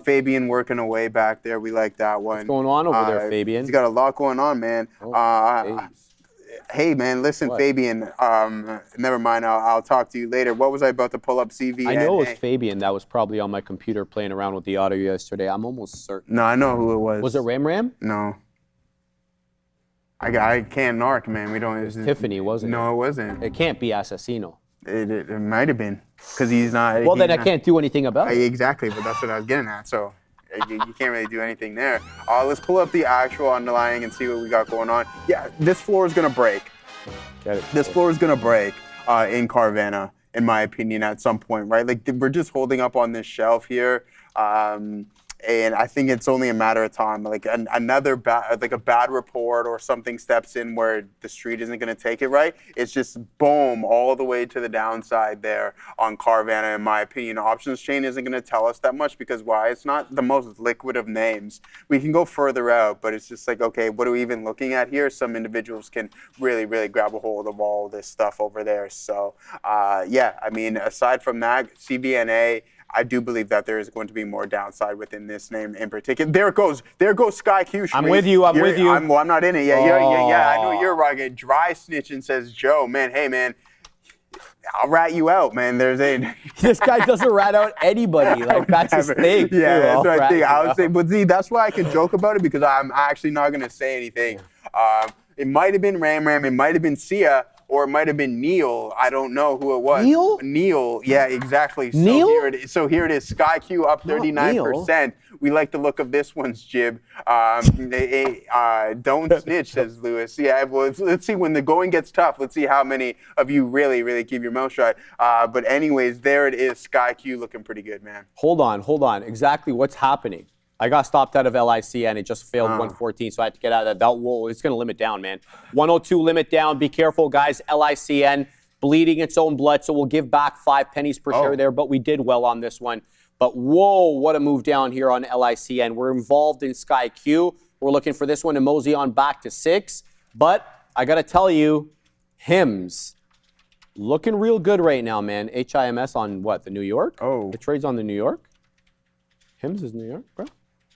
S3: Fabian working away back there. We like that one.
S2: What's going on over there, Fabian?
S3: He's got a lot going on, man. Hey, man, listen, Fabian, never mind. I'll talk to you later. What was I about to pull up? CVNA?
S2: I know it was Fabian. That was probably on my computer playing around with the audio yesterday. I'm almost certain.
S3: No, I know who it was.
S2: Was it Ram?
S3: No. I can't narc, man. We don't.
S2: It was Tiffany, wasn't it?
S3: No, it wasn't.
S2: It can't be Assassino.
S3: It might have been, because he's not.
S2: Well, then I can't do anything about it.
S3: Exactly, but that's what I was getting at. So you can't really do anything there. Let's pull up the actual underlying and see what we got going on. Yeah, this floor is gonna break. This floor is gonna break in Carvana, in my opinion, at some point, right? Like we're just holding up on this shelf here. And I think it's only a matter of time. Like another like a bad report or something steps in where the street isn't going to take it right. It's just boom all the way to the downside there on Carvana. In my opinion, options chain isn't going to tell us that much because why? It's not the most liquid of names. We can go further out, but it's just like, okay, what are we even looking at here? Some individuals can really, really grab a hold of all this stuff over there. So yeah, I mean, aside from that, CVNA. I do believe that there is going to be more downside within this name in particular. There goes Sky Q.
S2: I'm with you. I'm with you.
S3: I'm not in it. Yeah, yeah. I know you're rugged. Dry snitching says Joe. Man, hey man, I'll rat you out, man.
S2: This guy doesn't rat out anybody. Like that's his thing.
S3: Yeah, that's what I think. I would say, but see, that's why I can joke about it because I'm actually not gonna say anything. It might have been Ram. It might have been Sia. Or it might have been Neil. I don't know who it was. Neil. Yeah, exactly.
S2: Neil?
S3: So here it is. Sky Q up 39%. We like the look of this one's jib. Don't snitch, says Lewis. Yeah, well, let's see when the going gets tough. Let's see how many of you really, really keep your mouth shut. But anyways, there it is. Sky Q looking pretty good, man.
S2: Hold on. Exactly what's happening? I got stopped out of LIC and it just failed 114, so I had to get out of that. Whoa, it's going to limit down, man. 102 limit down. Be careful, guys. LICN bleeding its own blood, so we'll give back 5 pennies per share there, but we did well on this one. But whoa, what a move down here on LICN. We're involved in Sky Q. We're looking for this one to mosey on back to 6. But I got to tell you, HIMS looking real good right now, man. HIMS on what, the New York?
S3: Oh.
S2: It trades on the New York? HIMS is New York, bro?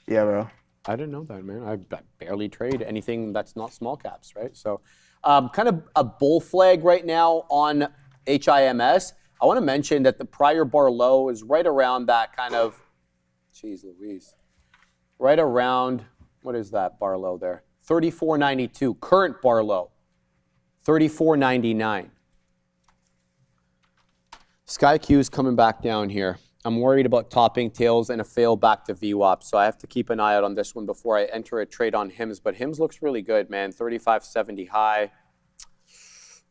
S3: Yeah, bro.
S2: I didn't know that, man. I barely trade anything that's not small caps, right? So kind of a bull flag right now on HIMS. I want to mention that the prior bar low is right around that kind of, geez Louise, right around, what is that bar low there? 34.92. Current bar low, 34.99. Sky Q is coming back down here. I'm worried about topping tails and a fail back to VWAP, so I have to keep an eye out on this one before I enter a trade on HIMS. But HIMS looks really good, man. 35.70 high.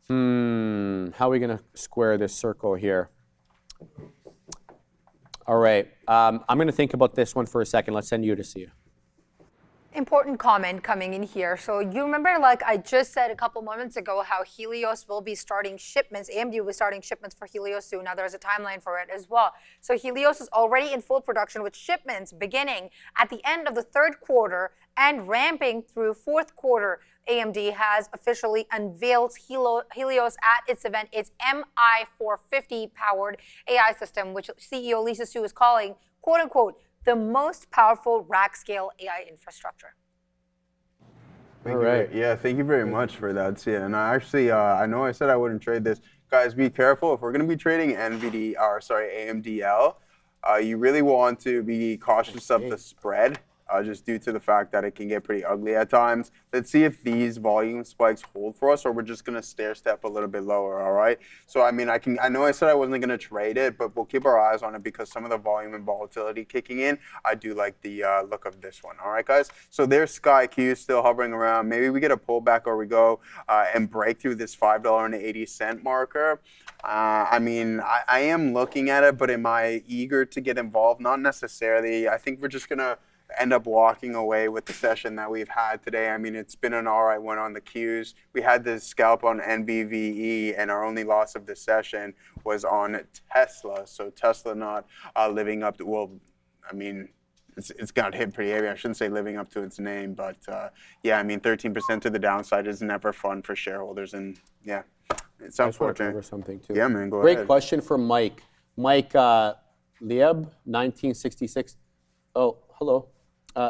S2: How are we going to square this circle here? All right. I'm going to think about this one for a second. Let's send you to see you.
S1: Important comment coming in here. So you remember, like I just said a couple moments ago, how Helios will be starting shipments. AMD will be starting shipments for Helios soon. Now there's a timeline for it as well. So Helios is already in full production with shipments beginning at the end of the third quarter and ramping through fourth quarter. AMD has officially unveiled Helios at its event, its MI450 powered AI system, which CEO Lisa Su is calling, quote unquote, the most powerful rack scale AI infrastructure.
S3: All right. Yeah, thank you very much for that, Sia. And I actually, I know I said I wouldn't trade this. Guys, be careful. If we're going to be trading AMDL, you really want to be cautious of the spread. Just due to the fact that it can get pretty ugly at times. Let's see if these volume spikes hold for us, or we're just gonna stair step a little bit lower. All right. So I mean, I know I said I wasn't gonna trade it, but we'll keep our eyes on it because some of the volume and volatility kicking in. I do like the look of this one. All right, guys. So there's SkyQ still hovering around. Maybe we get a pullback or we go and break through this $5.80 marker. I mean, I am looking at it, but am I eager to get involved? Not necessarily. I think we're just gonna end up walking away with the session that we've had today. I mean, it's been an all right one on the Qs. We had this scalp on NVDA, and our only loss of the session was on Tesla. So Tesla not living up to, well, I mean, it's got hit pretty heavy. I shouldn't say living up to its name, but yeah, I mean, 13% to the downside is never fun for shareholders. And yeah, it's unfortunate.
S2: Or something too.
S3: Yeah, man, go ahead.
S2: Great question from Mike. Mike Lieb, 1966. Oh, hello.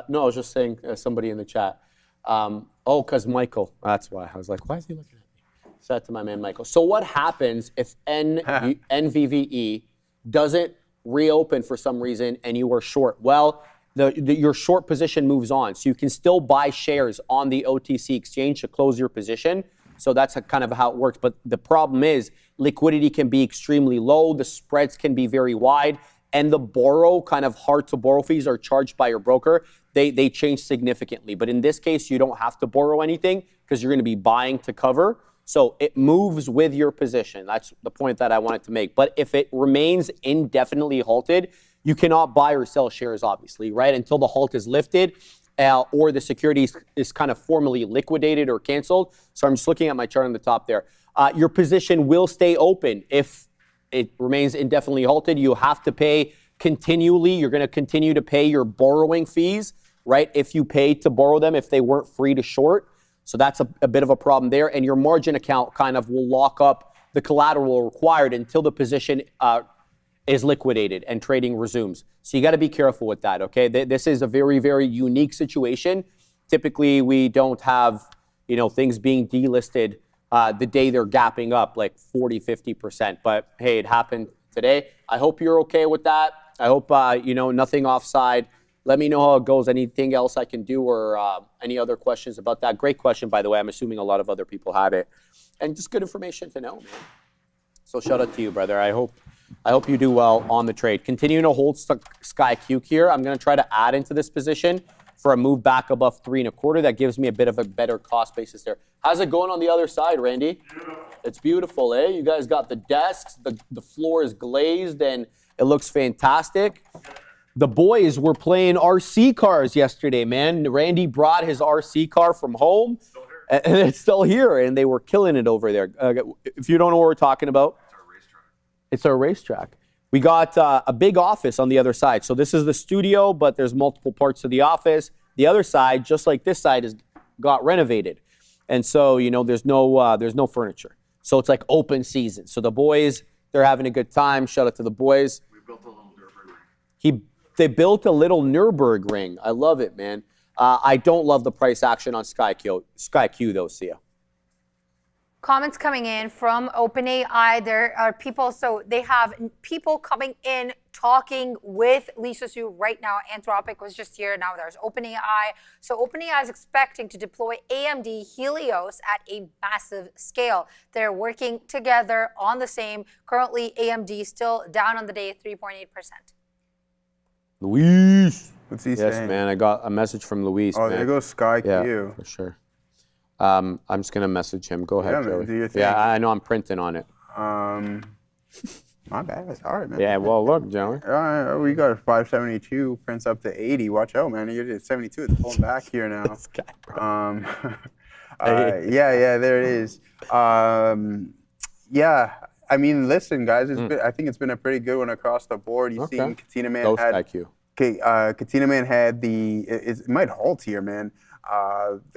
S2: No, I was just saying somebody in the chat. Because Michael. That's why. I was like, why is he looking at me? Said that to my man Michael. So what happens if NVVE doesn't reopen for some reason and you were short? Well, your short position moves on. So you can still buy shares on the OTC exchange to close your position. So that's kind of how it works. But the problem is liquidity can be extremely low. The spreads can be very wide. And the kind of hard to borrow fees are charged by your broker. They change significantly. But in this case, you don't have to borrow anything because you're going to be buying to cover. So it moves with your position. That's the point that I wanted to make. But if it remains indefinitely halted, you cannot buy or sell shares, obviously, right? Until the halt is lifted or the security is kind of formally liquidated or canceled. So I'm just looking at my chart on the top there. Your position will stay open if it remains indefinitely halted. You have to pay continually. You're going to continue to pay your borrowing fees, right? If you pay to borrow them, if they weren't free to short. So that's a bit of a problem there. And your margin account kind of will lock up the collateral required until the position is liquidated and trading resumes. So you got to be careful with that, okay? This is a very, very unique situation. Typically, we don't have, things being delisted the day they're gapping up like 40, 50%. But hey, it happened today. I hope you're okay with that. I hope, nothing offside. Let me know how it goes. Anything else I can do or any other questions about that? Great question, by the way. I'm assuming a lot of other people had it. And just good information to know, man. So shout out to you, brother. I hope you do well on the trade. Continuing to hold SkyQ here. I'm going to try to add into this position for a move back above 3.25. That gives me a bit of a better cost basis there. How's it going on the other side, Randy? Beautiful. It's beautiful, eh? You guys got the desks, the floor is glazed, and it looks fantastic. The boys were playing RC cars yesterday, man. Randy brought his RC car from home, and it's still here, and they were killing it over there. If you don't know what we're talking about, it's our racetrack. We got a big office on the other side. So this is the studio, but there's multiple parts of the office. The other side, just like this side, got renovated. And so, there's no furniture. So it's like open season. So the boys, they're having a good time. Shout out to the boys. We built a little Nürburgring ring. They built a little Nürburgring. I love it, man. I don't love the price action on SkyQ though, Sia.
S1: Comments coming in from OpenAI. There are people, so they have people coming in talking with Lisa Su right now. Anthropic was just here. Now there's OpenAI. So OpenAI is expecting to deploy AMD Helios at a massive scale. They're working together on the same. Currently, AMD still down on the day, 3.8%.
S2: Luis.
S3: What's he saying?
S2: Yes, man. I got a message from Luis.
S3: Oh, there goes SkyQ.
S2: Yeah, for sure. I'm just going to message him. Go ahead,
S3: yeah,
S2: Joey.
S3: do your thing.
S2: Yeah, I know I'm printing on it.
S3: My bad. Sorry, man.
S2: Yeah, well, look, Joey.
S3: We got 572, prints up to 80. Watch out, man. You're at 72. It's pulling back here now.
S2: This guy, bro.
S3: Yeah, there it is. Yeah, I mean, listen, guys. I think it's been a pretty good one across the board. You see, Katina Man had. Katina Man had it might halt here, man.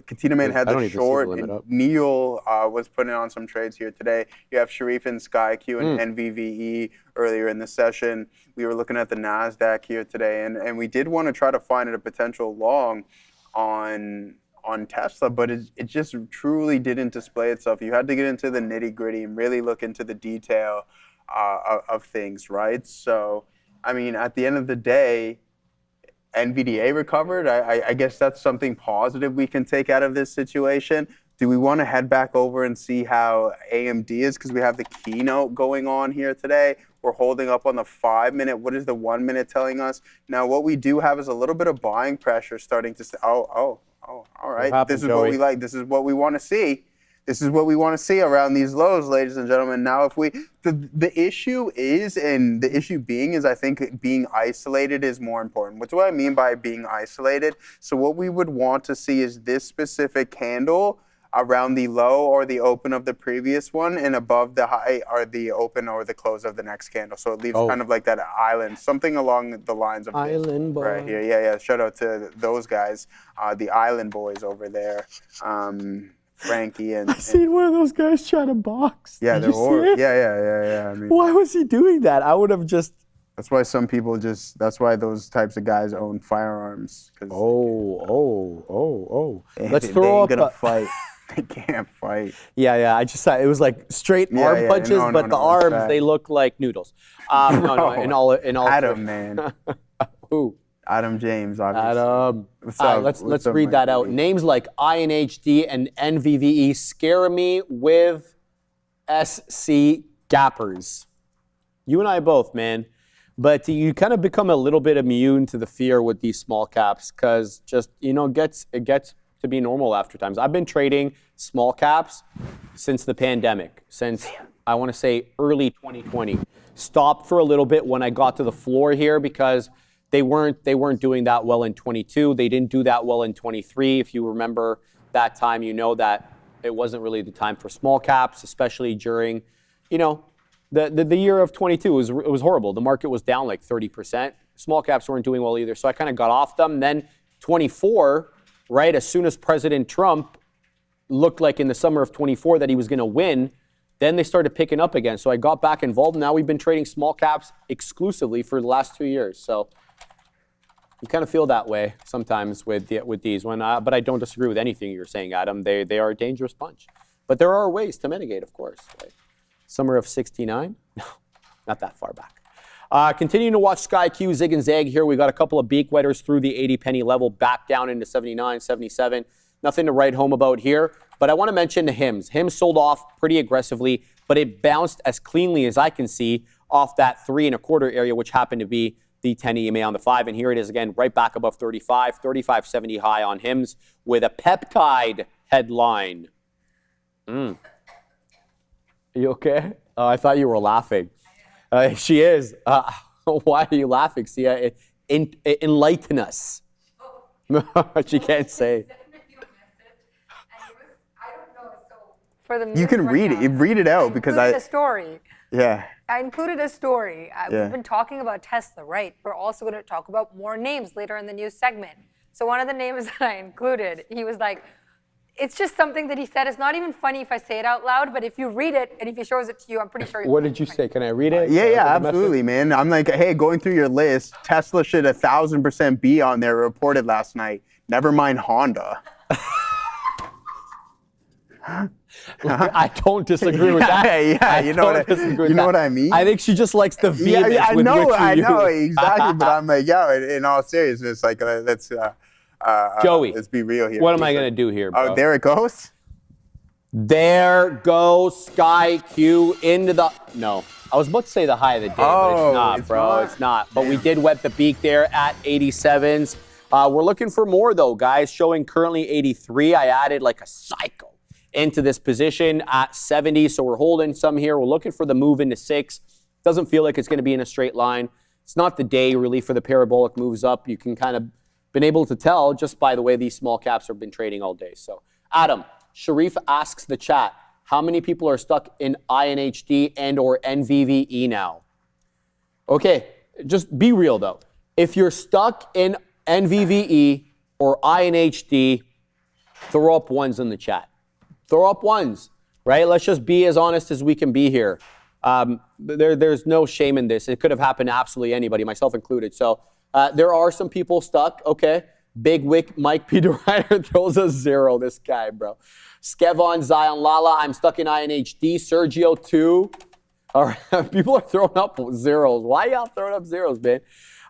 S3: Katina Man had the short, and Neil was putting on some trades here today. You have Sharif and SkyQ and NVVE earlier in the session. We were looking at the NASDAQ here today, and we did want to try to find a potential long on Tesla, but it just truly didn't display itself. You had to get into the nitty-gritty and really look into the detail of things, right? So, I mean, at the end of the day, NVDA recovered. I guess that's something positive we can take out of this situation. Do we want to head back over and see how AMD is? Because we have the keynote going on here today. We're holding up on the 5-minute. What is the 1 minute telling us? Now, what we do have is a little bit of buying pressure starting to say, all right. This is what we like. This is what we want to see. This is what we want to see around these lows, ladies and gentlemen. Now, if the issue is, and the issue being is, I think being isolated is more important. What do I mean by being isolated? So what we would want to see is this specific candle around the low or the open of the previous one, and above the high or the open or the close of the next candle. So it leaves kind of like that island, something along the lines of
S2: island boy
S3: right here. Yeah. Shout out to those guys, the island boys over there. Frankie and
S2: I seen one of those guys try to box.
S3: Yeah, yeah. I mean,
S2: why was he doing that? I would have just.
S3: That's why some people just. That's why those types of guys own firearms.
S2: Let's throw up.
S3: Gonna fight. They can't fight.
S2: Yeah. I just thought it was like straight arm punches, but the arms they look like noodles. No. In all.
S3: Adam, man.
S2: Who?
S3: Adam James, obviously.
S2: Adam. Let's read that out. Names like INHD and NVVE scare me with SC gappers. You and I both, man. But you kind of become a little bit immune to the fear with these small caps because just, it gets to be normal after times. I've been trading small caps since the pandemic, since I want to say early 2020. Stopped for a little bit when I got to the floor here because they weren't doing that well in 22. They didn't do that well in 23. If you remember that time, you know that it wasn't really the time for small caps, especially during, the year of 22. It was horrible. The market was down like 30%. Small caps weren't doing well either. So I kind of got off them. Then 24, right, as soon as President Trump looked like in the summer of 24 that he was going to win, then they started picking up again. So I got back involved. Now we've been trading small caps exclusively for the last 2 years. So you kind of feel that way sometimes with these. But I don't disagree with anything you're saying, Adam. They are a dangerous bunch. But there are ways to mitigate, of course. Right? Summer of 69? No, not that far back. Continuing to watch SkyQ zig and zag here. We got a couple of beak wetters through the 80 penny level, back down into 79, 77. Nothing to write home about here. But I want to mention the HIMS. HIMS sold off pretty aggressively, but it bounced as cleanly as I can see off that 3.25 area, which happened to be the 10 EMA on the 5. And here it is again, right back above 35, 35.70 high on HIMS with a peptide headline. You okay? I thought you were laughing. She is. Why are you laughing? See, enlighten us. She can't say.
S3: You can read it. You read it out because
S1: a story.
S3: Yeah.
S1: I included a story. We've been talking about Tesla, right? We're also going to talk about more names later in the news segment. So one of the names that I included, he was like, it's just something that he said. It's not even funny if I say it out loud, but if you read it and if he shows it to you, I'm pretty sure.
S2: What did you say? Can I read it?
S3: Yeah, absolutely, man. I'm like, hey, going through your list, Tesla should 1,000% be on there. Reported last night. Never mind Honda.
S2: I don't disagree with that.
S3: Yeah, you know what I mean?
S2: I think she just likes the vehemence
S3: I
S2: with
S3: know,
S2: which you
S3: exactly. But I'm like, in all seriousness, like, let's
S2: Joey,
S3: let's be real here.
S2: What am I gonna do here, bro?
S3: Oh, there it goes.
S2: There goes SkyQ into the. No, I was about to say the high of the day, but it's not, bro. It's not. But we did wet the beak there at 87s. We're looking for more though, guys. Showing currently 83. I added like a psycho into this position at 70, so we're holding some here. We're looking for the move into 6. Doesn't feel like it's going to be in a straight line. It's not the day really for the parabolic moves up. You can kind of been able to tell just by the way these small caps have been trading all day. So Adam, Sharif asks the chat, how many people are stuck in INHD and or NVVE now? Okay, just be real though. If you're stuck in NVVE or INHD, throw up ones in the chat. Throw up ones, right? Let's just be as honest as we can be here. There's no shame in this. It could have happened to absolutely anybody, myself included. So there are some people stuck. Okay. Big Wick Mike Peter Ryder throws a 0. This guy, bro. Skevon Zion Lala, I'm stuck in INHD. Sergio 2. All right. People are throwing up 0s. Why y'all throwing up 0s, man?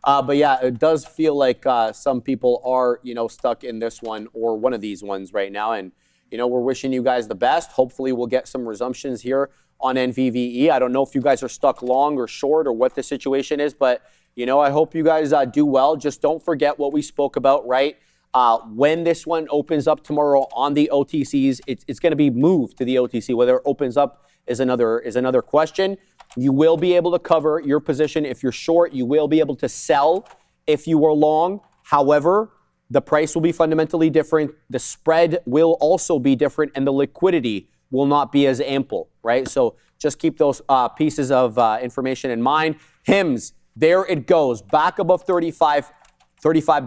S2: But yeah, it does feel like some people are, stuck in this one or one of these ones right now. And, we're wishing you guys the best. Hopefully we'll get some resumptions here on NVVE. I don't know if you guys are stuck long or short or what the situation is, but, I hope you guys do well. Just don't forget what we spoke about, right? When this one opens up tomorrow on the OTCs, it's going to be moved to the OTC. Whether it opens up is another question. You will be able to cover your position if you're short. You will be able to sell if you are long. However, the price will be fundamentally different. The spread will also be different, and the liquidity will not be as ample, right? So just keep those pieces of information in mind. HIMS, there it goes, back above 35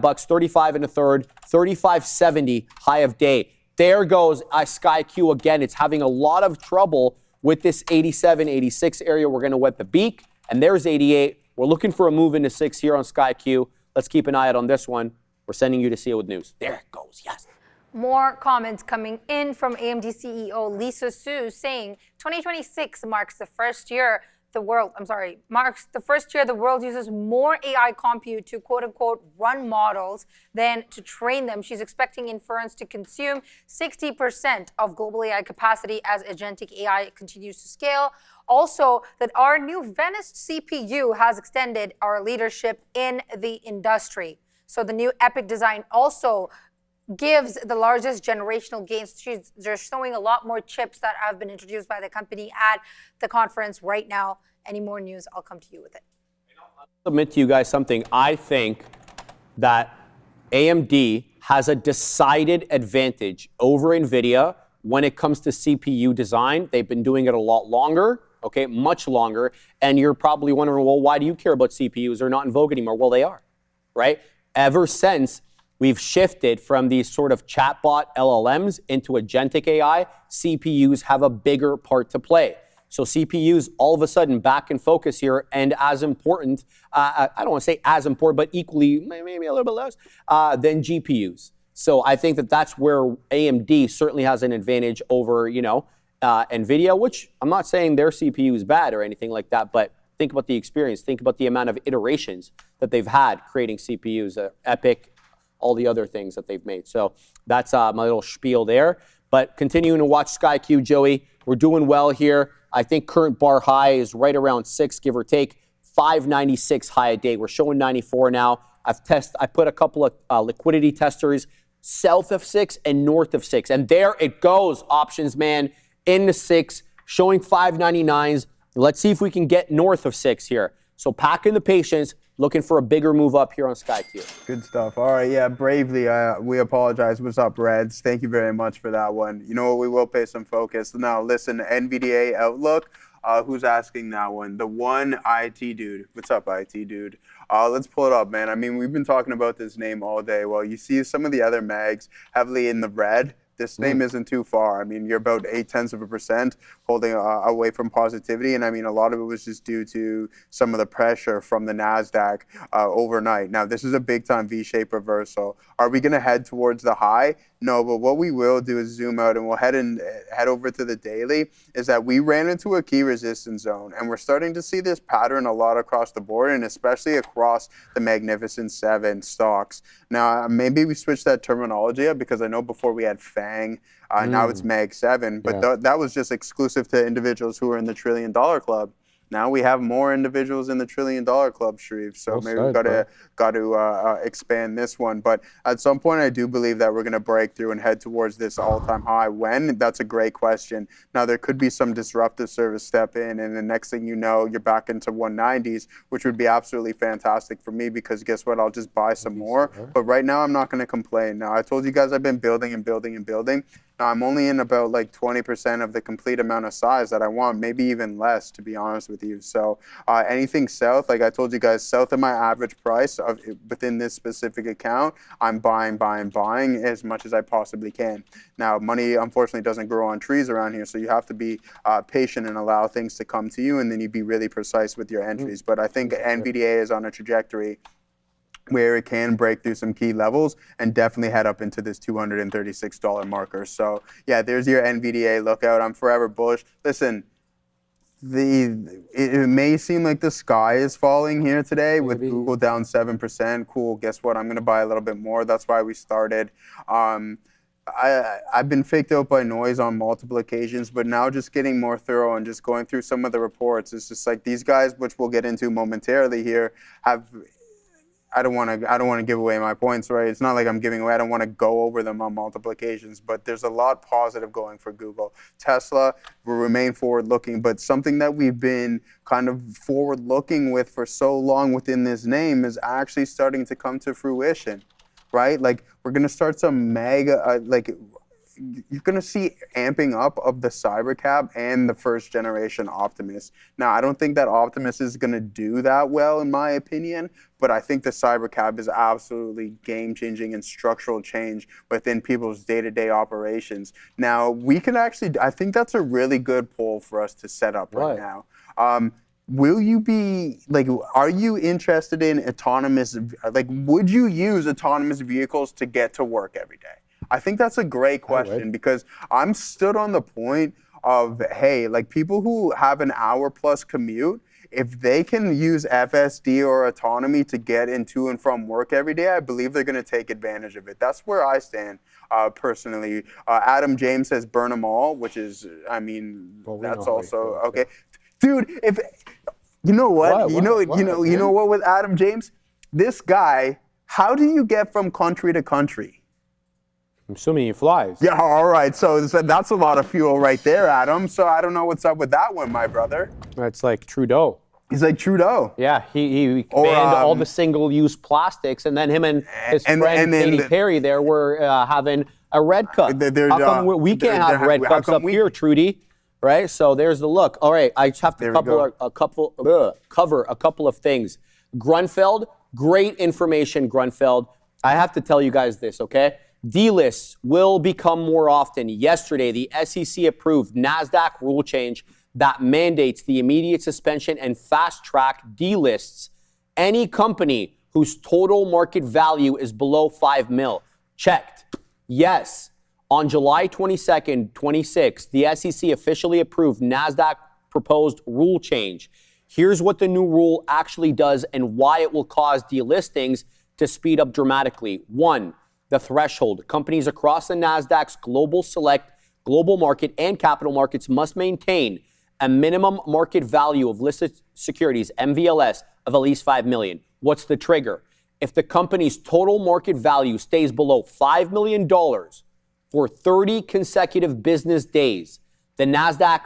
S2: bucks, 35 and a third, 35.70 high of day. There goes SkyQ again. It's having a lot of trouble with this 87, 86 area. We're going to wet the beak, and there's 88. We're looking for a move into 6 here on SkyQ. Let's keep an eye out on this one. We're sending you to see it with news. There it goes, yes.
S1: More comments coming in from AMD CEO Lisa Su saying 2026 marks the first year the world uses more AI compute to quote unquote run models than to train them. She's expecting inference to consume 60% of global AI capacity as agentic AI continues to scale. Also, that our new Venice CPU has extended our leadership in the industry. So the new EPIC design also gives the largest generational gains. They're showing a lot more chips that have been introduced by the company at the conference right now. Any more news, I'll come to you with it.
S2: I'll submit to you guys something. I think that AMD has a decided advantage over NVIDIA when it comes to CPU design. They've been doing it a lot longer, okay, much longer. And you're probably wondering, well, why do you care about CPUs? They're not in vogue anymore. Well, they are, right? Ever since we've shifted from these sort of chatbot LLMs into agentic AI, CPUs have a bigger part to play. So CPUs all of a sudden back in focus here, and as important, I don't want to say as important, but equally, maybe a little bit less, than GPUs. So I think that that's where AMD certainly has an advantage over, NVIDIA, which I'm not saying their CPU is bad or anything like that, but think about the experience. Think about the amount of iterations that they've had creating CPUs, EPIC, all the other things that they've made. So that's my little spiel there. But continuing to watch SkyQ, Joey, we're doing well here. I think current bar high is right around 6, give or take, 596 high a day. We're showing 94 now. I put a couple of liquidity testers south of 6 and north of 6. And there it goes, options man, into 6, showing 599s. Let's see if we can get north of 6 here. So pack in the patience, looking for a bigger move up here on SkyQ.
S3: Good stuff. All right, yeah, bravely, we apologize. What's up, Reds? Thank you very much for that one. You know what, we will pay some focus. Now, listen, NVDA Outlook, who's asking that one? The one IT dude. What's up, IT dude? Let's pull it up, man. I mean, we've been talking about this name all day. Well, you see some of the other mags heavily in the red. This name isn't too far. I mean, you're about 0.8% holding away from positivity. And I mean, a lot of it was just due to some of the pressure from the NASDAQ overnight. Now, this is a big time V-shaped reversal. Are we going to head towards the high? No, but what we will do is zoom out and we'll head over to the daily, is that we ran into a key resistance zone and we're starting to see this pattern a lot across the board and especially across the Magnificent 7 stocks. Now, maybe we switched that terminology up because I know before we had FANG, now it's Mag 7, but that was just exclusive to individuals who are in the $1 trillion club. now we have more individuals in the $1 trillion club, Sharif. So maybe we've got to expand this one. But at some point, I do believe that we're going to break through and head towards this all-time high. When? That's a great question. Now, there could be some disruptive service step in, and the next thing you know, you're back into 190s, which would be absolutely fantastic for me because guess what? I'll just buy some more. But right now, I'm not going to complain. Now, I told you guys I've been building and building and building. Now, I'm only in about like 20% of the complete amount of size that I want, maybe even less, to be honest with you. So anything south, like I told you guys, south of my average price of within this specific account, I'm buying as much as I possibly can. Now, money, unfortunately, doesn't grow on trees around here, so you have to be patient and allow things to come to you, and then you be really precise with your entries. But I think NVDA is on a trajectory where it can break through some key levels and definitely head up into this $236 marker. So yeah, there's your NVDA lookout. I'm forever bullish. Listen, it may seem like the sky is falling here today with Google down 7%. Cool, guess what? I'm going to buy a little bit more. That's why we started. I've been faked out by noise on multiple occasions, but now just getting more thorough and just going through some of the reports, it's just like these guys, which we'll get into momentarily here, have... I don't want to give away my points, right? It's not like I'm giving away. I don't want to go over them on multiple occasions, but there's a lot positive going for Google. Tesla will remain forward-looking, but something that we've been kind of forward-looking with for so long within this name is actually starting to come to fruition, right? Like we're going to start some mega, you're going to see amping up of the Cybercab and the first generation Optimus. Now, I don't think that Optimus is going to do that well, in my opinion, but I think the Cybercab is absolutely game-changing and structural change within people's day-to-day operations. Now, we can actually, I think that's a really good poll for us to set up right now. Will you be, are you interested in autonomous, would you use autonomous vehicles to get to work every day? I think that's a great question because I'm stood on the point of, hey, people who have an hour-plus commute, if they can use FSD or autonomy to get into and from work every day, I believe they're going to take advantage of it. That's where I stand personally. Adam James says burn them all, which is, that's also okay. Dude, if you know what, you know what with Adam James, this guy, how do you get from country to country?
S2: I'm assuming he flies.
S3: Yeah, all right. So that's a lot of fuel right there, Adam. So I don't know what's up with that one, my brother.
S2: It's like Trudeau.
S3: He's like Trudeau.
S2: Yeah, he banned all the single-use plastics, and then him and his friend Katy Perry there were having a red cup. How come we can't have red cups up here, Trudy? Right? So there's the look. All right, I just have to cover a couple of things. Grunfeld, great information, Grunfeld. I have to tell you guys this, okay? D-lists will become more often. Yesterday, the SEC approved NASDAQ rule change that mandates the immediate suspension and fast-track D-lists any company whose total market value is below 5 mil. Checked. Yes. On July 22nd, 26, the SEC officially approved NASDAQ proposed rule change. Here's what the new rule actually does and why it will cause delistings to speed up dramatically. 1. The threshold. Companies across the NASDAQ's global select, global market, and capital markets must maintain a minimum market value of listed securities, MVLS, of at least 5 million. What's the trigger? If the company's total market value stays below $5 million for 30 consecutive business days, the NASDAQ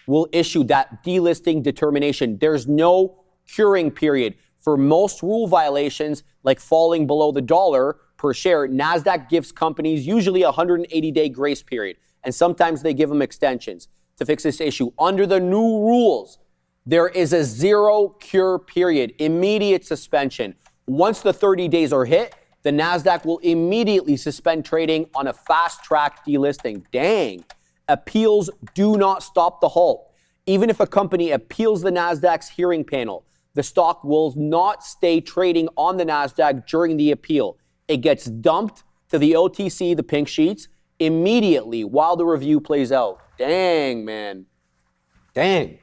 S2: will issue that delisting determination. There's no curing period. For most rule violations, like falling below the dollar per share, NASDAQ gives companies usually a 180-day grace period, and sometimes they give them extensions to fix this issue. Under the new rules, there is a zero cure period, immediate suspension. Once the 30 days are hit, the NASDAQ will immediately suspend trading on a fast-track delisting. Dang. Appeals do not stop the halt. Even if a company appeals the NASDAQ's hearing panel, the stock will not stay trading on the NASDAQ during the appeal. It gets dumped to the OTC, the pink sheets, immediately while the review plays out. Dang, man. Dang.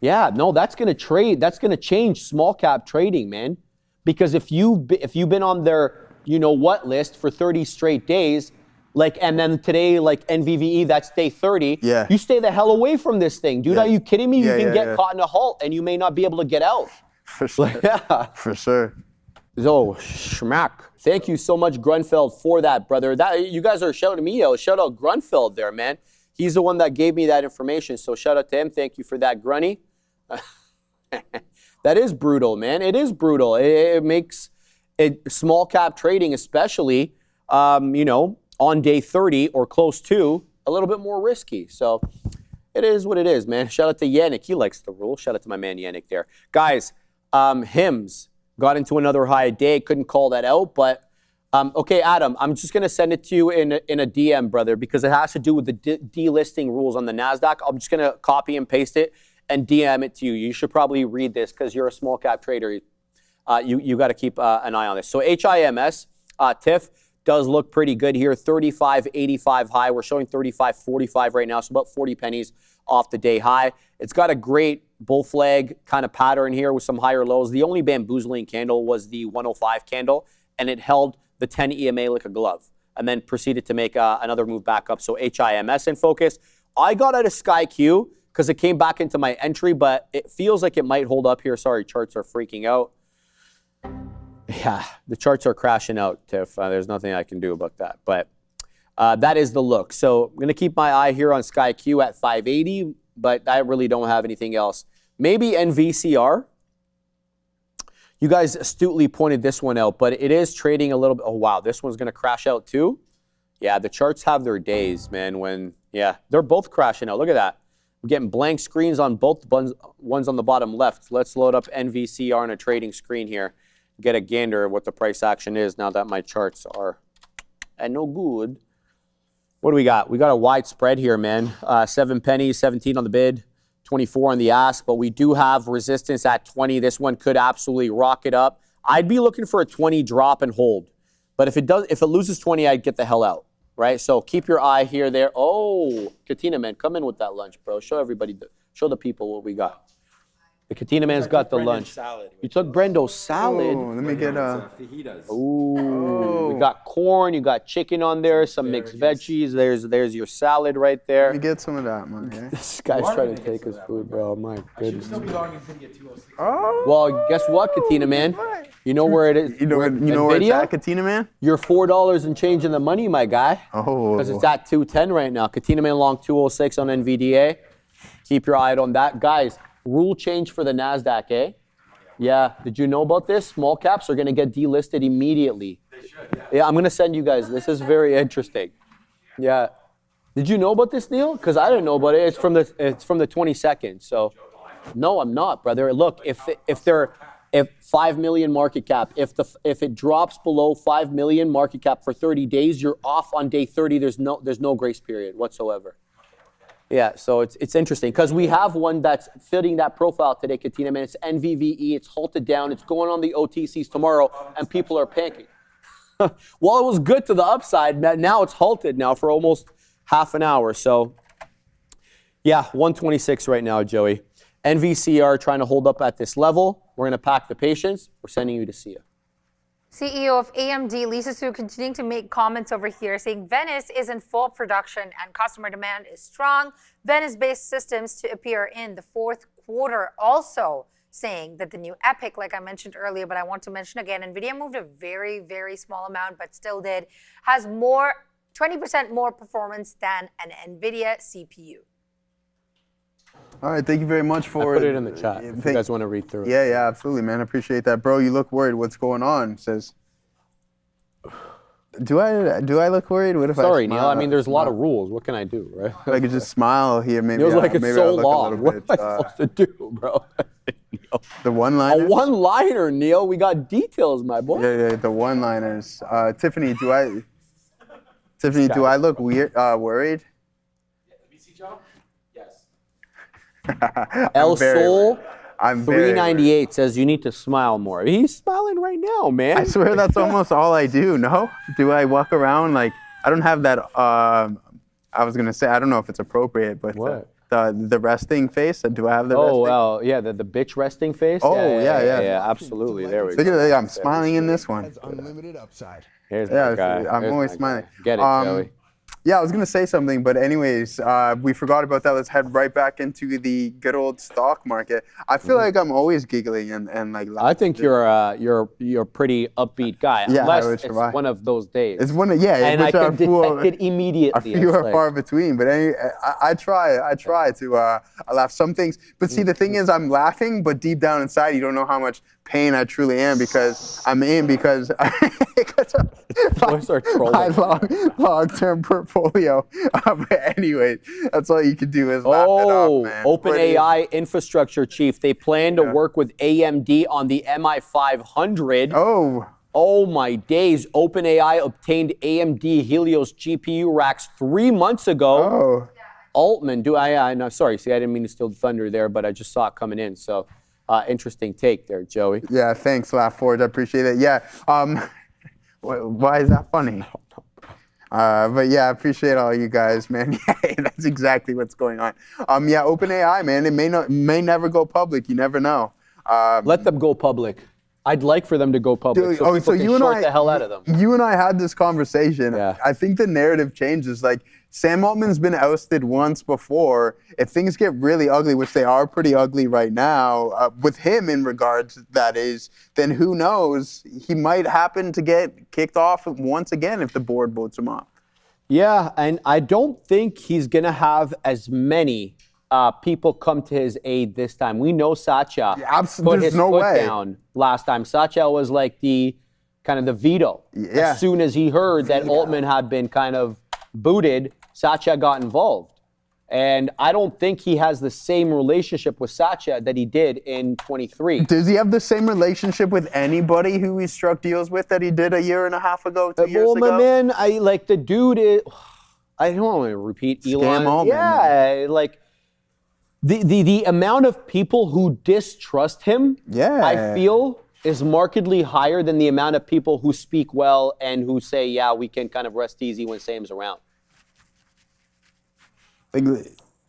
S2: Yeah, no, that's going to change small cap trading, man. Because if you've been on their you know what list for 30 straight days, Like, and then today, like NVDA, that's day 30.
S3: Yeah.
S2: You stay the hell away from this thing, dude.
S3: Yeah.
S2: Are you kidding me?
S3: Yeah,
S2: You can get caught in a halt and you may not be able to get out.
S3: For sure.
S2: Yeah.
S3: For sure.
S2: So, schmack. Thank you so much, Grunfeld, for that, brother. That you guys are shouting me out. Shout out Grunfeld there, man. He's the one that gave me that information. So shout out to him. Thank you for that, Grunny. That is brutal, man. It is brutal. It makes it small cap trading, especially, you know, on day 30 or close to, a little bit more risky. So it is what it is, man. Shout out to Yannick. He likes the rule. Shout out to my man Yannick there. Guys, HIMS got into another high day. Couldn't call that out, but okay, Adam, I'm just going to send it to you in a DM, brother, because it has to do with the delisting rules on the NASDAQ. I'm just going to copy and paste it and DM it to you. You should probably read this because you're a small cap trader. You got to keep an eye on this. So HIMS, TIFF, does look pretty good here. 35.85 high. We're showing 35.45 right now, so about 40 pennies off the day high. It's got a great bull flag kind of pattern here with some higher lows. The only bamboozling candle was the 105 candle, and it held the 10 EMA like a glove and then proceeded to make another move back up. So HIMS in focus. I got out of SkyQ because it came back into my entry, but it feels like it might hold up here. Sorry, charts are freaking out. Yeah, the charts are crashing out, Tiff. There's nothing I can do about that. But that is the look. So I'm going to keep my eye here on SkyQ at 580, but I really don't have anything else. Maybe NVCR. You guys astutely pointed this one out, but it is trading a little bit. Oh, wow, this one's going to crash out too? Yeah, the charts have their days, man, when, yeah, they're both crashing out. Look at that. I'm getting blank screens on both ones on the bottom left. Let's load up NVCR on a trading screen here. Get a gander of what the price action is now that my charts are no good. What do we got? We got a wide spread here, man. 7 pennies, 17 on the bid, 24 on the ask, but we do have resistance at 20. This one could absolutely rocket up. I'd be looking for a 20 drop and hold. But if it loses 20, I'd get the hell out, right? So keep your eye here, there. Oh, Katina, man, come in with that lunch, bro. Show everybody, show the people what we got. The Katina man's got the lunch. Salad. You took Brendo's salad.
S3: Oh, let me get
S2: fajitas. Ooh, we got corn. You got chicken on there. Some mixed veggies. There's your salad right there.
S3: Let me get some of that, man.
S2: This guy's trying to take his food, bro. My goodness.
S3: Oh.
S2: Well, guess what, Katina man? You know where it is.
S3: You know where it's at, Katina man?
S2: You're $4 and change in the money, my guy.
S3: Oh.
S2: Because it's at 210 right now. Katina man long 206 on NVDA. Keep your eye on that, guys. Rule change for the NASDAQ, eh? Yeah. Did you know about this? Small caps are going to get delisted immediately. They should, yeah. Yeah, I'm going to send you guys. This is very interesting. Yeah. Did you know about this, Neil? Because I didn't know about it. It's from the 22nd. So, no, I'm not, brother. Look, if 5 million market cap, if it drops below 5 million market cap for 30 days, you're off on day 30. There's no grace period whatsoever. Yeah, so it's interesting because we have one that's fitting that profile today, Katina, man. It's NVDA. It's halted down. It's going on the OTCs tomorrow, and people are panicking. Well, it was good to the upside. Now it's halted now for almost half an hour. So, yeah, 126 right now, Joey. NVCR trying to hold up at this level. We're going to pack the patience. We're sending you to see you.
S1: CEO of AMD, Lisa Su, continuing to make comments over here saying Venice is in full production and customer demand is strong. Venice-based systems to appear in the fourth quarter. Also saying that the new EPYC, like I mentioned earlier, but I want to mention again, NVIDIA moved a very, very small amount, but still did, has 20% more performance than an NVIDIA CPU.
S3: All right, thank you very much for
S2: I put it in the chat if you guys want to read through it.
S3: Yeah, absolutely, man. I appreciate that. Bro, you look worried. What's going on? Says, do I look worried? What if
S2: Sorry,
S3: I smile?
S2: Neil. I mean, there's a lot of rules. What can I do, right?
S3: I could just smile here. Maybe
S2: Neil's like, it's
S3: maybe
S2: so
S3: look
S2: long.
S3: a
S2: What
S3: little
S2: am I
S3: bit,
S2: supposed to do, bro?
S3: The one-liners?
S2: A one-liner, Neil. We got details, my boy.
S3: Yeah, the one-liners. Tiffany, do I look worried?
S2: El Sol
S3: I'm
S2: 398 says you need to smile more. He's smiling right now, man.
S3: I swear that's almost all I do, no? Do I walk around like, I don't have that, I was going to say, I don't know if it's appropriate, but the resting face, do I have the resting?
S2: Oh, well, yeah, the bitch resting face?
S3: Oh, yeah,
S2: absolutely. There we go.
S3: I'm smiling in this one.
S5: Has unlimited upside.
S2: Here's my guy.
S3: I'm always smiling.
S2: Get it, Joey.
S3: Yeah, I was going to say something, but anyways, we forgot about that. Let's head right back into the good old stock market. I feel like I'm always giggling and like laughing.
S2: I think you're a pretty upbeat guy.
S3: Yeah,
S2: unless it's one of those days.
S3: It's one of, yeah.
S2: And I can detect it immediately.
S3: A few are far between, but I try to laugh some things. But see, the thing is, I'm laughing, but deep down inside, you don't know how much pain I truly am because I'm in because my long-term portfolio. But anyway, that's all you can do is laugh it off, man.
S2: OpenAI infrastructure chief. They plan to work with AMD on the MI500. Oh my days. OpenAI obtained AMD Helios GPU racks 3 months ago. Altman, no, sorry, see, I didn't mean to steal the thunder there, but I just saw it coming in. So interesting take there, Joey.
S3: Yeah, thanks, Laugh Forge. I appreciate it. Yeah. Why is that funny? But yeah, I appreciate all you guys, man. Yeah, that's exactly what's going on. Yeah, OpenAI, man, it may never go public. You never know.
S2: Let them go public. I'd like for them to go public, so people can short the hell out of them.
S3: You and I had this conversation.
S2: Yeah.
S3: I think the narrative changes. Like, Sam Altman's been ousted once before. If things get really ugly, which they are pretty ugly right now, with him in regards, that is, then who knows? He might happen to get kicked off once again if the board votes him off.
S2: Yeah, and I don't think he's going to have as many people come to his aid this time. We know Satya put his foot down last time. Satya was like the kind of the veto.
S3: Yeah.
S2: As soon as he heard that Altman had been kind of booted, Satya got involved. And I don't think he has the same relationship with Satya that he did in 23.
S3: Does he have the same relationship with anybody who he struck deals with that he did a year and a half ago, 2 years ago?
S2: Well, my man, the dude is, I don't want to repeat Elon.
S3: Scam Altman.
S2: Yeah, like, the amount of people who distrust him, I feel, is markedly higher than the amount of people who speak well and who say, yeah, we can kind of rest easy when Sam's around.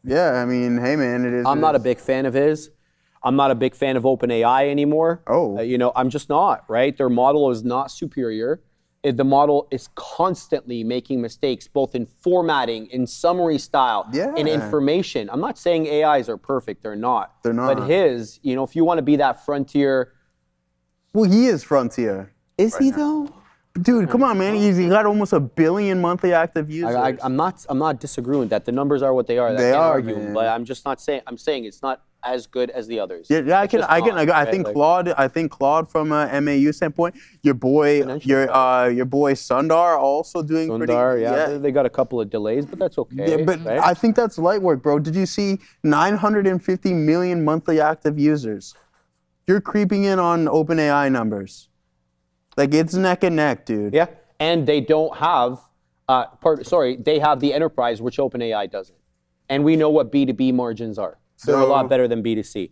S3: Yeah, I mean, hey, man, it is.
S2: I'm not a big fan of his. I'm not a big fan of OpenAI anymore. I'm just not, right? Their model is not superior. The model is constantly making mistakes, both in formatting, in summary style, in information. I'm not saying AIs are perfect. They're not.
S3: They're not.
S2: But his, if you want to be that frontier.
S3: Well, he is frontier.
S2: Is he, though?
S3: Dude, come on, man. He's got almost 1 billion monthly active users.
S2: I'm not disagreeing with that. The numbers are what they are.
S3: They are,
S2: argue,
S3: man.
S2: But I'm just not saying. I'm saying it's not as good as the others.
S3: Yeah, I think Claude from a MAU standpoint, your boy Sundar also doing pretty.
S2: Yeah, they got a couple of delays, but that's okay.
S3: Yeah, but
S2: right?
S3: I think that's light work, bro. Did you see 950 million monthly active users? You're creeping in on OpenAI numbers. Like, it's neck and neck, dude.
S2: Yeah, and they don't have, they have the enterprise, which OpenAI doesn't. And we know what B2B margins are. They're a lot better than B2C.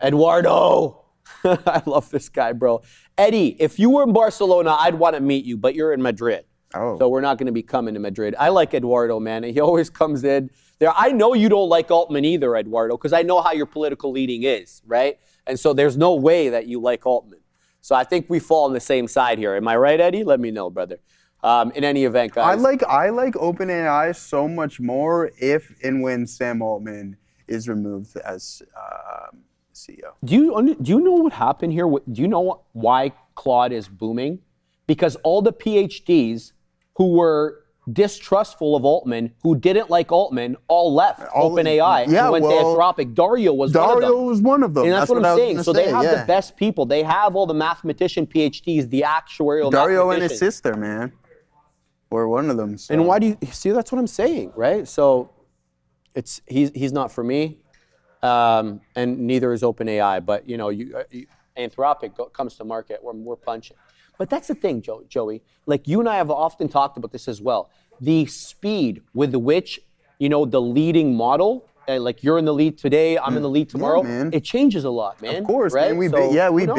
S2: Eduardo! I love this guy, bro. Eddie, if you were in Barcelona, I'd want to meet you, but you're in Madrid. So we're not going to be coming to Madrid. I like Eduardo, man. He always comes in there. I know you don't like Altman either, Eduardo, because I know how your political leaning is, right? And so there's no way that you like Altman. So I think we fall on the same side here. Am I right, Eddie? Let me know, brother. In any event, guys.
S3: I like OpenAI so much more if and when Sam Altman is removed as CEO.
S2: Do you know what happened here? Do you know why Claude is booming? Because all the PhDs who were distrustful of Altman, who didn't like Altman, all left OpenAI and went to Anthropic. Dario was
S3: one of them.
S2: And that's what I'm saying. So they have the best people. They have all the mathematician PhDs, the actuarial
S3: Dario and his sister, man. Or one of them. So.
S2: And why do you see? That's what I'm saying, right? So he's not for me, and neither is OpenAI. But Anthropic comes to market, we're punching. But that's the thing, Joey. Like, you and I have often talked about this as well. The speed with which, the leading model, like you're in the lead today, I'm in the lead tomorrow, it changes a lot, man.
S3: Of course,
S2: right?
S3: man. We've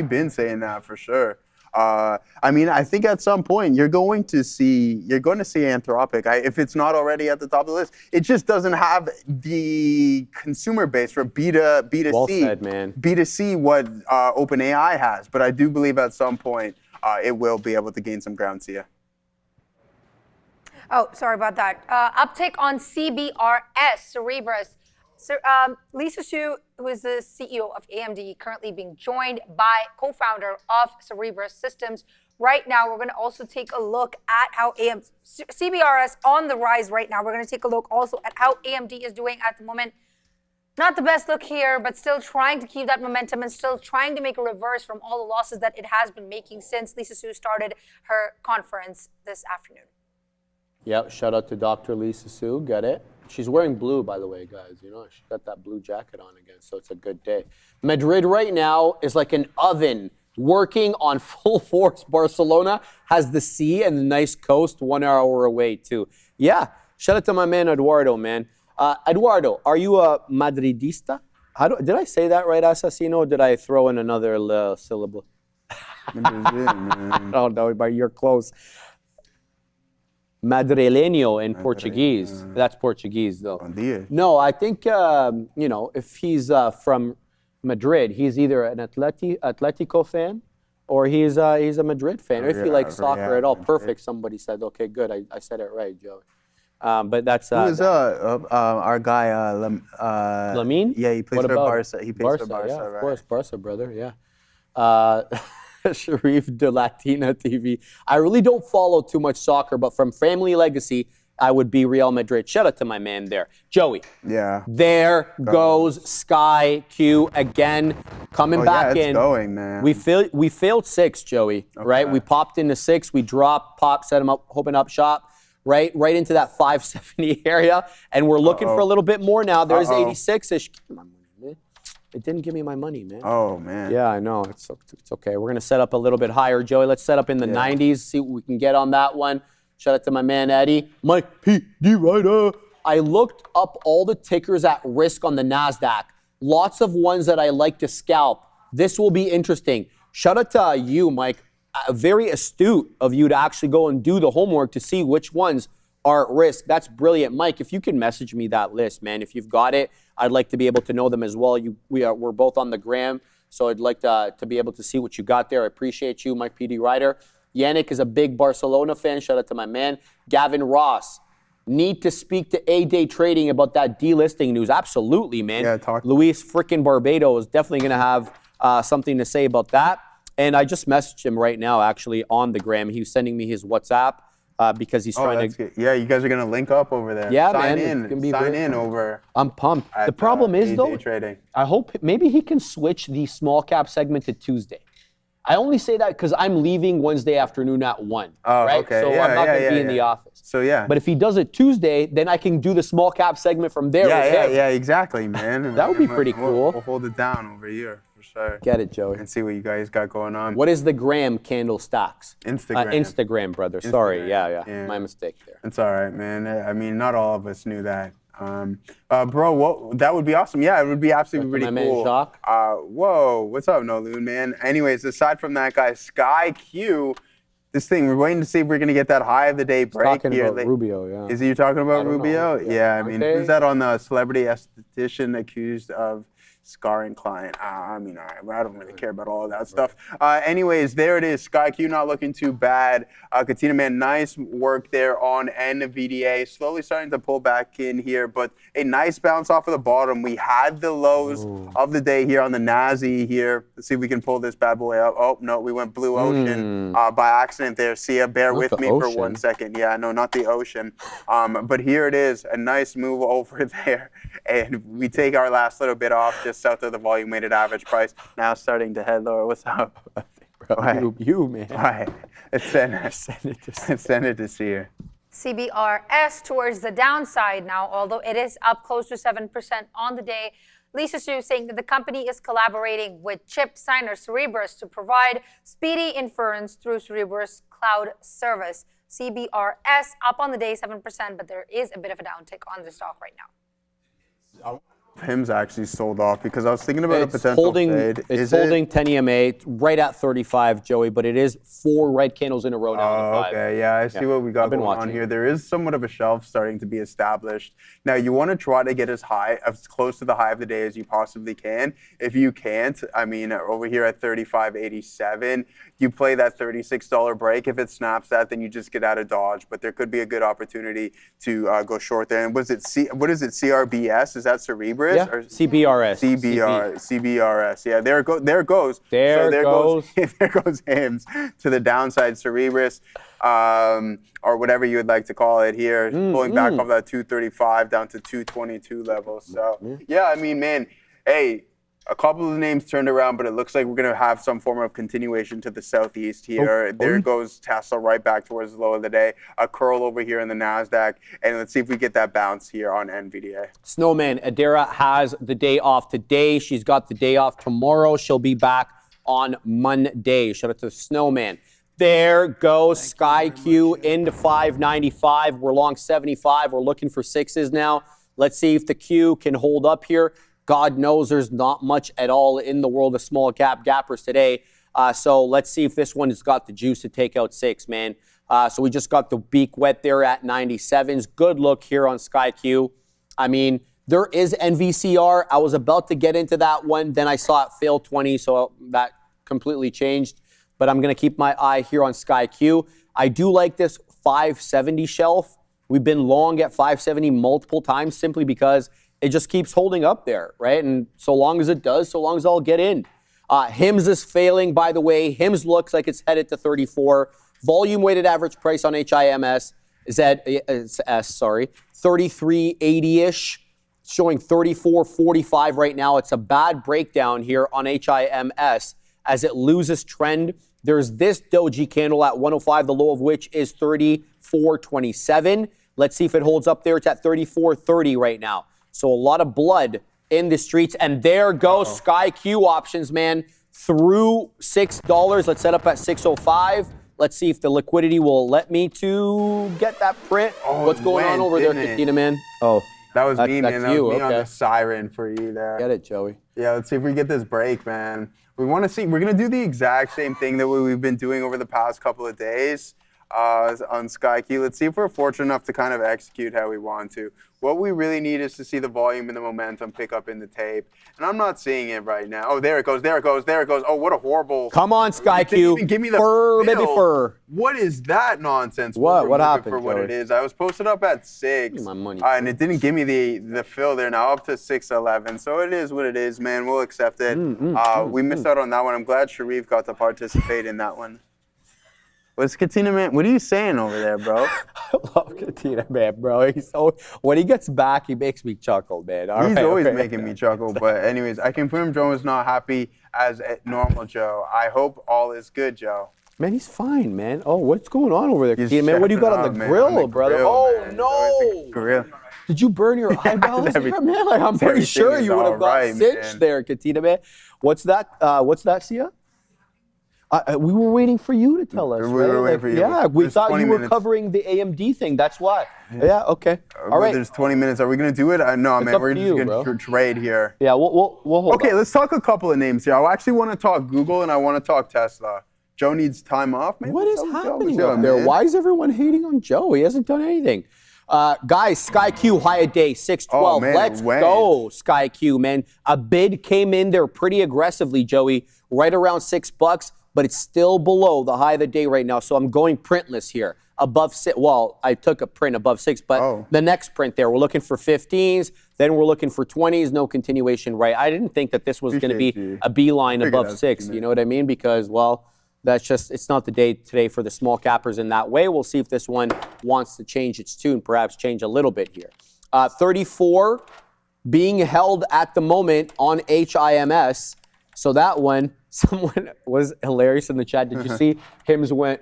S3: been saying that for sure. I mean, I think at some point you're going to see Anthropic. If it's not already at the top of the list, it just doesn't have the consumer base for B2C.
S2: Well said, man.
S3: B2C what OpenAI has, but I do believe at some point it will be able to gain some ground. See ya.
S1: Oh, sorry about that. Uptick on CBRS, Cerebras. Lisa Su, who is the CEO of AMD, currently being joined by co-founder of Cerebras Systems. Right now, we're going to also take a look at how CBRS on the rise right now. We're going to take a look also at how AMD is doing at the moment. Not the best look here, but still trying to keep that momentum and still trying to make a reverse from all the losses that it has been making since Lisa Su started her conference this afternoon.
S2: Yep, shout out to Dr. Lisa Su, get it? She's wearing blue, by the way, guys. You know, she's got that blue jacket on again, so it's a good day. Madrid right now is like an oven working on full force. Barcelona has the sea and the nice coast 1 hour away, too. Yeah, shout out to my man Eduardo, man. Eduardo, are you a Madridista? Did I say that right, Assassino, or did I throw in another syllable? I don't know, but you're close. Madrileño in Portuguese. That's Portuguese, though. No, I think, you know, if he's from Madrid, he's either an Atletico fan or he's a Madrid fan. Or if you like soccer at all, perfect. Somebody said, okay, good. I said it right, Joe. But that's...
S3: Who's our guy,
S2: Lamine?
S3: Yeah, he plays for Barca. He plays for Barca,
S2: yeah, of course, Barca, brother, yeah. Sharif de Latina TV. I really don't follow too much soccer, but from family legacy, I would be Real Madrid. Shout out to my man there. Joey.
S3: Yeah.
S2: There goes Sky Q again, coming back in.
S3: Going, man.
S2: We failed 6, Joey, right? We popped into 6. We dropped, set him up, open up shop, right into that 570 area. And we're looking for a little bit more now. There's 86-ish. It didn't give me my money, man.
S3: Oh, man.
S2: Yeah, I know. It's okay. We're going to set up a little bit higher, Joey. Let's set up in the 90s, see what we can get on that one. Shout out to my man, Eddie. Mike P. D. Ryder. I looked up all the tickers at risk on the NASDAQ. Lots of ones that I like to scalp. This will be interesting. Shout out to you, Mike. Very astute of you to actually go and do the homework to see which ones are at risk. That's brilliant. Mike, if you can message me that list, man, if you've got it, I'd like to be able to know them as well. We're both on the gram, so I'd like to be able to see what you got there. I appreciate you, Mike PD Ryder. Yannick is a big Barcelona fan. Shout out to my man. Gavin Ross. Need to speak to A-Day Trading about that delisting news. Absolutely, man.
S3: Yeah, talk.
S2: Luis freaking Barbado is definitely going to have something to say about that. And I just messaged him right now, actually, on the gram. He was sending me his WhatsApp. Because he's trying to...
S3: Good. Yeah, you guys are going to link up over there.
S2: Yeah,
S3: Sign
S2: man.
S3: Sign in over...
S2: I'm pumped. The problem is, though,
S3: trading.
S2: I hope maybe he can switch the small cap segment to Tuesday. I only say that because I'm leaving Wednesday afternoon at 1.
S3: Oh,
S2: right?
S3: okay.
S2: So I'm not going to be in the office.
S3: So, yeah.
S2: But if he does it Tuesday, then I can do the small cap segment from there.
S3: Yeah, exactly, man.
S2: That would be pretty cool.
S3: We'll hold it down over here. For sure.
S2: Get it, Joey.
S3: And see what you guys got going on.
S2: What is the gram candle stocks?
S3: Instagram.
S2: Instagram, brother.
S3: Instagram.
S2: Sorry. Yeah. My mistake there.
S3: It's all right, man. I mean, not all of us knew that. Bro, that would be awesome. Yeah, it would be absolutely really cool.
S2: Man, Jacques.
S3: Whoa, what's up, No Loon, man? Anyways, aside from that, guys, Sky Q, this thing, we're waiting to see if we're going to get that high of the day break
S2: talking
S3: here.
S2: About Rubio, yeah.
S3: Is he talking about Rubio? Yeah, I mean, who's that on the celebrity esthetician accused of scarring client? I mean, all right, I don't really care about all of that stuff. Anyways, there it is. Sky Q not looking too bad. Katina, man, nice work there on NVDA. Slowly starting to pull back in here, but a nice bounce off of the bottom. We had the lows of the day here on the Nazi here. Let's see if we can pull this bad boy up. Oh, no, we went blue ocean by accident there. Sia, bear
S2: not
S3: with me
S2: ocean.
S3: for 1 second. Yeah, no, not the ocean. But here it is, a nice move over there. And we take our last little bit off just south of the volume weighted average price. Now starting to head lower. What's up?
S2: Bro, you, man.
S3: Why? Send it to see her.
S1: CBRS towards the downside now, although it is up close to 7% on the day. Lisa Su saying that the company is collaborating with chip signer Cerebras to provide speedy inference through Cerebras cloud service. CBRS up on the day 7%, but there is a bit of a downtick on the stock right now.
S3: HIM's actually sold off because I was thinking about a potential fade.
S2: It's holding 10 EMA right at 35, Joey, but it is 4 red candles in a row now.
S3: Oh, okay. Yeah, I see what we got going on here. There is somewhat of a shelf starting to be established. Now, you want to try to get as close to the high of the day as you possibly can. If you can't, I mean, over here at 35.87, you play that $36 break. If it snaps that, then you just get out of dodge. But there could be a good opportunity to go short there. And what is it, CRBS? Is that Cerebras?
S2: Yeah, or CBRS.
S3: CBRS. Yeah, there goes. There goes HIMS to the downside. Cerebras, or whatever you would like to call it here, pulling back off that 235 down to 222 level. So yeah, I mean, man, hey. A couple of names turned around, but it looks like we're going to have some form of continuation to the southeast here. There goes Tesla right back towards the low of the day. A curl over here in the NASDAQ. And let's see if we get that bounce here on NVDA.
S2: Snowman, Adara has the day off today. She's got the day off tomorrow. She'll be back on Monday. Shout out to the Snowman. There goes SkyQ into 595. We're long 75. We're looking for 6s now. Let's see if the Q can hold up here. God knows there's not much at all in the world of small cap gappers today. So let's see if this one has got the juice to take out 6, man. So we just got the beak wet there at 97s. Good look here on SkyQ. I mean, there is NVCR. I was about to get into that one. Then I saw it fail 20, so that completely changed. But I'm going to keep my eye here on SkyQ. I do like this 570 shelf. We've been long at 570 multiple times simply because it just keeps holding up there, right? And so long as it does, so long as I'll get in. HIMS is failing, by the way. HIMS looks like it's headed to 34. Volume weighted average price on HIMS is at 33.80-ish, showing 34.45 right now. It's a bad breakdown here on HIMS as it loses trend. There's this doji candle at 105, the low of which is 34.27. Let's see if it holds up there. It's at 34.30 right now. So a lot of blood in the streets. And there goes SkyQ options, man, through $6. Let's set up at 605. Let's see if the liquidity will let me to get that print. What's going on over there, Katina, man? Oh,
S3: that was me, man. That was me on the siren for you there.
S2: Get it, Joey.
S3: Yeah, let's see if we get this break, man. We want to see. We're going to do the exact same thing that we've been doing over the past couple of days on SkyQ. Let's see if we're fortunate enough to kind of execute how we want to. What we really need is to see the volume and the momentum pick up in the tape. And I'm not seeing it right now. Oh, there it goes, there it goes, there it goes. Oh, what a horrible.
S2: Come on, SkyQ.
S3: Give me the
S2: fur, baby fur.
S3: What is that nonsense?
S2: What happened,
S3: for what
S2: Joey?
S3: it is. I was posted up at 6.
S2: Give me my money.
S3: And it didn't give me the fill there. Now up to 611. So it is what it is, man. We'll accept it. We missed out on that one. I'm glad Sharif got to participate in that one. What's Katina, man? What are you saying over there, bro?
S2: I love Katina, man, bro. When he gets back, he makes me chuckle, man.
S3: He's always making me chuckle. But anyways, I confirm Joe is not happy as normal, Joe. I hope all is good, Joe.
S2: Man, he's fine, man. Oh, what's going on over there, Katina, man? What do you got on the grill, brother?
S3: Oh,
S2: no.
S3: Grill.
S2: Did you burn your eyebrows there, man? Like, I'm pretty sure you would have got cinched there, Katina, man. What's that, Sia? We were waiting for you to tell us.
S3: We were waiting for you.
S2: Yeah, we thought you were covering the AMD thing. That's why. Yeah, okay. All right.
S3: There's 20 minutes. Are we going to do it? No, man. We're just going to trade here.
S2: Yeah, we'll hold
S3: Okay, let's talk a couple of names here. I actually want to talk Google and I want to talk Tesla. Joe needs time off. Maybe
S2: what is happening up there? Why is everyone hating on Joe? He hasn't done anything. Guys, SkyQ high a day, 612. Let's go, SkyQ, man. A bid came in there pretty aggressively, Joey, right around $6. But it's still below the high of the day right now. So I'm going printless here. Above 6, well, I took a print above 6, but the next print there, we're looking for 15s, then we're looking for 20s, no continuation, right? I didn't think that this was going to be a beeline above 6, you know what I mean? Because, well, that's just, it's not the day today for the small cappers in that way. We'll see if this one wants to change its tune, perhaps change a little bit here. 34 being held at the moment on HIMS. So that one, someone was hilarious in the chat. Did you see? HIMS went,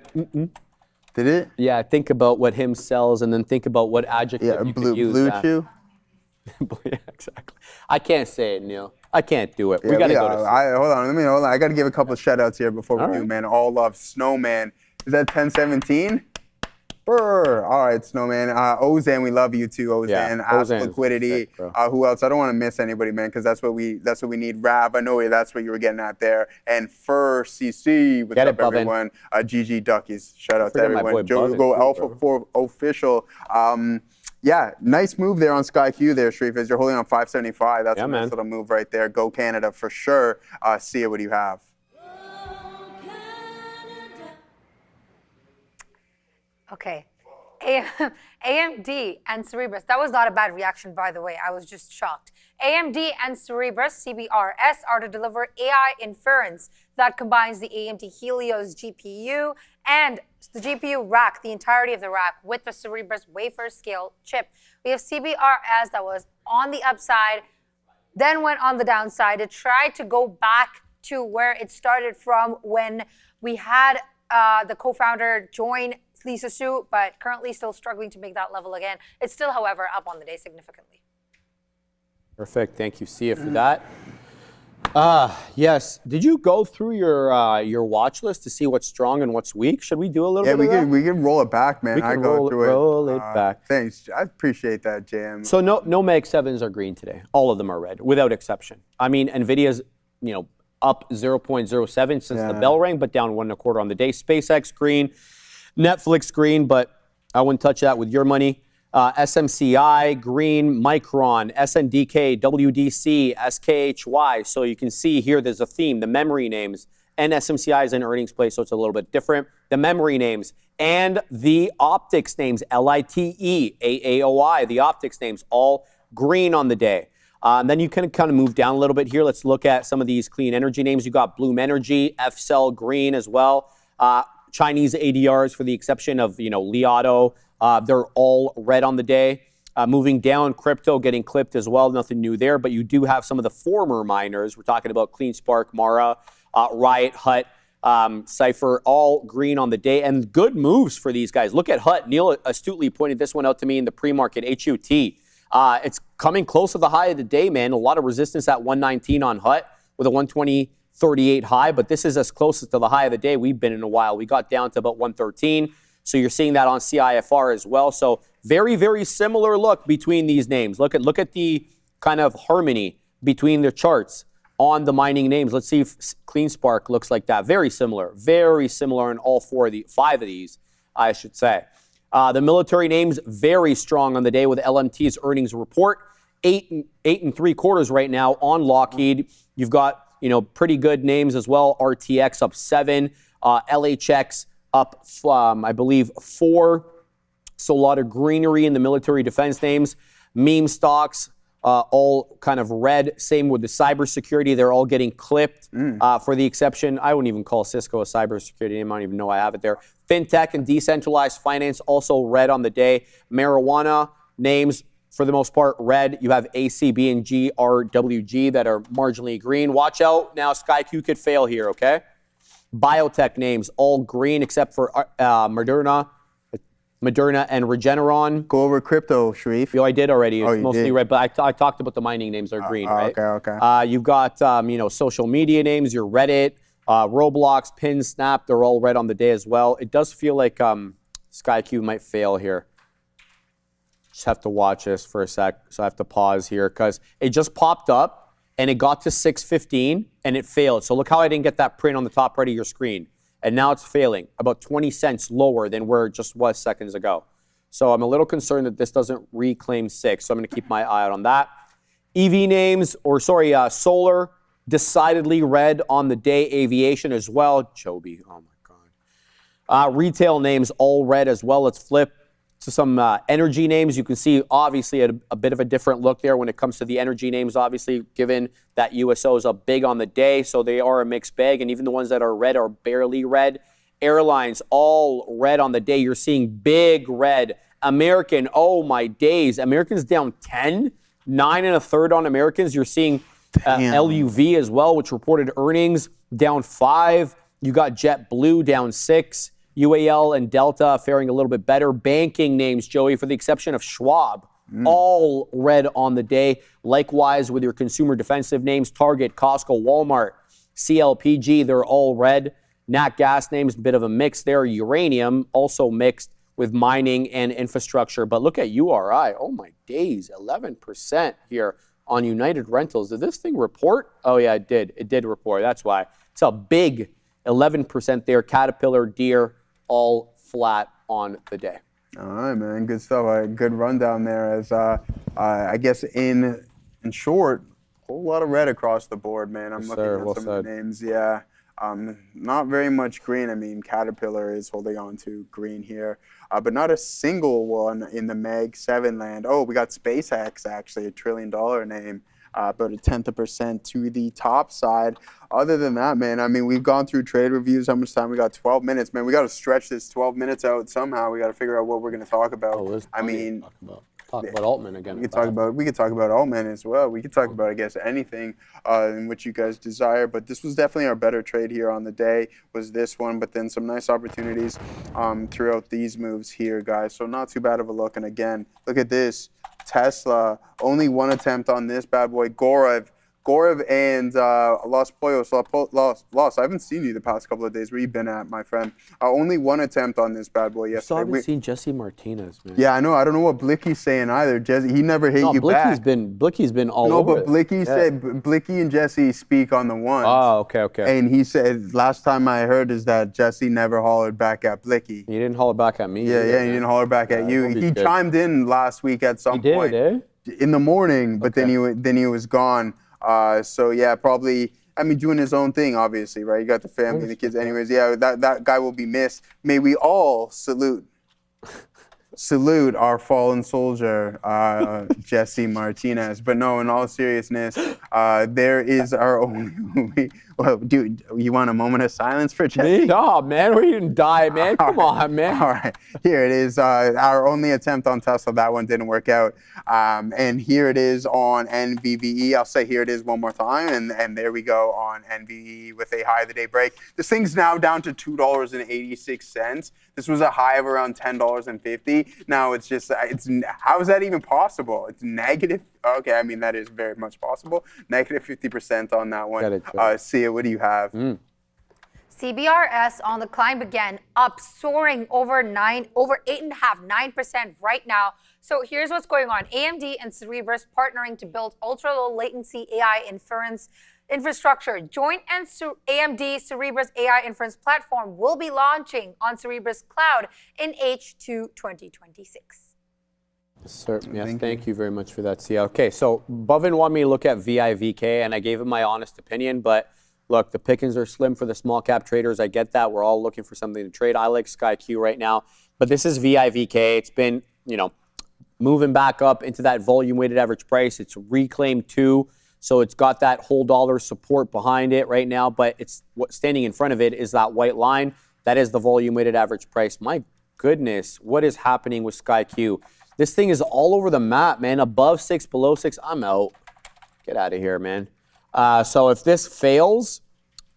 S3: Did it?
S2: Yeah, think about what HIMS sells and then think about what adjective you could use.
S3: Blue chew?
S2: Yeah, exactly. I can't say it, Neil. I can't do it. We got to go to
S3: hold on. I got to give a couple of shout outs here before we do, man. All love. Snowman. Is that 1017? Brr. All right, Snowman. Ozan, we love you too, Ozan.
S2: Yeah,
S3: Ask
S2: Ozan's
S3: Liquidity.
S2: sick,
S3: Who else? I don't want to miss anybody, man, because that's what we need. Rav, I know that's what you were getting at there. And Fur CC, what's up, everyone? GG Duckies. Shout out to everyone. Joe Alpha 4 official. Yeah, nice move there on SkyQ there, Sharif, as you're holding on 575. That's a nice little move right there. Go Canada for sure. See it, what do you have?
S1: Okay. AMD and Cerebras. That was not a bad reaction, by the way. I was just shocked. AMD and Cerebras, CBRS, are to deliver AI inference that combines the AMD Helios GPU and the GPU rack, the entirety of the rack, with the Cerebras wafer scale chip. We have CBRS that was on the upside, then went on the downside. It tried to go back to where it started from when we had the co-founder join Lisa Su, but currently still struggling to make that level again. It's still, however, up on the day significantly.
S2: Perfect. Thank you, Sia, for that. Yes. Did you go through your watch list to see what's strong and what's weak? Should we do a little bit of that?
S3: Yeah, we can roll it back, man.
S2: We can roll it back.
S3: Thanks. I appreciate that, Jam.
S2: So no Mag 7s are green today. All of them are red, without exception. I mean, Nvidia's, up 0.07 since the bell rang, but down 1 1/4 on the day. SpaceX green. Netflix green, but I wouldn't touch that with your money. SMCI, green, Micron, SNDK, WDC, SKHY. So you can see here there's a theme, the memory names, and SMCI is in earnings play, so it's a little bit different. The memory names and the optics names, LITE, AAOI, the optics names, all green on the day. And then you can kind of move down a little bit here. Let's look at some of these clean energy names. You got Bloom Energy, FCell green as well. Chinese ADRs, for the exception of, Li Auto, they're all red on the day. Moving down, crypto getting clipped as well. Nothing new there, but you do have some of the former miners. We're talking about CleanSpark, Mara, Riot, Hut, Cypher, all green on the day, and good moves for these guys. Look at Hut. Neil astutely pointed this one out to me in the pre-market. HUT. It's coming close to the high of the day, man. A lot of resistance at 119 on Hut with a 120.38 high, but this is as close to the high of the day we've been in a while. We got down to about 113. So you're seeing that on CIFR as well. So very, very similar look between these names. Look at the kind of harmony between the charts on the mining names. Let's see if CleanSpark looks like that. Very similar in all 5 of these, I should say. The military names very strong on the day with LMT's earnings report. 8 3/4 right now on Lockheed. You've got pretty good names as well. RTX up 7, LHX up, I believe, 4. So a lot of greenery in the military defense names. Meme stocks, all kind of red. Same with the cybersecurity. They're all getting clipped for the exception. I wouldn't even call Cisco a cybersecurity name. I don't even know I have it there. Fintech and decentralized finance also red on the day. Marijuana names, for the most part, red. You have ACB and GRWG that are marginally green. Watch out. Now SkyQ could fail here, okay? Biotech names, all green except for Moderna and Regeneron.
S3: Go over crypto, Sharif.
S2: I did already. It's mostly red, but I talked about the mining names are green, right?
S3: Okay.
S2: You've got, social media names, your Reddit, Roblox, Pin, Snap, they're all red on the day as well. It does feel like SkyQ might fail here. Just have to watch this for a sec, so I have to pause here because it just popped up and it got to 615 and it failed. So look how I didn't get that print on the top right of your screen. And now it's failing, about 20 cents lower than where it just was seconds ago. So I'm a little concerned that this doesn't reclaim 6, so I'm going to keep my eye out on that. EV names, solar, decidedly red on the day. Aviation as well. Joby, oh my God. Retail names, all red as well. Let's flip to some energy names. You can see, obviously, a bit of a different look there when it comes to the energy names, obviously, given that USO is up big on the day, so they are a mixed bag, and even the ones that are red are barely red. Airlines, all red on the day. You're seeing big red. American, oh my days. Americans down 10, 9 1/3 on Americans. You're seeing LUV as well, which reported earnings down 5. You got JetBlue down 6. UAL and Delta faring a little bit better. Banking names, Joey, for the exception of Schwab, all red on the day. Likewise with your consumer defensive names, Target, Costco, Walmart, CLPG, they're all red. Nat gas names, bit of a mix there. Uranium, also mixed with mining and infrastructure. But look at URI. Oh my days, 11% here on United Rentals. Did this thing report? Oh yeah, it did. It did report. That's why. It's a big 11% there. Caterpillar, Deere, all flat on the day.
S3: All right, man. Good stuff. Good rundown there. As I guess in short, a whole lot of red across the board, man. I'm looking at some of the names. Yeah. Not very much green. I mean, Caterpillar is holding on to green here, but not a single one in the Mag 7 land. Oh, we got SpaceX, actually, $1 trillion name, about 1/10% to the top side. Other than that, man, I mean, we've gone through trade reviews. How much time? We got 12 minutes, man. We got to stretch this 12 minutes out somehow. We got to figure out what we're going to talk about.
S2: Oh,
S3: I mean,
S2: talk about Altman again.
S3: We could talk about Altman as well. We could talk about, I guess, anything in which you guys desire. But this was definitely our better trade here on the day, was this one. But then some nice opportunities throughout these moves here, guys. So not too bad of a look. And again, look at this. Tesla, only one attempt on this bad boy. Gorev and Los Pollos. Los, I haven't seen you the past couple of days. Where you been at, my friend? Only one attempt on this bad boy yesterday.
S2: I haven't seen Jesse Martinez, man.
S3: Yeah, I know. I don't know what Blicky's saying either. Jesse, he never hit you back.
S2: Blicky's been all over.
S3: No, but Blicky said, Blicky and Jesse speak on the ones.
S2: Oh, okay.
S3: And he said, last time I heard is that Jesse never hollered back at Blicky.
S2: He didn't holler back at me.
S3: Yeah, he didn't holler back at you. He chimed in last week at some point.
S2: He did,
S3: in the morning, but then he was gone. So yeah, probably, I mean, doing his own thing, obviously, right? You got the family, the kids. Anyways, yeah, that guy will be missed. May we all salute our fallen soldier, Jesse Martinez. But no, in all seriousness, there is our only. Well, dude, you want a moment of silence for Jesse?
S2: No, man, we didn't die, man. Come on, man.
S3: All right, here it is. Our only attempt on Tesla. That one didn't work out. And here it is on NVDA. I'll say here it is one more time, and there we go on NVDA with a high of the day break. This thing's now down to $2.86. This was a high of around $10.50. Now it's just, how is that even possible? It's negative. Okay, I mean, that is very much possible. Negative 50% on that one. Sia, what do you have?
S1: CBRS on the climb again, up, soaring over 8.5%, 9% right now. So here's what's going on. AMD and Cerebras partnering to build ultra-low latency AI inference infrastructure. Joint and AMD Cerebras AI inference platform will be launching on Cerebras Cloud in H2 2026.
S2: Sir, yes, thank you very much for that, Sia. Okay, so Bhavin wanted me to look at VIVK, and I gave him my honest opinion, but look, the pickings are slim for the small cap traders. I get that. We're all looking for something to trade. I like SkyQ right now, but this is VIVK. It's been, moving back up into that volume weighted average price. It's reclaimed 2, so it's got that whole dollar support behind it right now, but it's what's standing in front of it is that white line. That is the volume weighted average price. My goodness, what is happening with SkyQ? This thing is all over the map, man. Above 6, below 6. I'm out. Get out of here, man. So if this fails,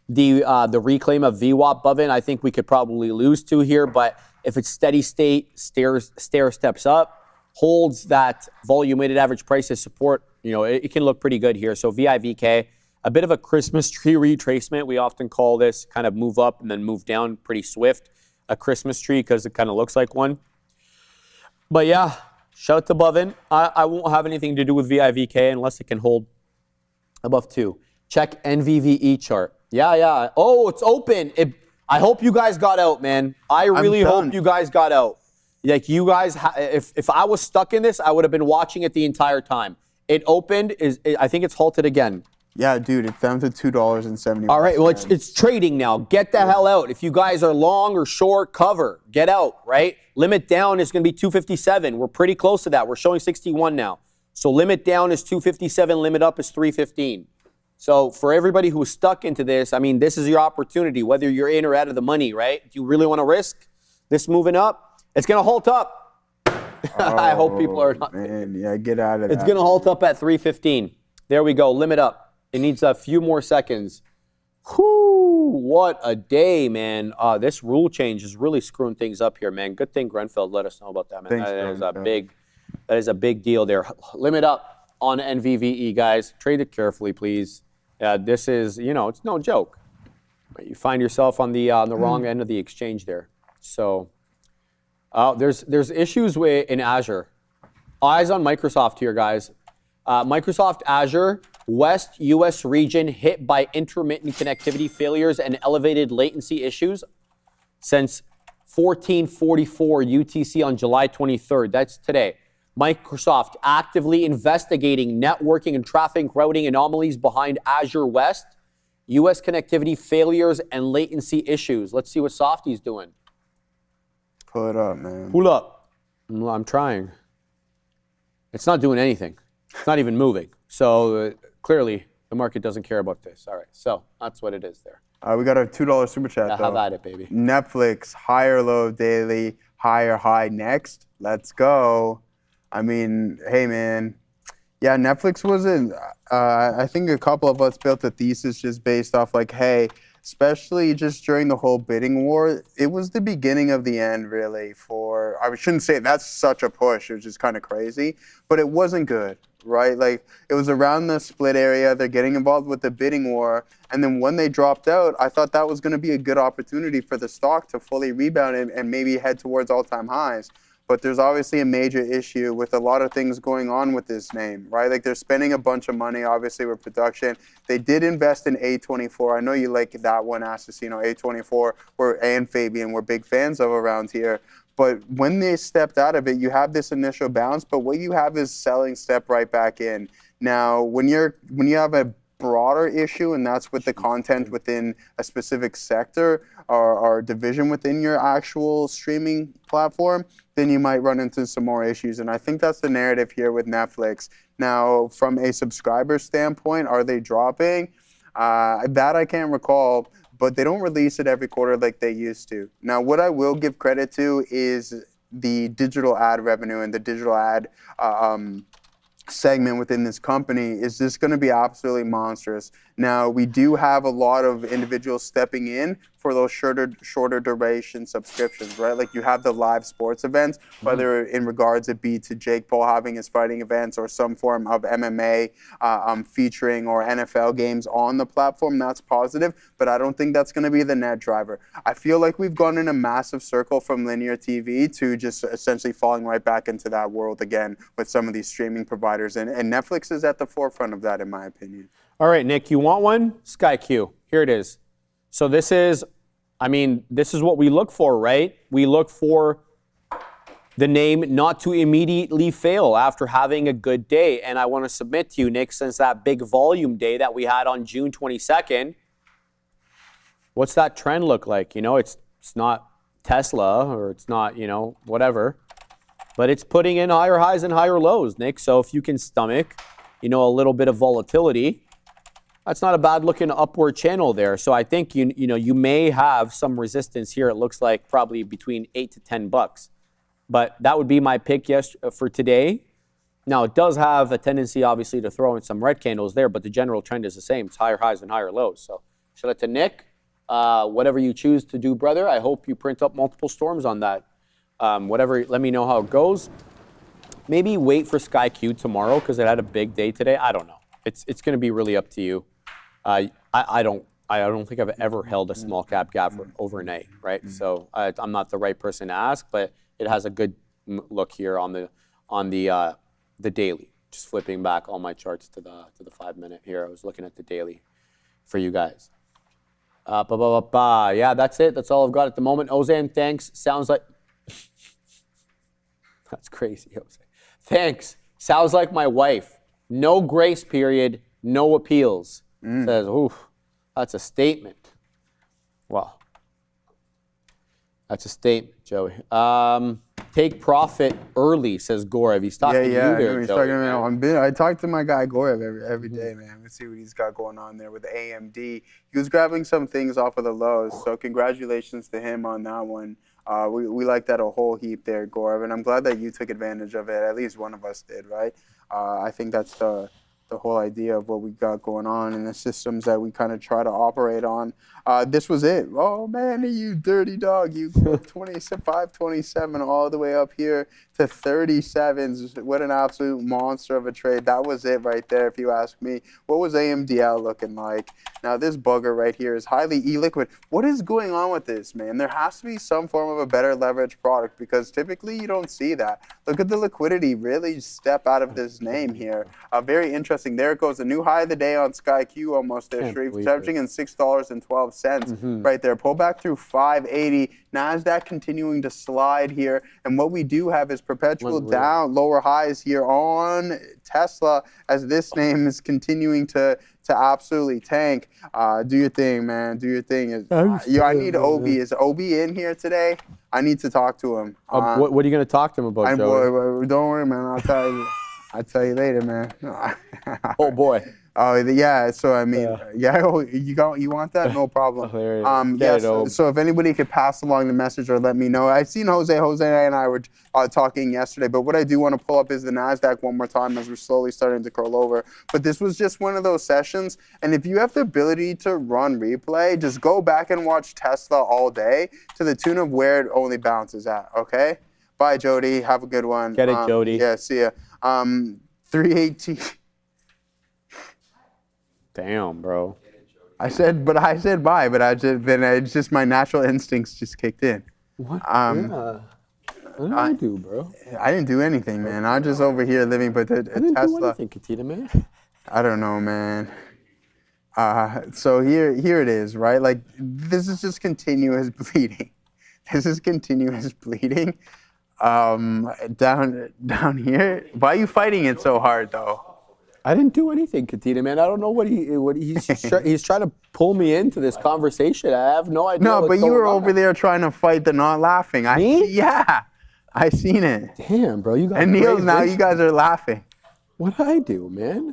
S2: the reclaim of VWAP, Bhavin, I think we could probably lose 2 here. But if it's steady state, stair steps up, holds that volume weighted average price as support, it can look pretty good here. So VIVK, a bit of a Christmas tree retracement. We often call this kind of move up and then move down pretty swift. A Christmas tree because it kind of looks like one. But yeah. Shout out to Bhavin. I won't have anything to do with VIVK unless it can hold above 2. Check NVDA chart. Yeah. Oh, it's open. I hope you guys got out, man. I really hope you guys got out. Like you guys, if I was stuck in this, I would have been watching it the entire time. It opened. I think it's halted again.
S3: Yeah, dude, it's down to $2.70.
S2: All right, well, it's trading now. Get the hell out. If you guys are long or short, cover. Get out, right? Limit down is going to be 257. We're pretty close to that. We're showing 61 now. So limit down is 257. Limit up is 315. So for everybody who's stuck into this, I mean, this is your opportunity, whether you're in or out of the money, right? Do you really want to risk this moving up? It's going to halt up. I hope people are not.
S3: Man, yeah, get out of that.
S2: It's going to halt up at 315. There we go. Limit up. It needs a few more seconds. Whoo, what a day, man. This rule change is really screwing things up here, man. Good thing Grenfell let us know about that, man.
S3: Thanks,
S2: that is a big deal there. Limit up on NVDA, guys. Trade it carefully, please. This is, it's no joke. You find yourself on the wrong end of the exchange there. So There's issues in Azure. Eyes on Microsoft here, guys. Microsoft Azure, West US region hit by intermittent connectivity failures and elevated latency issues since 1444 UTC on July 23rd. That's today. Microsoft actively investigating networking and traffic routing anomalies behind Azure West, US connectivity failures and latency issues. Let's see what Softy's doing.
S3: Pull it up, man.
S2: Pull up. I'm trying. It's not doing anything. It's not even moving. So clearly, the market doesn't care about this. All right, so that's what it is there.
S3: We got a $2 super chat, though.
S2: Have at it, baby.
S3: Netflix, higher low daily, higher high next. Let's go. I mean, hey, man. Yeah, Netflix wasn't, I think a couple of us built a thesis just based off like, hey, especially just during the whole bidding war, it was the beginning of the end, really, for, I shouldn't say that's such a push, it was just kind of crazy, but it wasn't good, right? Like, it was around the split area, they're getting involved with the bidding war, and then when they dropped out, I thought that was going to be a good opportunity for the stock to fully rebound and maybe head towards all-time highs. But there's obviously a major issue with a lot of things going on with this name, right? Like they're spending a bunch of money, obviously, with production. They did invest in A24. I know you like that one, Assassino. A24, and Fabian, we're big fans of around here. But when they stepped out of it, you have this initial bounce, but what you have is selling step right back in. Now, when you have a broader issue, and that's with the content within a specific sector or division within your actual streaming platform, then you might run into some more issues. And I think that's the narrative here with Netflix. Now, from a subscriber standpoint, are they dropping? That I can't recall, but they don't release it every quarter like they used to. Now, what I will give credit to is the digital ad revenue and the digital ad segment within this company is just going to be absolutely monstrous. Now, we do have a lot of individuals stepping in for those shorter duration subscriptions, right? Like you have the live sports events, whether in regards it be to Jake Paul having his fighting events or some form of MMA featuring or NFL games on the platform, that's positive, but I don't think that's going to be the net driver. I feel like we've gone in a massive circle from linear TV to just essentially falling right back into that world again with some of these streaming providers, and Netflix is at the forefront of that, in my opinion.
S2: All right, Nick, you want one? SkyQ. Here it is. So this is what we look for, right? We look for the name not to immediately fail after having a good day. And I want to submit to you, Nick, since that big volume day that we had on June 22nd, what's that trend look like? You know, it's not Tesla or it's not, whatever, but it's putting in higher highs and higher lows, Nick. So if you can stomach, a little bit of volatility, that's not a bad looking upward channel there. So I think you may have some resistance here. It looks like probably between $8 to $10, but that would be my pick for today. Now it does have a tendency, obviously, to throw in some red candles there, but the general trend is the same. It's higher highs and higher lows. So shout out to Nick. Whatever you choose to do, brother. I hope you print up multiple storms on that. Whatever. Let me know how it goes. Maybe wait for SkyQ tomorrow because it had a big day today. I don't know. It's going to be really up to you. I don't think I've ever held a small cap gap overnight, right? So I'm not the right person to ask, but it has a good look here on the daily. Just flipping back all my charts to the 5 minute here. I was looking at the daily for you guys. Yeah, that's it. That's all I've got at the moment. Ozan, thanks. Sounds like that's crazy, Jose. Thanks. Sounds like my wife. No grace period, no appeals. Says, oof, that's a statement. Well, that's a statement, Joey. Take profit early, says Gorev. He's talking to you there,
S3: he's
S2: Joey.
S3: Talking to me. I talk to my guy Gorev every day, man. Let's see what he's got going on there with AMD. He was grabbing some things off of the lows, so congratulations to him on that one. We like that a whole heap there, Gorev, and I'm glad that you took advantage of it. At least one of us did, right? I think that's the whole idea of what we got going on and the systems that we kind of try to operate on. This was it. Oh, man, you dirty dog. You 25, 27 all the way up here to 37s. What an absolute monster of a trade. That was it right there, if you ask me. What was AMDL looking like? Now, this bugger right here is highly illiquid. What is going on with this, man? There has to be some form of a better leverage product because typically you don't see that. Look at the liquidity really step out of this name here. Very interesting. There it goes. A new high of the day on SkyQ almost there. Averaging in $6.12 right there. Pull back through 580. NASDAQ continuing to slide here. And what we do have is perpetual down, lower highs here on Tesla as this name is continuing to absolutely tank. Do your thing, man. Do your thing. I need OB. Is OB in here today? I need to talk to him.
S2: What are you going to talk to him about, Joey?
S3: Don't worry, man. I'll tell you later, man.
S2: Oh, boy.
S3: Oh, yeah. So, I mean, you want that? No problem. Yes. So if anybody could pass along the message or let me know. I've seen Jose and I were talking yesterday, but what I do want to pull up is the NASDAQ one more time as we're slowly starting to curl over. But this was just one of those sessions. And if you have the ability to run replay, just go back and watch Tesla all day to the tune of where it only bounces at, okay? Bye, Jody. Have a good one.
S2: Get it, Jody.
S3: Yeah, see ya. 318.
S2: Damn, bro.
S3: I said bye, but it's just my natural instincts just kicked in.
S2: What? What did I do, bro?
S3: I didn't do anything, man. I'm just over here living, but
S2: I didn't do anything, Katina, man.
S3: I don't know, man. So here it is, right? Like this is just continuous bleeding. This is continuous bleeding. Down here. Why are you fighting it so hard, though?
S2: I didn't do anything, Katina, man. I don't know what he's trying to pull me into this conversation. I have no idea.
S3: No, but you were over there trying to fight the not laughing.
S2: Me?
S3: Yeah, I seen it.
S2: Damn, bro, you got.
S3: And Neil, now you guys are laughing.
S2: What did I do, man?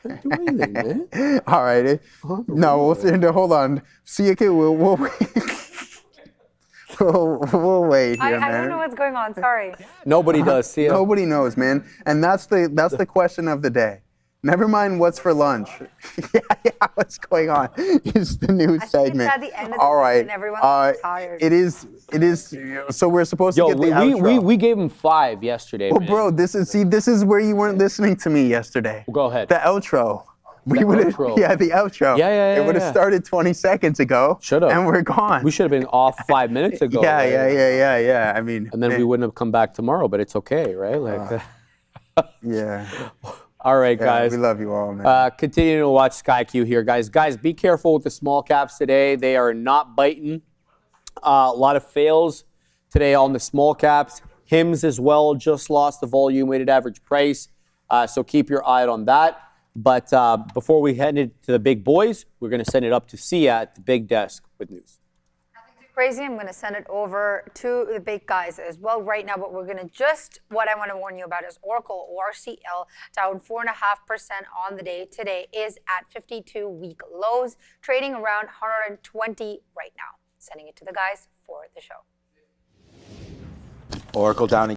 S2: I didn't do anything, man.
S3: All right. No, hold on. See, okay, we'll wait. We'll wait here, man.
S1: I don't know what's going on. Sorry.
S2: Nobody does. See ya.
S3: Nobody knows, man. And that's the question of the day. Never mind what's for lunch. yeah, what's going on? It's the new segment.
S1: At the end of
S3: all right.
S1: And everyone's tired.
S3: It is. So we're supposed to get the outro.
S2: We gave him 5 yesterday.
S3: Well, bro, this is where you weren't listening to me yesterday.
S2: Well, go ahead.
S3: The outro. The outro.
S2: Yeah.
S3: It would have started 20 seconds ago.
S2: Should have.
S3: And we're gone.
S2: We should have been off 5 minutes ago.
S3: Yeah. I mean.
S2: And then we wouldn't have come back tomorrow, but it's okay, right? Like.
S3: Yeah.
S2: All right, guys.
S3: We love you all, man.
S2: Continuing to watch SkyQ here, guys. Guys, be careful with the small caps today. They are not biting. A lot of fails today on the small caps. HIMS as well just lost the volume weighted average price. So keep your eye on that. But before we head into the big boys, we're going to send it up to Sia at the big desk with news.
S1: Crazy. I'm going to send it over to the big guys as well right now, but we're going to what I want to warn you about is Oracle, ORCL, down 4.5% on the day. Today is at 52-week lows, trading around 120 right now. Sending it to the guys for the show.
S3: Oracle down